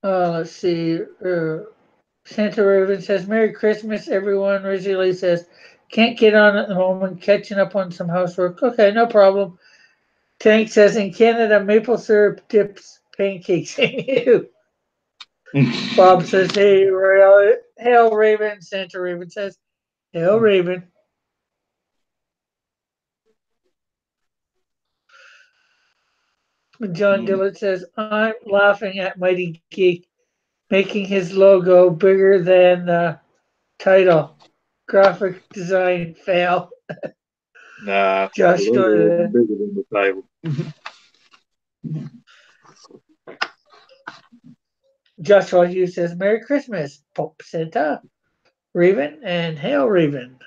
Let's see. Santa Raven says, Merry Christmas, everyone. Rizzy Lee says, can't get on at the moment, catching up on some housework. Okay, no problem. Tank says in Canada, maple syrup dips pancakes in you. Bob says, hey, hail Raven. Santa Raven says, hail Raven. John Dillard says, I'm laughing at Mighty Geek making his logo bigger than the title. Graphic design fail. Nah, the Josh logo is goes, bigger than the title. Joshua Hughes says, Merry Christmas, Pope Santa, Raven, and hail Raven.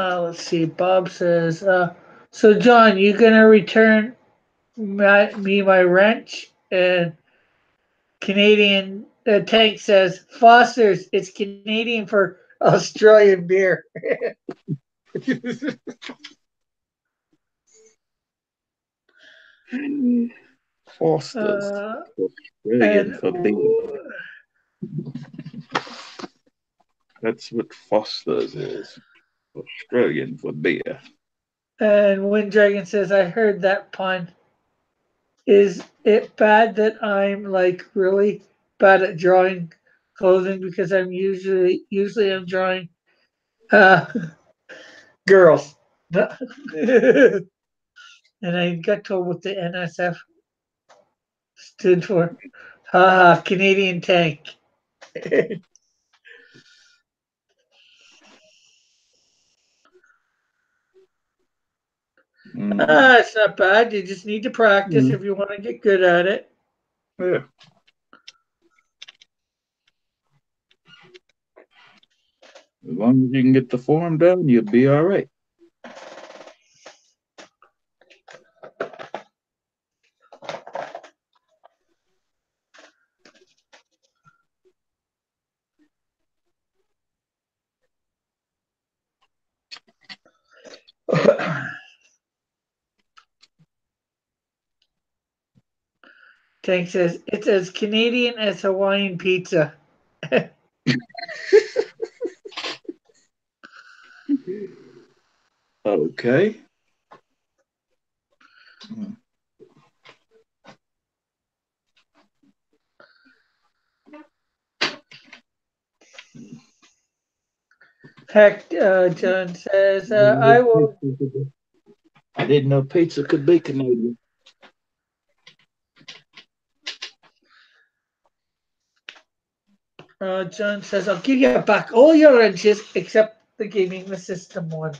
Let's see. Bob says, so John, you gonna return me my wrench? And Canadian Tank says, Foster's, it's Canadian for Australian beer. Foster's. Australian And for beer. That's what Foster's is. Australian for beer. And Wind Dragon says, I heard that pun. Is it bad that I'm like really bad at drawing clothing because usually I'm drawing uh, girls. And I got told what the NSF stood for. Haha, Canadian Tank. It's not bad. You just need to practice if you want to get good at it. Yeah. As long as you can get the form done, you'll be all right. Tank says it's as Canadian as Hawaiian pizza. Okay. Heck, John says, I will. I didn't know pizza could be Canadian. John says, I'll give you back all your wrenches except the gaming the system one.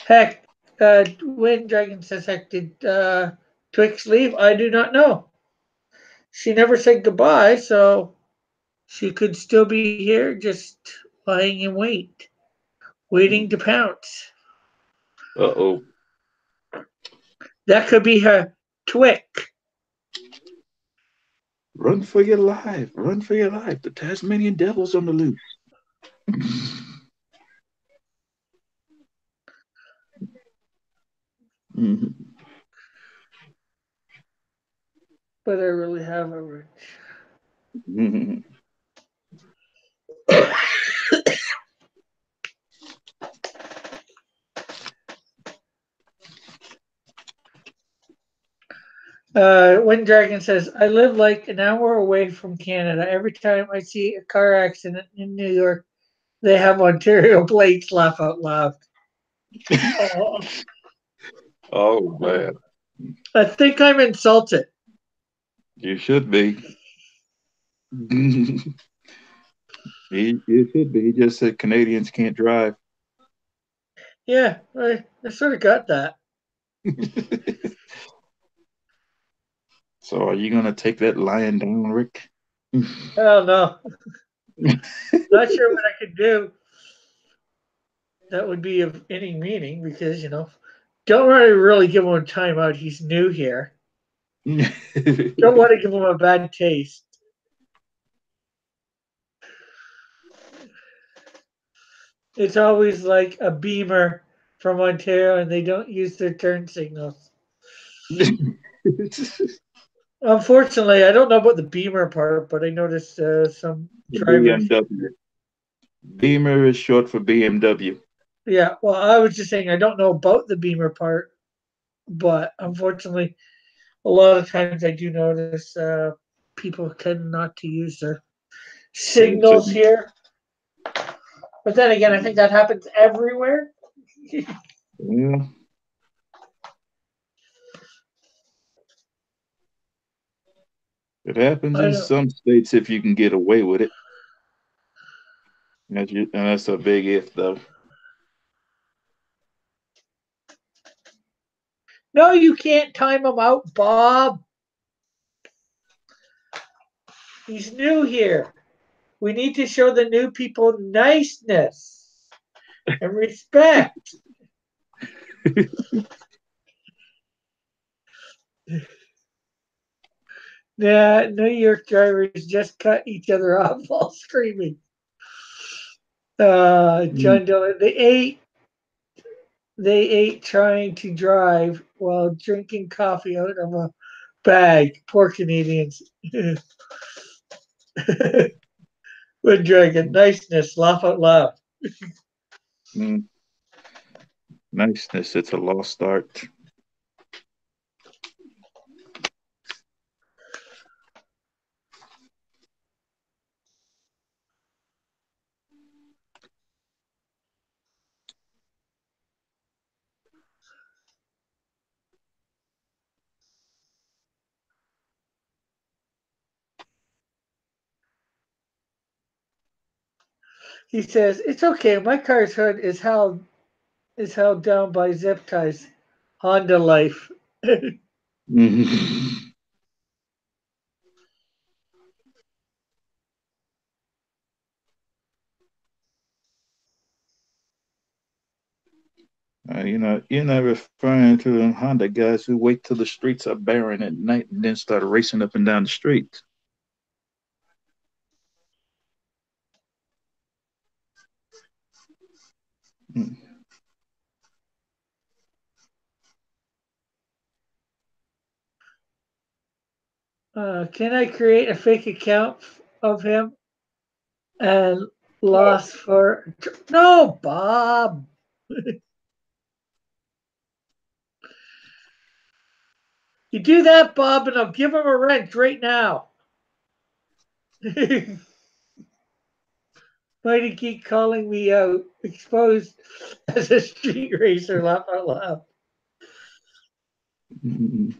Heck, when Dragon says, heck, did Twix leave? I do not know. She never said goodbye, so she could still be here just lying in wait, waiting to pounce. Uh-oh. That could be her Twick. Run for your life. Run for your life. The Tasmanian Devil's on the loose. Mm-hmm. But I really have a wrench. Mm-hmm. Wind Dragon says, I live like an hour away from Canada. Every time I see a car accident in New York, they have Ontario plates. Laugh out loud. Oh, man. I think I'm insulted. You should be. You should be. He just said Canadians can't drive. Yeah, I sort of got that. So are you gonna take that lion down, Rick? I don't know. Not sure what I could do that would be of any meaning because, don't want to really give him a timeout. He's new here. Don't want to give him a bad taste. It's always like a beamer from Ontario and they don't use their turn signals. Unfortunately, I don't know about the beamer part, but I noticed some The drivers. BMW. Beamer is short for BMW. Yeah, well, I was just saying I don't know about the beamer part, but unfortunately, a lot of times I do notice people tend not to use their signals here. But then again, I think that happens everywhere. Yeah. It happens I in don't. some states if you can get away with it. And that's a big if, though. No, you can't time him out, Bob. He's new here. We need to show the new people niceness and respect. Yeah, New York drivers just cut each other off while screaming. John Dillon, they ate trying to drive while drinking coffee out of a bag. Poor Canadians. Good dragon, niceness, laugh out loud. Mm, niceness. It's a lost art. He says, "It's okay. My car's hood is held down by zip ties. Honda life." Mhm. You're not referring to them Honda guys who wait till the streets are barren at night and then start racing up and down the streets. Mm. Can I create a fake account of him and lost for? No, Bob. You do that, Bob, and I'll give him a wrench right now. Mighty Geek calling me out, exposed as a street racer. Laugh out loud. Mm.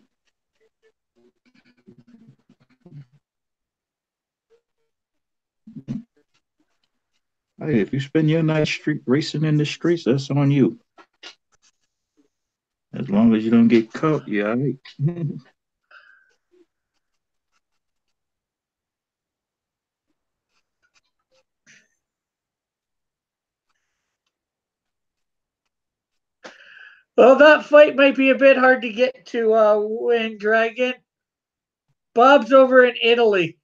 Hey, if you spend your night street racing in the streets, that's on you. As long as you don't get caught, yeah, all right. Well, that fight might be a bit hard to get to win, Dragon. Bob's over in Italy.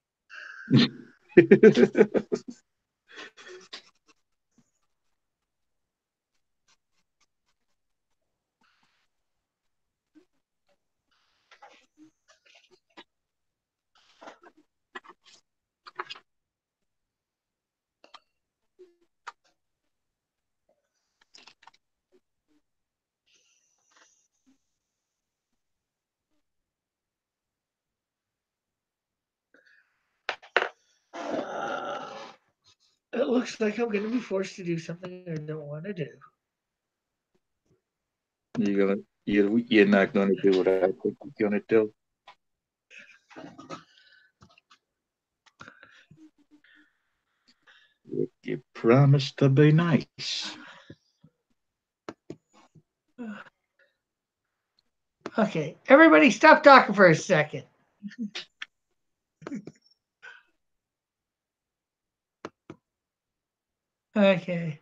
It looks like I'm going to be forced to do something I don't want to do. You're not gonna do what I think you're gonna do. You promised to be nice. Okay, everybody stop talking for a second. Okay.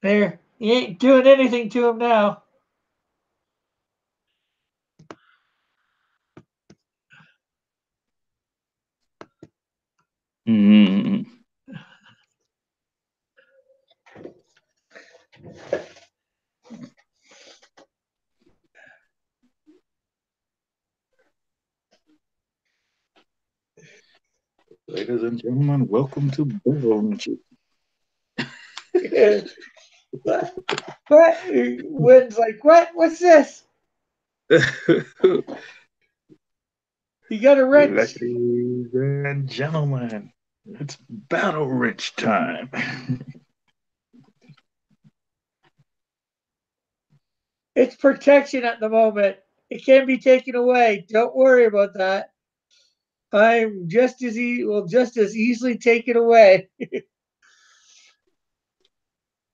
There. You ain't doing anything to him now. Mm. Ladies and gentlemen, welcome to Battle What? Wynn's like, what? What's this? You got a wrench. Ladies and gentlemen, it's Battle Wrench time. It's protection at the moment. It can be taken away. Don't worry about that. I'm just as easily take it away.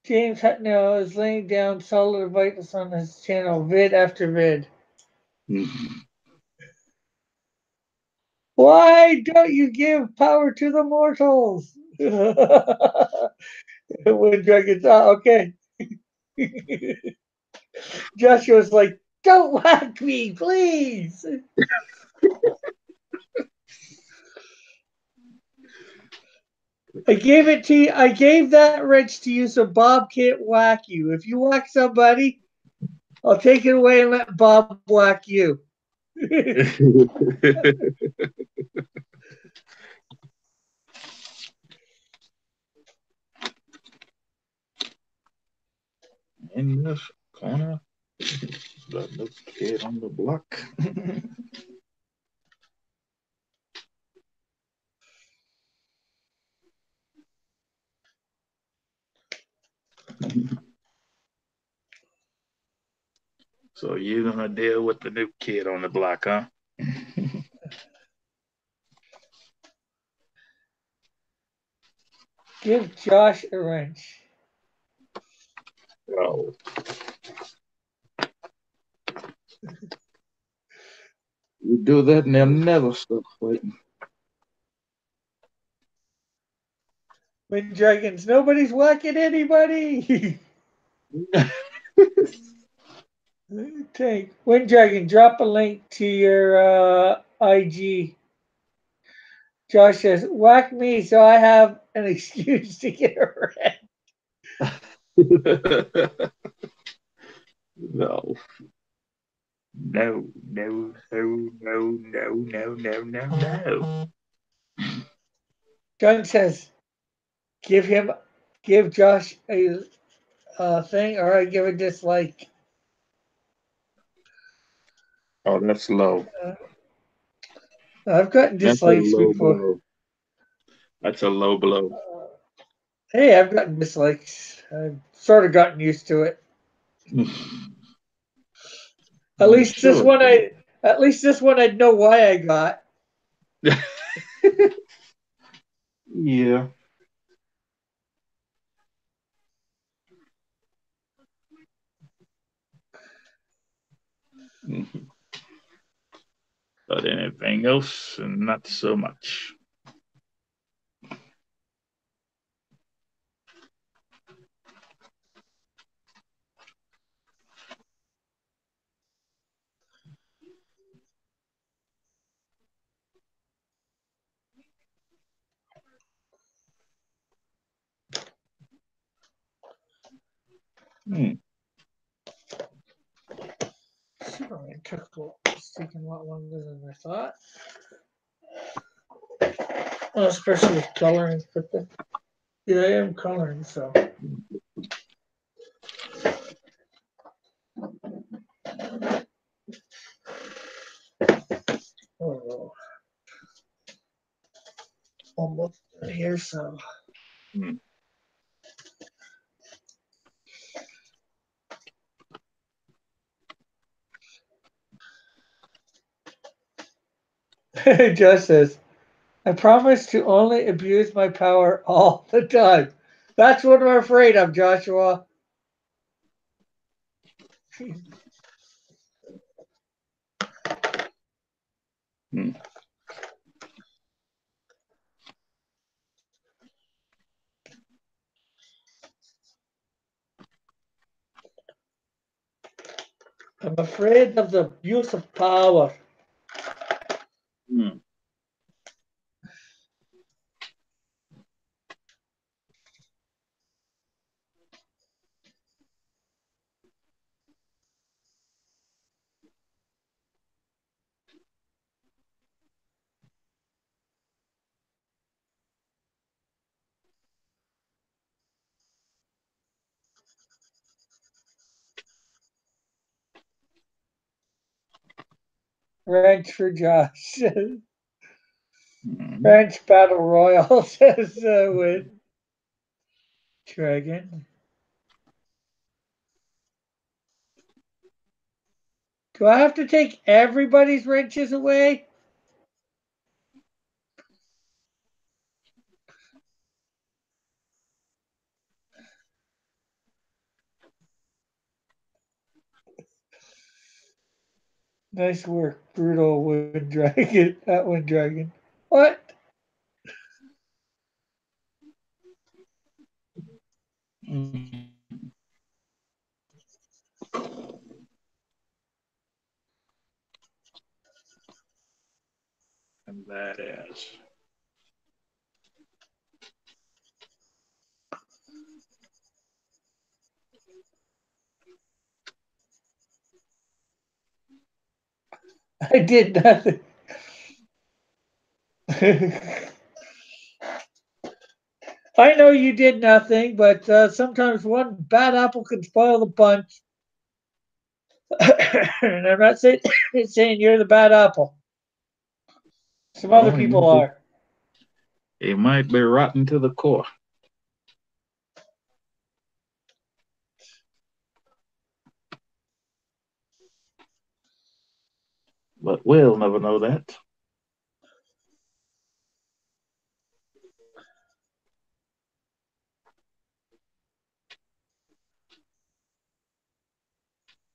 James Hutnell is laying down solid advice on his channel, vid after vid. Why don't you give power to the mortals? When Dragon's okay. Joshua's like, don't whack me, please. I gave it to you. I gave that wrench to you so Bob can't whack you. If you whack somebody, I'll take it away and let Bob whack you. In this corner, the new kid on the block. So you're gonna deal with the new kid on the block, huh? Give Josh a wrench. Oh. You do that and they'll never stop fighting. When Dragons, nobody's whacking anybody. Take Wind Dragon, drop a link to your IG. Josh says, whack me so I have an excuse to get a wrench. No. No, no, no, no, no, no, no, no, no. John says, give Josh a thing, or I give a dislike. Oh, that's low. I've gotten That's a dislikes low before. blow. That's a low blow. Hey, I've gotten dislikes. I've sort of gotten used to it. At least this one, I'd know why I got. Yeah. But anything else, not so much. Superman it's taking a lot longer than I thought. Well, especially with coloring. Yeah, I am coloring, so. Oh, almost here, so. Josh says, I promise to only abuse my power all the time. That's what I'm afraid of, Joshua. Hmm. I'm afraid of the abuse of power. Hmm. Ranch for Josh. Hmm. Ranch Battle Royal says with Dragon. Do I have to take everybody's wrenches away? Nice work, brutal Wind Dragon. That Wind Dragon. What? Hmm. And that is. I did nothing. I know you did nothing, but sometimes one bad apple can spoil the bunch. And I'm not saying you're the bad apple. Some other Well, people are. he might be rotten to the core. But we'll never know that.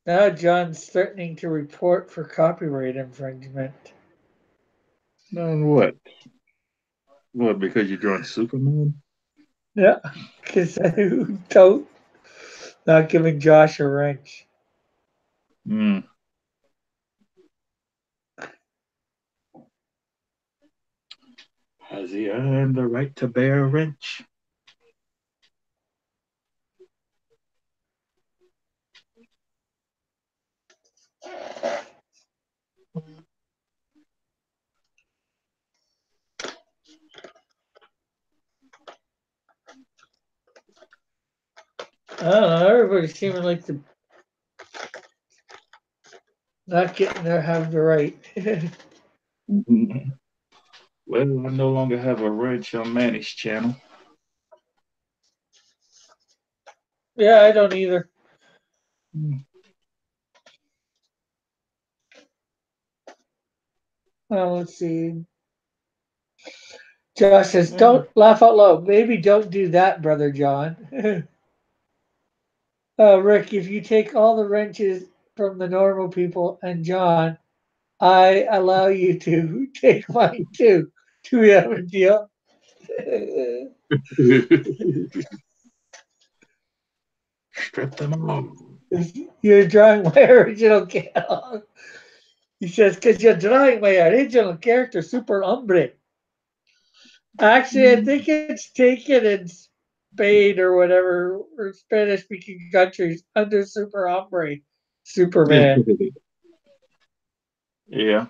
Now John's threatening to report for copyright infringement. On what? What, because you're drawing Superman? Yeah, because don't not giving Josh a wrench. Hmm. Has he earned the right to bear a wrench? I don't know. Everybody's seeming like the not getting there have the right. Mhm. Well, I no longer have a wrench on Manny's channel. Yeah, I don't either. Hmm. Well, let's see. Josh says, "Don't laugh out loud. Maybe don't do that, brother John." Rick, if you take all the wrenches from the normal people and John, I allow you to take mine too. Do we have a deal? Strip them off. You're drawing my original character. He says, because you're drawing my original character, Super Hombre. Actually, I think it's taken in Spain or whatever, or Spanish speaking countries under Super Hombre, Superman. Yeah.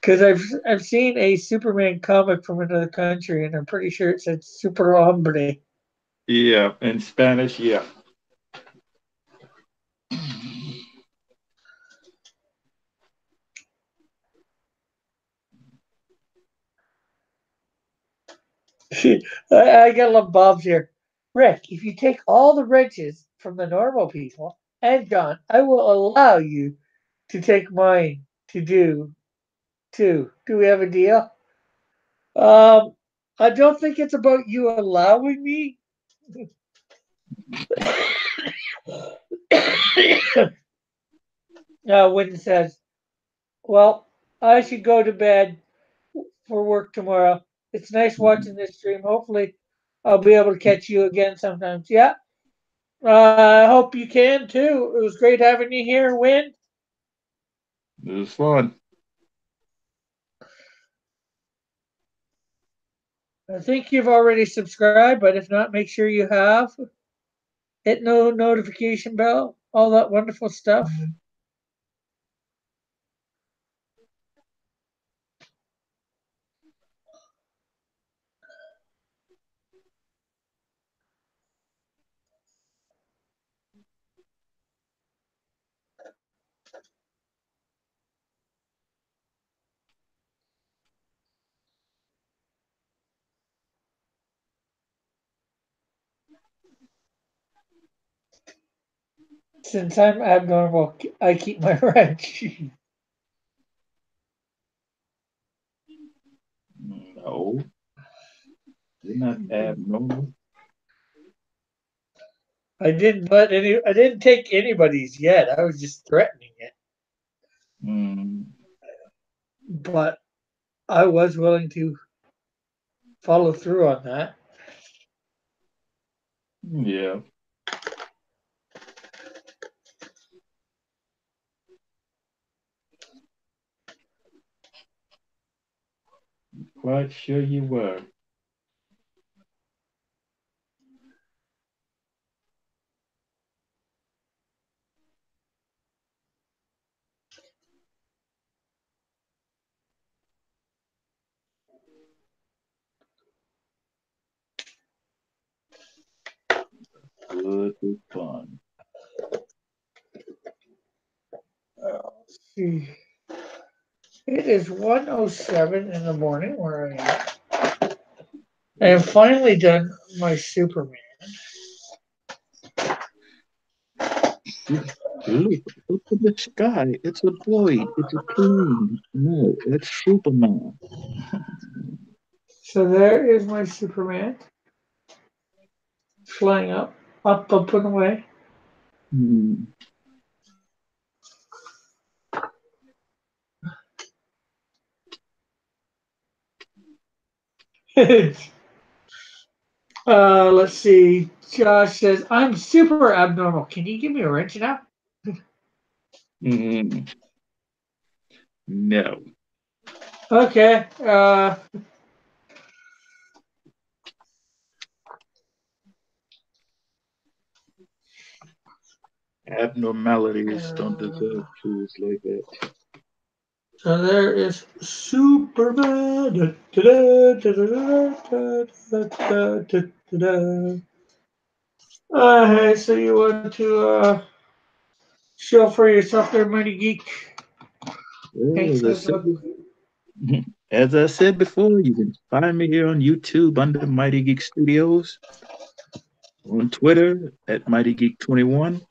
Because I've seen a Superman comic from another country, and I'm pretty sure it said Super Hombre. Yeah. In Spanish, yeah. I got a little Bob's here. Rick, if you take all the wrenches from the normal people and John, I will allow you to take mine to do too. Do we have a deal? Um, I don't think it's about you allowing me. Wynn says, Well, I should go to bed for work tomorrow. It's nice watching this stream. Hopefully, I'll be able to catch you again sometimes. Yeah. I hope you can too. It was great having you here, Win. It was fun. I think you've already subscribed, but if not, make sure you have. Hit no notification bell, all that wonderful stuff. Since I'm abnormal, I keep my wrench. No, you're not abnormal. I didn't take anybody's yet. I was just threatening it. Mm, But I was willing to follow through on that. yeah. Quite sure you were. Good with fun. Let's see. It is 1:07 in the morning where I am. I have finally done my Superman. Look up in the sky. It's a void. It's a plane. No, it's Superman. So there is my Superman flying up and away. Hmm. Let's see. Josh says, I'm super abnormal. Can you give me a wrench now? Mm, no. Okay. Abnormalities don't deserve tools like that. So there is Superman. Hey, so you want to show for yourself there, Mighty Geek? Well, Thanks for the as I said before, you can find me here on YouTube under Mighty Geek Studios, on Twitter at Mighty Geek 21,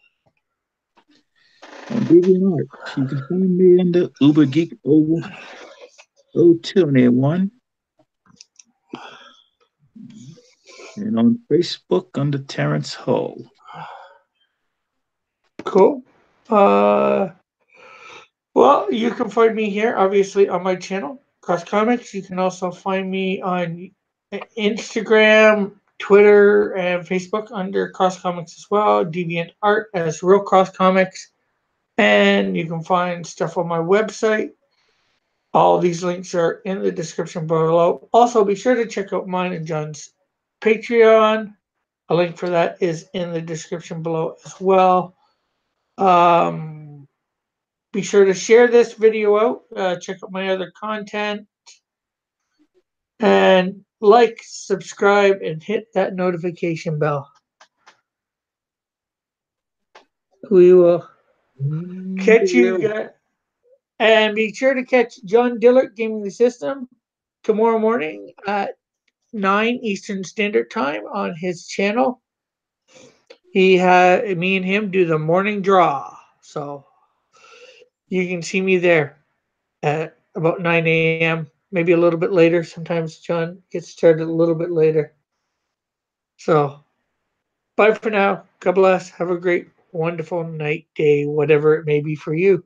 on DeviantArt. You can find me under Uber Geek 021, and on Facebook under Terrence Hull. Cool. Well, you can find me here, obviously, on my channel, Cross Comics. You can also find me on Instagram, Twitter, and Facebook under Cross Comics as well. Deviant Art as Real Cross Comics. And you can find stuff on my website. All these links are in the description below. Also, be sure to check out mine and John's Patreon. A link for that is in the description below as well. Be sure to share this video out. Check out my other content. And like, subscribe, and hit that notification bell. We will catch you guys. And be sure to catch John Dillard Gaming the System tomorrow morning at 9 Eastern Standard Time on his channel. Me and him do the morning draw. So you can see me there at about 9 a.m., maybe a little bit later. Sometimes John gets started a little bit later. So bye for now. God bless. Have a great, wonderful night, day, whatever it may be for you.